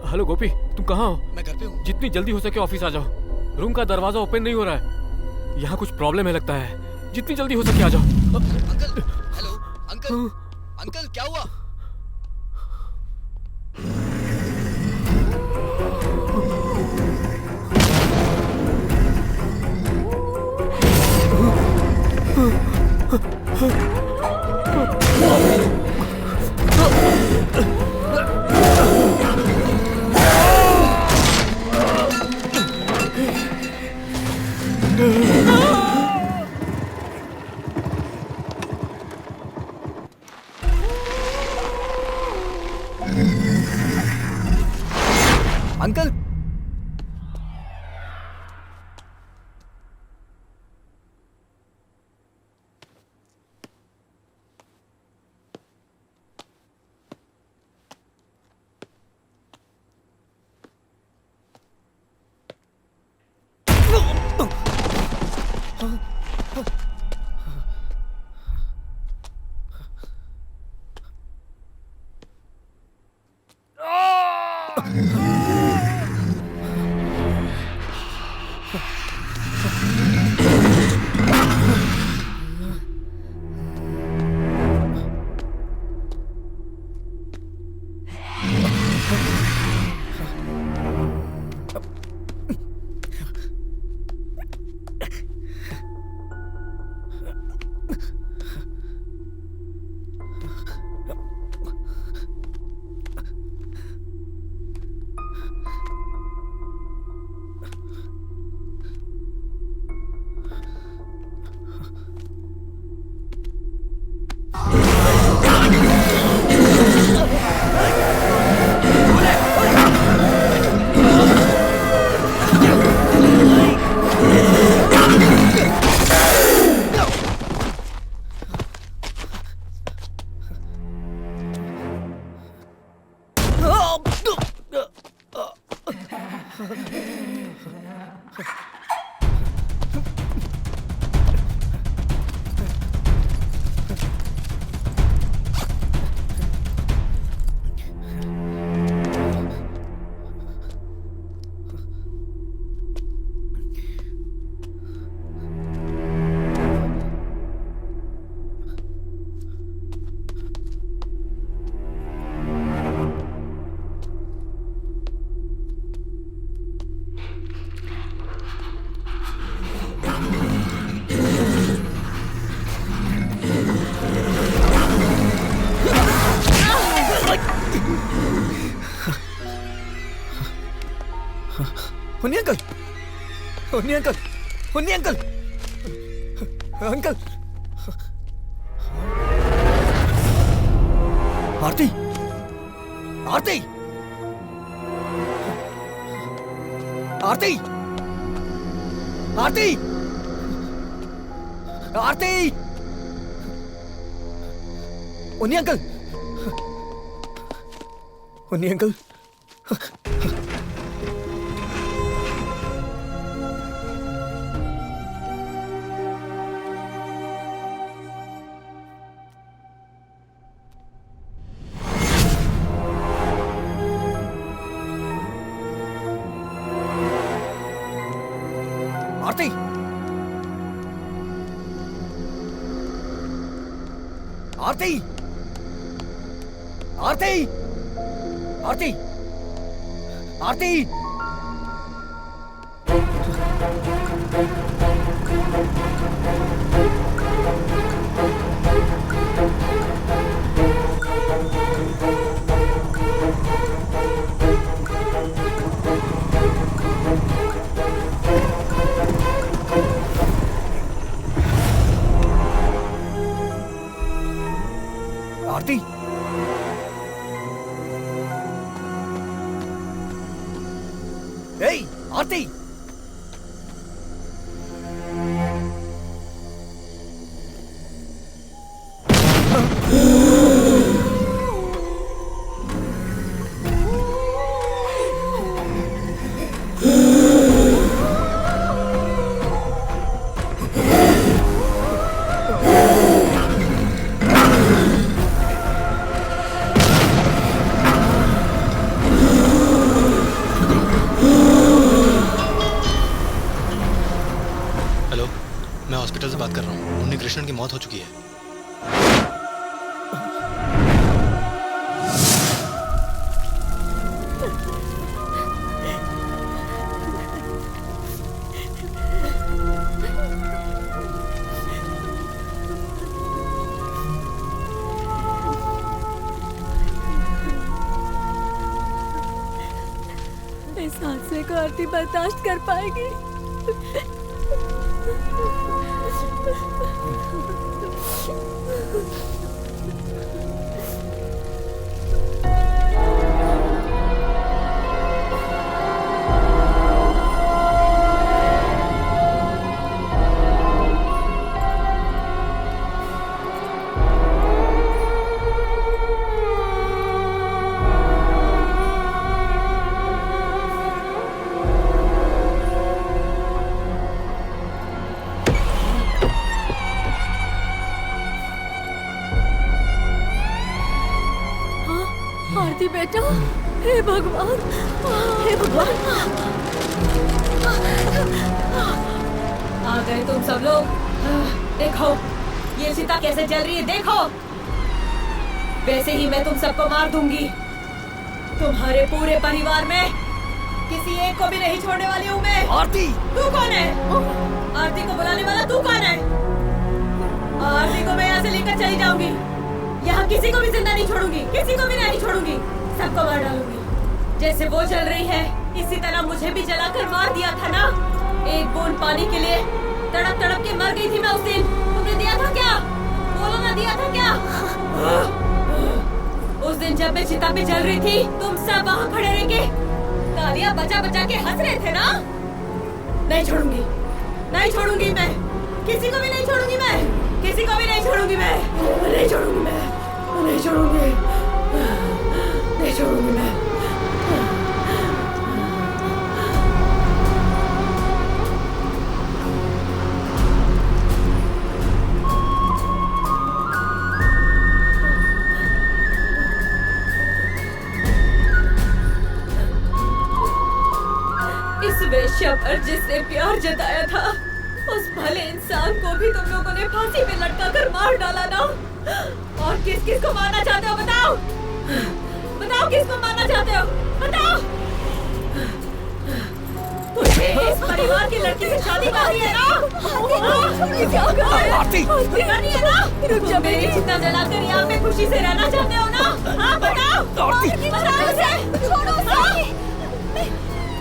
हेलो गोपी, तुम कहाँ हो? मैं घर पे हूँ। जितनी जल्दी हो सके ऑफिस आ जाओ। रूम का दरवाजा ओपन नहीं हो रहा है। यहाँ कुछ प्रॉब्लम है लगता है। जितनी जल्दी हो सके आ जाओ। अंकल, हेलो, अंकल, अंकल क्या हुआ? Uncle, Unni uncle, Unni uncle, Unni uncle, uncle, Aarti, Aarti, Aarti, Aarti, Aarti, Unni uncle, Unni uncle, Aarti, Aarti, Aarti, Aarti, Aarti, Aarti, ए, आरती, हेलो, मैं हॉस्पिटल से बात कर रहा हूँ। उन्नी कृष्णन की मौत हो चुकी है। इस हादसे को आरती बर्दाश्त कर पाएगी? आरती बेटा, हे भगवान, हे भगवान। गए तुम सब लोग। देखो ये चिता कैसे जल रही है, देखो। वैसे ही मैं तुम सबको मार दूंगी। तुम्हारे पूरे परिवार में किसी एक को भी नहीं छोड़ने वाली हूँ मैं। आरती, तू कौन है? आरती को बुलाने वाला तू कौन है? आरती को मैं यहाँ से लेकर चली जाऊंगी। यहाँ किसी को भी जिंदा नहीं छोड़ूंगी, किसी को भी नहीं छोड़ूंगी, सबको मार डालूंगी। जैसे वो जल रही है इसी तरह मुझे भी जलाकर मार दिया था ना। एक बूंद पानी के लिए तड़प तड़प के मर गई थी मैं उस दिन। तुमने दिया था क्या? बोलो ना, दिया था क्या? उस दिन जब मैं चिता पे जल रही थी तुम सब वहाँ खड़े रह के तालियां बजा बजा के हंस रहे थे ना। नहीं छोड़ूंगी, नहीं छोड़ूंगी मैं, किसी को भी नहीं छोड़ूंगी मैं, किसी को भी नहीं छोड़ूंगी मैं, नहीं छोड़ूंगी मैं, नहीं छोड़ूंगी, नहीं छोड़ूंगी मैं। वेश्या पर जिसने प्यार जताया था उस भले इंसान को भी तुम लोगों ने फांसी पे लटका कर मार डाला ना। और किस किस को मारना चाहते हो बताओ, बताओ किसको मारना चाहते हो, बताओ। तुझे इस परिवार की लड़की से शादी करनी है ना? करनी है ना? तुम मेरी चिता जलाकर यहाँ पे खुशी से रहना चाहते हो ना? हाँ बताओ, बताओ मुझे। छोड़ो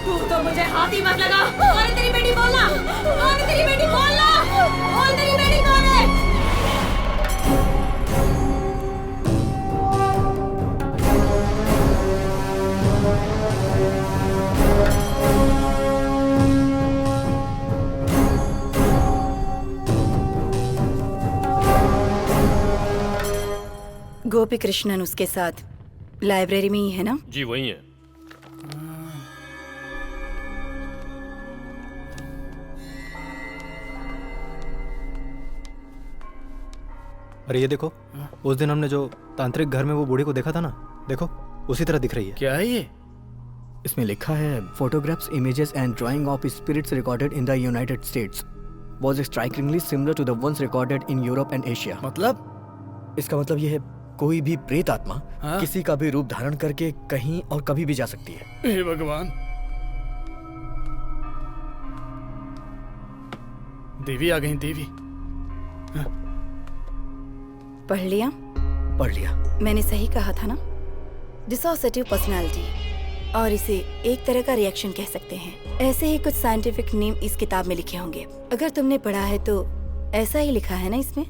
तू तो मुझे हाथी मत लगा। कौन है तेरी बेटी, बोलना। कौन है तेरी बेटी, बोलना। बोल तेरी बेटी कौन है? गोपी कृष्णन उसके साथ लाइब्रेरी में ही है ना? जी वही है। अरे ये देखो, उस दिन हमने जो तांत्रिक घर में वो बूढ़ी को देखा था ना, देखो उसी तरह दिख रही है। क्या है ये? इसमें लिखा है photographs, images and drawing of spirits recorded in the United States was strikingly similar to the ones recorded in Europe and Asia। मतलब? इसका मतलब ये है कोई भी प्रेत आत्मा किसी का भी रूप धारण करके कहीं और कभी भी जा सकती है। हे भगवान, देवी आ गई। देवी पढ़ लिया? पढ़ लिया। मैंने सही कहा था ना? डिसोसिएटिव पर्सनालिटी, और इसे एक तरह का रिएक्शन कह सकते हैं। ऐसे ही कुछ साइंटिफिक नेम इस किताब में लिखे होंगे। अगर तुमने पढ़ा है तो ऐसा ही लिखा है ना इसमें?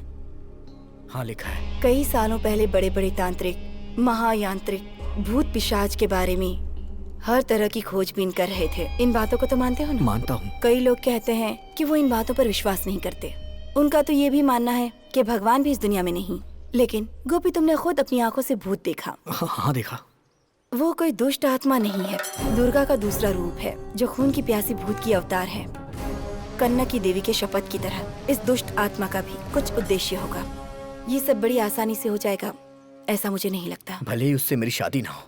हाँ लिखा है। कई सालों पहले बड़े बड़े तांत्रिक, महायांत्रिक, भूत पिशाच के बारे में हर तरह की खोजबीन कर रहे थे। इन बातों को तो मानते हो ना? मानता हूँ। कई लोग कहते हैं कि वो इन बातों पर विश्वास नहीं करते। उनका तो ये भी मानना है कि भगवान भी इस दुनिया में नहीं। लेकिन गोपी, तुमने खुद अपनी आंखों से भूत देखा। हाँ देखा। वो कोई दुष्ट आत्मा नहीं है, दुर्गा का दूसरा रूप है जो खून की प्यासी भूत की अवतार है। कन्ना की देवी के शपथ की तरह इस दुष्ट आत्मा का भी कुछ उद्देश्य होगा। ये सब बड़ी आसानी से हो जाएगा ऐसा मुझे नहीं लगता। भले ही उससे मेरी शादी ना हो,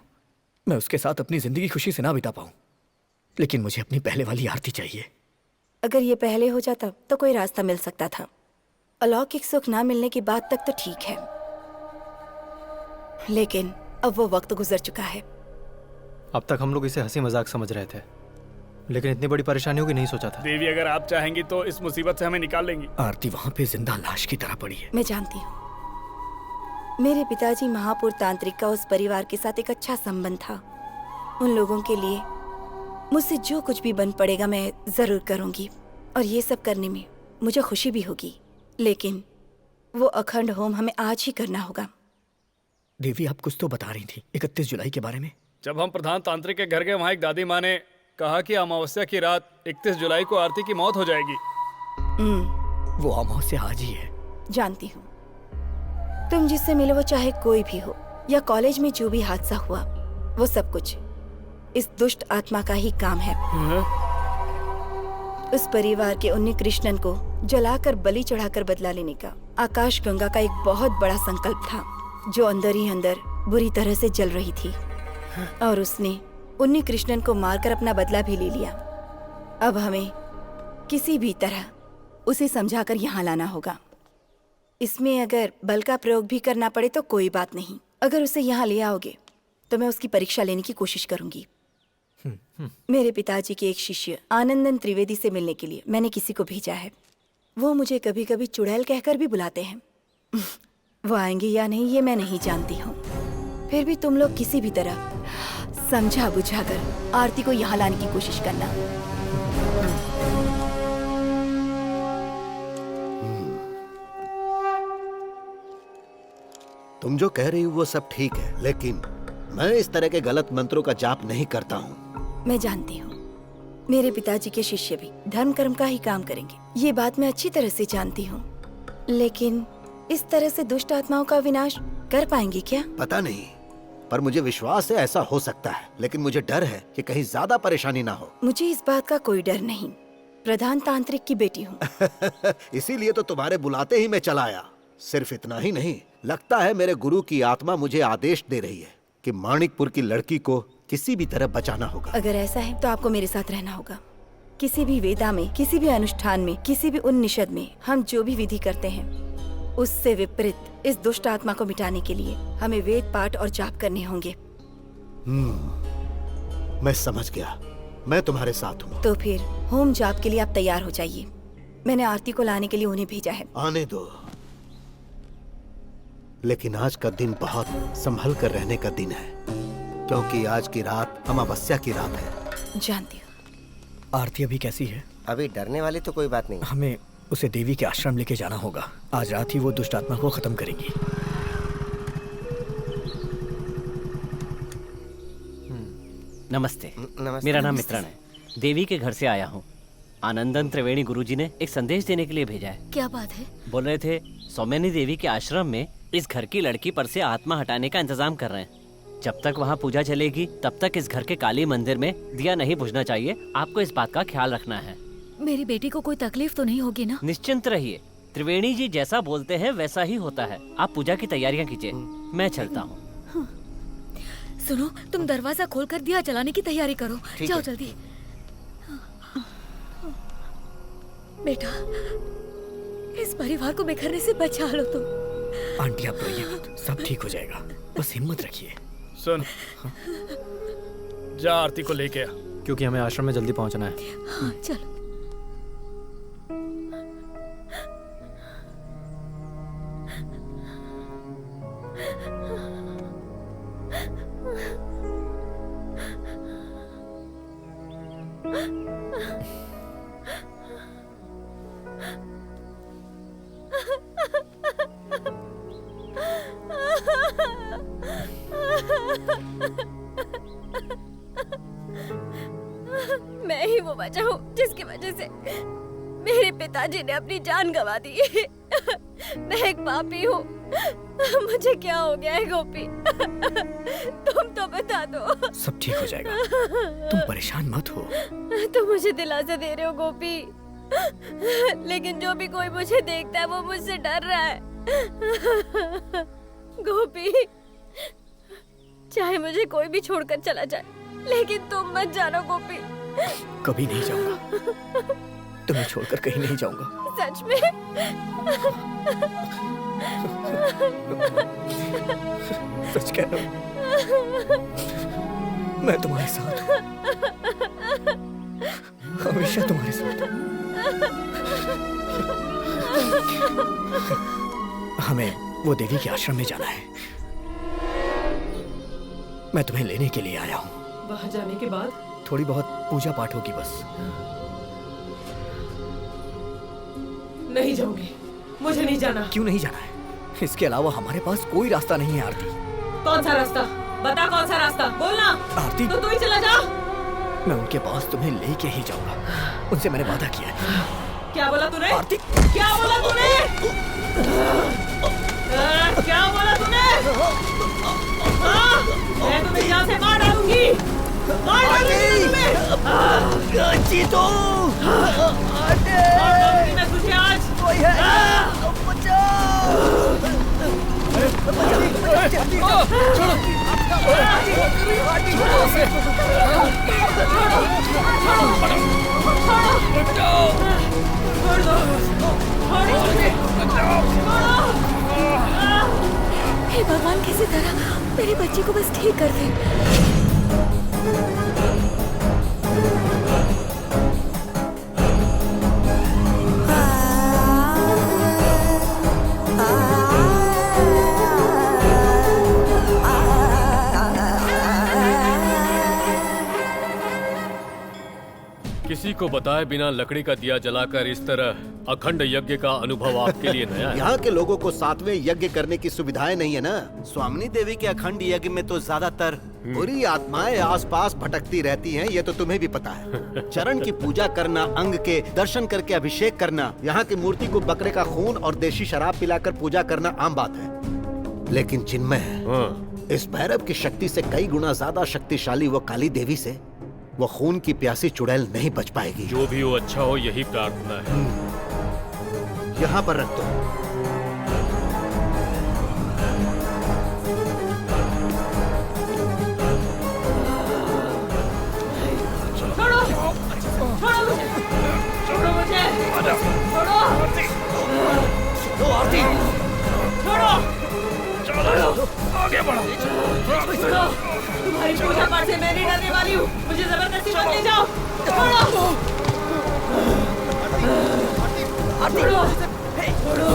मैं उसके साथ अपनी जिंदगी खुशी से ना बिता पाऊं, लेकिन मुझे अपनी पहले वाली आरती चाहिए। अगर ये पहले हो जाता तो कोई रास्ता मिल सकता था। अलौकिक सुख ना मिलने की बात तक तो ठीक है, लेकिन अब वो वक्त गुजर चुका है। अब तक हम लोग इसे हंसी मजाक समझ रहे थे, लेकिन इतनी बड़ी परेशानी होगी नहीं सोचा था। देवी, अगर आप चाहेंगी तो इस मुसीबत से हमें निकाल लेंगी। आरती वहाँ पे जिंदा लाश की तरह पड़ी है। मैं जानती हूँ, मेरे पिताजी महापुर तांत्रिक का उस परिवार के साथ एक अच्छा संबंध था। उन लोगों के लिए मुझसे जो कुछ भी बन पड़ेगा मैं जरूर करूंगी, और ये सब करने में मुझे खुशी भी होगी। लेकिन वो अखंड होम हमें आज ही करना होगा। देवी, आप कुछ तो बता रही थी 31 जुलाई के बारे में। जब हम प्रधान तांत्रिक के घर गए, वहाँ एक दादी माँ ने कहा कि अमावस्या की रात 31 जुलाई को आरती की मौत हो जाएगी। वो अमावस्या आज ही है। जानती हूँ। तुम जिससे मिले वो चाहे कोई भी हो, या कॉलेज में जो भी हादसा हुआ, वो सब कुछ इस दुष्ट आत्मा का ही काम है। उस परिवार के उन्नी कृष्णन को जलाकर बलि चढ़ाकर बदला लेने का आकाश गंगा का एक बहुत बड़ा संकल्प था, जो अंदर ही अंदर बुरी तरह से जल रही थी, और उसने उन्नी कृष्णन को मारकर अपना बदला भी ले लिया। अब हमें किसी भी तरह उसे समझाकर यहाँ लाना होगा। इसमें अगर बल का प्रयोग भी करना पड़े तो कोई बात नहीं। अगर उसे यहाँ ले आओगे तो मैं उसकी परीक्षा लेने की कोशिश करूंगी। मेरे पिताजी के एक शिष्य आनंदन त्रिवेदी से मिलने के लिए मैंने किसी को भेजा है। वो मुझे कभी कभी चुड़ैल कहकर भी बुलाते हैं। वो आएंगे या नहीं ये मैं नहीं जानती हूँ। फिर भी तुम लोग किसी भी तरह समझा बुझाकर आरती को यहाँ लाने की कोशिश करना। तुम जो कह रही हो वो सब ठीक है, लेकिन मैं इस तरह के गलत मंत्रों का जाप नहीं करता हूँ। मैं जानती हूँ मेरे पिताजी के शिष्य भी धर्म कर्म का ही काम करेंगे, ये बात मैं अच्छी तरह से जानती हूँ। लेकिन इस तरह से दुष्ट आत्माओं का विनाश कर पाएंगे क्या? पता नहीं, पर मुझे विश्वास है ऐसा हो सकता है। लेकिन मुझे डर है कि कहीं ज्यादा परेशानी ना हो। मुझे इस बात का कोई डर नहीं। प्रधान तांत्रिक की बेटी हूँ। इसीलिए तो तुम्हारे बुलाते ही मैं चला आया। सिर्फ इतना ही नहीं, लगता है मेरे गुरु की आत्मा मुझे आदेश दे रही है कि माणिकपुर की लड़की को किसी भी तरह बचाना होगा। अगर ऐसा है तो आपको मेरे साथ रहना होगा। किसी भी वेदा में, किसी भी अनुष्ठान में, किसी भी उन्निषद में हम जो भी विधि करते हैं उससे विपरीत इस दुष्ट आत्मा को मिटाने के लिए हमें वेद पाठ और जाप करने होंगे। मैं समझ गया, मैं तुम्हारे साथ हूँ। तो फिर होम जाप के लिए आप तैयार हो जाइए। मैंने आरती को लाने के लिए उन्हें भेजा है। आने दो, लेकिन आज का दिन बहुत संभल कर रहने का दिन है, क्योंकि आज की रात अमावस्या की रात है। जानती हूँ। आरती अभी कैसी है? अभी डरने वाली तो कोई बात नहीं। हमें उसे देवी के आश्रम लेके जाना होगा। आज रात ही वो दुष्ट आत्मा को खत्म करेंगी। नमस्ते। नमस्ते। मेरा नाम मित्रण है। देवी के घर से आया हूँ। आनंदन त्रिवेणी गुरुजी ने एक संदेश देने के लिए भेजा है। क्या बात है? बोल रहे थे सौम्यनी देवी के आश्रम में इस घर की लड़की पर से आत्मा हटाने का इंतजाम कर रहे हैं। जब तक वहाँ पूजा चलेगी तब तक इस घर के काली मंदिर में दिया नहीं बुझना चाहिए। आपको इस बात का ख्याल रखना है। मेरी बेटी को कोई तकलीफ तो नहीं होगी ना? निश्चिंत रहिए, त्रिवेणी जी जैसा बोलते हैं वैसा ही होता है। आप पूजा की तैयारियां कीजिए, मैं चलता हूँ। सुनो, तुम दरवाजा खोलकर दिया जलाने की तैयारी करो। जाओ जल्दी। बेटा, इस परिवार को बिखरने से बचा लो तुम। आंटी आप रोइए मत, सब ठीक हो जाएगा, बस हिम्मत रखिए। सुन, जा आरती को लेके आ, क्योंकि हमें आश्रम में जल्दी पहुंचना है। हाँ, चलो। मैं ही वो वजह हूँ जिसकी वजह से मेरे पिताजी ने अपनी जान गंवा दी। मैं एक पापी हूँ। मुझे क्या हो गया है गोपी? तुम तो बता दो। सब ठीक हो जाएगा, तुम परेशान मत हो। तुम मुझे दिलासा दे रहे हो गोपी, लेकिन जो भी कोई मुझे देखता है वो मुझसे डर रहा है। गोपी, चाहे मुझे कोई भी छोड़कर चला जाए, लेकिन तुम मत जाना गोपी। कभी नहीं जाऊंगा, तुम्हें छोड़कर कहीं नहीं जाऊंगा। सच में? सच कह रहा हूं, मैं तुम्हारे साथ हूं, हमेशा तुम्हारे साथ हूं। हमें वो देवी के आश्रम में जाना है। मैं तुम्हें लेने के लिए आया हूँ। वहाँ जाने के बाद थोड़ी बहुत पूजा पाठ होगी बस। नहीं जाऊंगी, मुझे नहीं जाना। क्यों नहीं जाना है? इसके अलावा हमारे पास कोई रास्ता नहीं है आरती। कौन सा रास्ता? बता कौन सा रास्ता, बोलना। आरती, तो तू ही चला जा। मैं उनके पास तुम्हें लेके ही जाऊंगा, उनसे मैंने वादा किया है। क्या बोला तूने? आरती, क्या बोला तूने? क्या बोला तूने? मैं तुम्हें यहाँ से मार डालूंगी, मार डालूंगी तुम्हें। जीतो, मार डालूंगी मैं तुझे आज। कोई है? छोड़ दो, छोड़ो मुझे, हे भगवान, किसी तरह मेरे बच्चे को बस ठीक कर दे। किसी को बताए बिना लकड़ी का दिया जलाकर इस तरह अखंड यज्ञ का अनुभव आपके लिए नया है। यहाँ के लोगों को 7वें यज्ञ करने की सुविधाएं नहीं है ना। स्वामिनी देवी के अखंड यज्ञ में तो ज्यादातर बुरी आत्माएं आसपास भटकती रहती हैं, ये तो तुम्हें भी पता है। चरण की पूजा करना, अंग के दर्शन करके अभिषेक करना, यहाँ की मूर्ति को बकरे का खून और देशी शराब पिलाकर पूजा करना आम बात है। लेकिन चिन्मय, इस भैरव की शक्ति से कई गुना ज्यादा शक्तिशाली वो काली देवी से वो खून की प्यासी चुड़ैल नहीं बच पाएगी। जो भी हो अच्छा हो, यही प्रार्थना है। यहाँ पर रख दो। छोड़ो, छोड़ो मुझे, छोड़ो मुझे, छोड़ो, आरती, छोड़ो, छोड़ो, आगे बढ़ो, छोड़ो। तुम्हारी पूजा पाठ से मैं नहीं डरने वाली हूँ, मुझे जबरदस्ती मत ले जाओ, छोड़ो, छोड़ो, छोड़ो।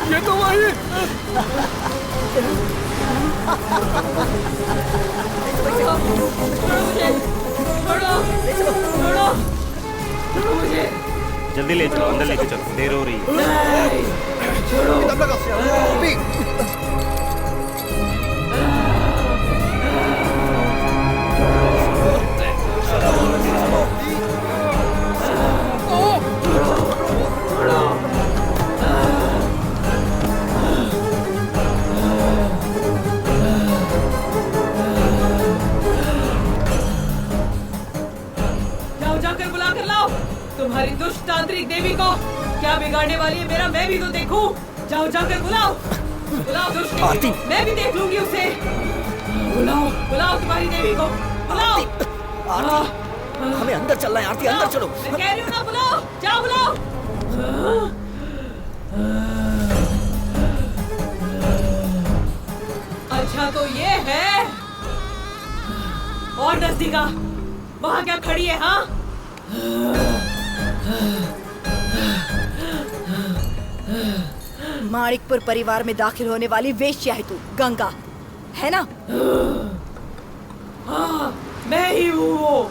ये तो वही। छोड़ो मुझे, छोड़ो, छोड़ो, छोड़ो मुझे। जल्दी ले चलो, अंदर लेके चलो, देर हो रही है। छोड़ो। जाकर बुला कर लाओ तुम्हारी दुष्ट तांत्रिक देवी को। क्या बिगाड़ने वाली है मेरा, मैं भी तो देखूं। जाओ जाकर बुलाओ, बुलाओ दुष्ट देवी को, मैं भी देख लूंगी उसे। बुलाओ, बुलाओ तुम्हारी देवी को, बुलाओ। हमें अंदर चलना है आरती, अंदर चलो। मैं कह रही हूँ ना, बुलाओ, जाओ बुलाओ। अच्छा तो ये है, और नजदीका वहाँ क्या खड़ी है? हाँ, माणिकपुर परिवार में दाखिल होने वाली वेश्या है तू, गंगा, है ना? हाँ, मैं ही हूँ वो।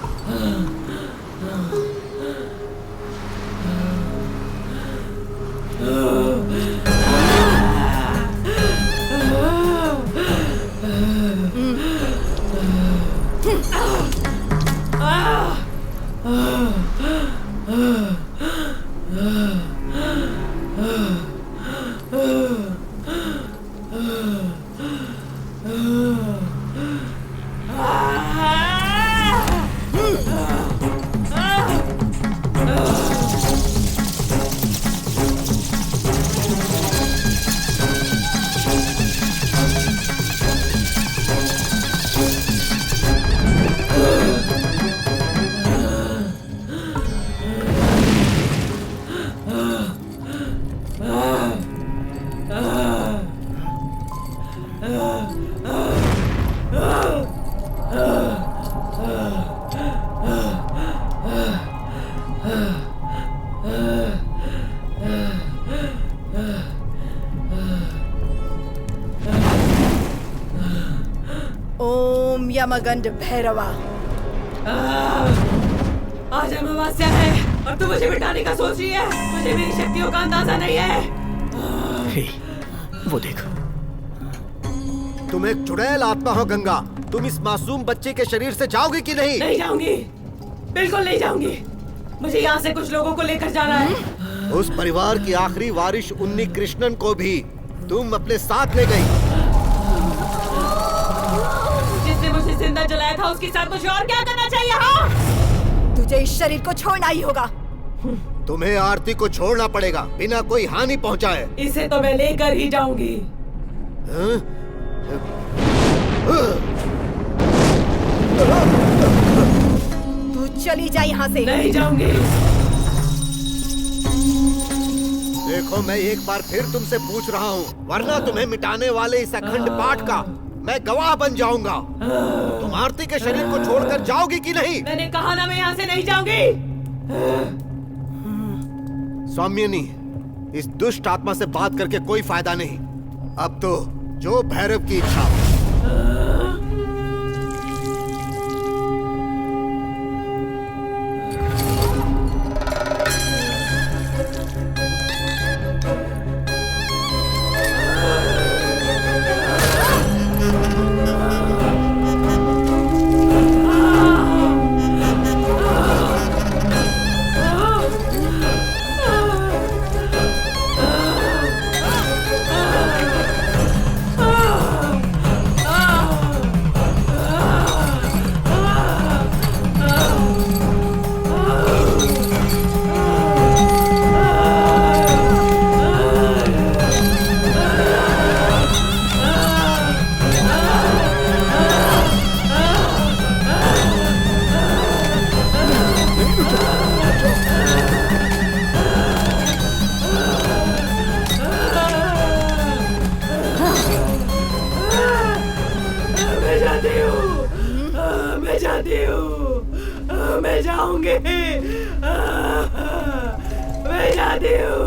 ओम यमगंड भैरवा। आज अमावस्या है और तू मुझे बिठाने का सोच रही है। मुझे मेरी शक्तियों का अंदाजा नहीं है। वो देखो, तुम एक चुड़ैल आत्मा हो गंगा। तुम इस मासूम बच्चे के शरीर से जाओगी कि नहीं? नहीं जाऊंगी, बिल्कुल नहीं जाऊंगी। मुझे यहाँ से कुछ लोगों को लेकर जाना है। उस परिवार की आखिरी वारिश उन्नी कृष्णन को भी तुम अपने साथ ले गई। जिसने मुझे जिंदा जलाया था उसके साथ मुझे और क्या करना चाहिए? हाँ, तुझे इस शरीर को छोड़ना ही होगा। तुम्हें आरती को छोड़ना पड़ेगा बिना कोई हानि पहुंचाए। इसे तो मैं लेकर ही जाऊंगी। तू चली जा यहाँ से। नहीं जाऊंगी। देखो मैं एक बार फिर तुमसे पूछ रहा हूँ, वरना तुम्हें मिटाने वाले इस अखंड पाठ का मैं गवाह बन जाऊंगा। तुम आरती के शरीर को छोड़कर जाओगी कि नहीं? मैंने कहा ना मैं यहाँ से नहीं जाऊंगी। सौम्यनी, इस दुष्ट आत्मा से बात करके कोई फायदा नहीं। अब तो जो भैरव की इच्छा हो। मैं जाऊंगी। मैं जाती हूँ।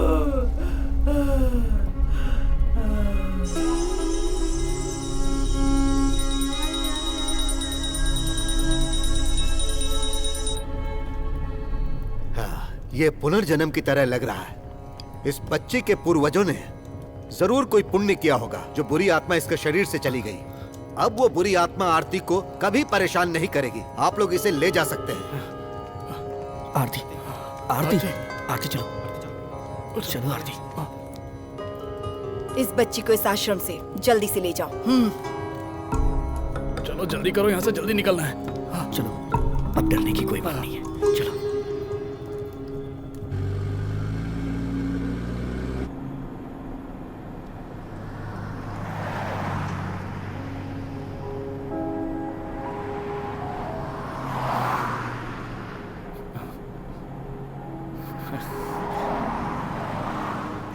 ये पुनर्जन्म की तरह लग रहा है। इस बच्चे के पूर्वजों ने जरूर कोई पुण्य किया होगा जो बुरी आत्मा इसके शरीर से चली गई। अब वो बुरी आत्मा आरती को कभी परेशान नहीं करेगी। आप लोग इसे ले जा सकते हैं। आरती, आरती, आरती चलो, चलो आरती। इस बच्ची को इस आश्रम से जल्दी से ले जाओ। चलो जल्दी करो, यहाँ से जल्दी निकलना है। चलो, अब डरने की कोई बात नहीं है। चलो।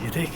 ये देख,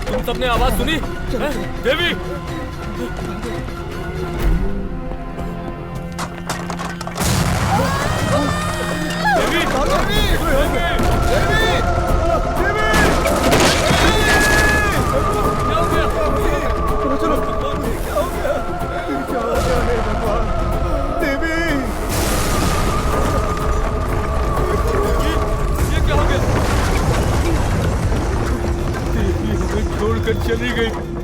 तुम सबने आवाज सुनी? देवी! छोड़कर चली गई।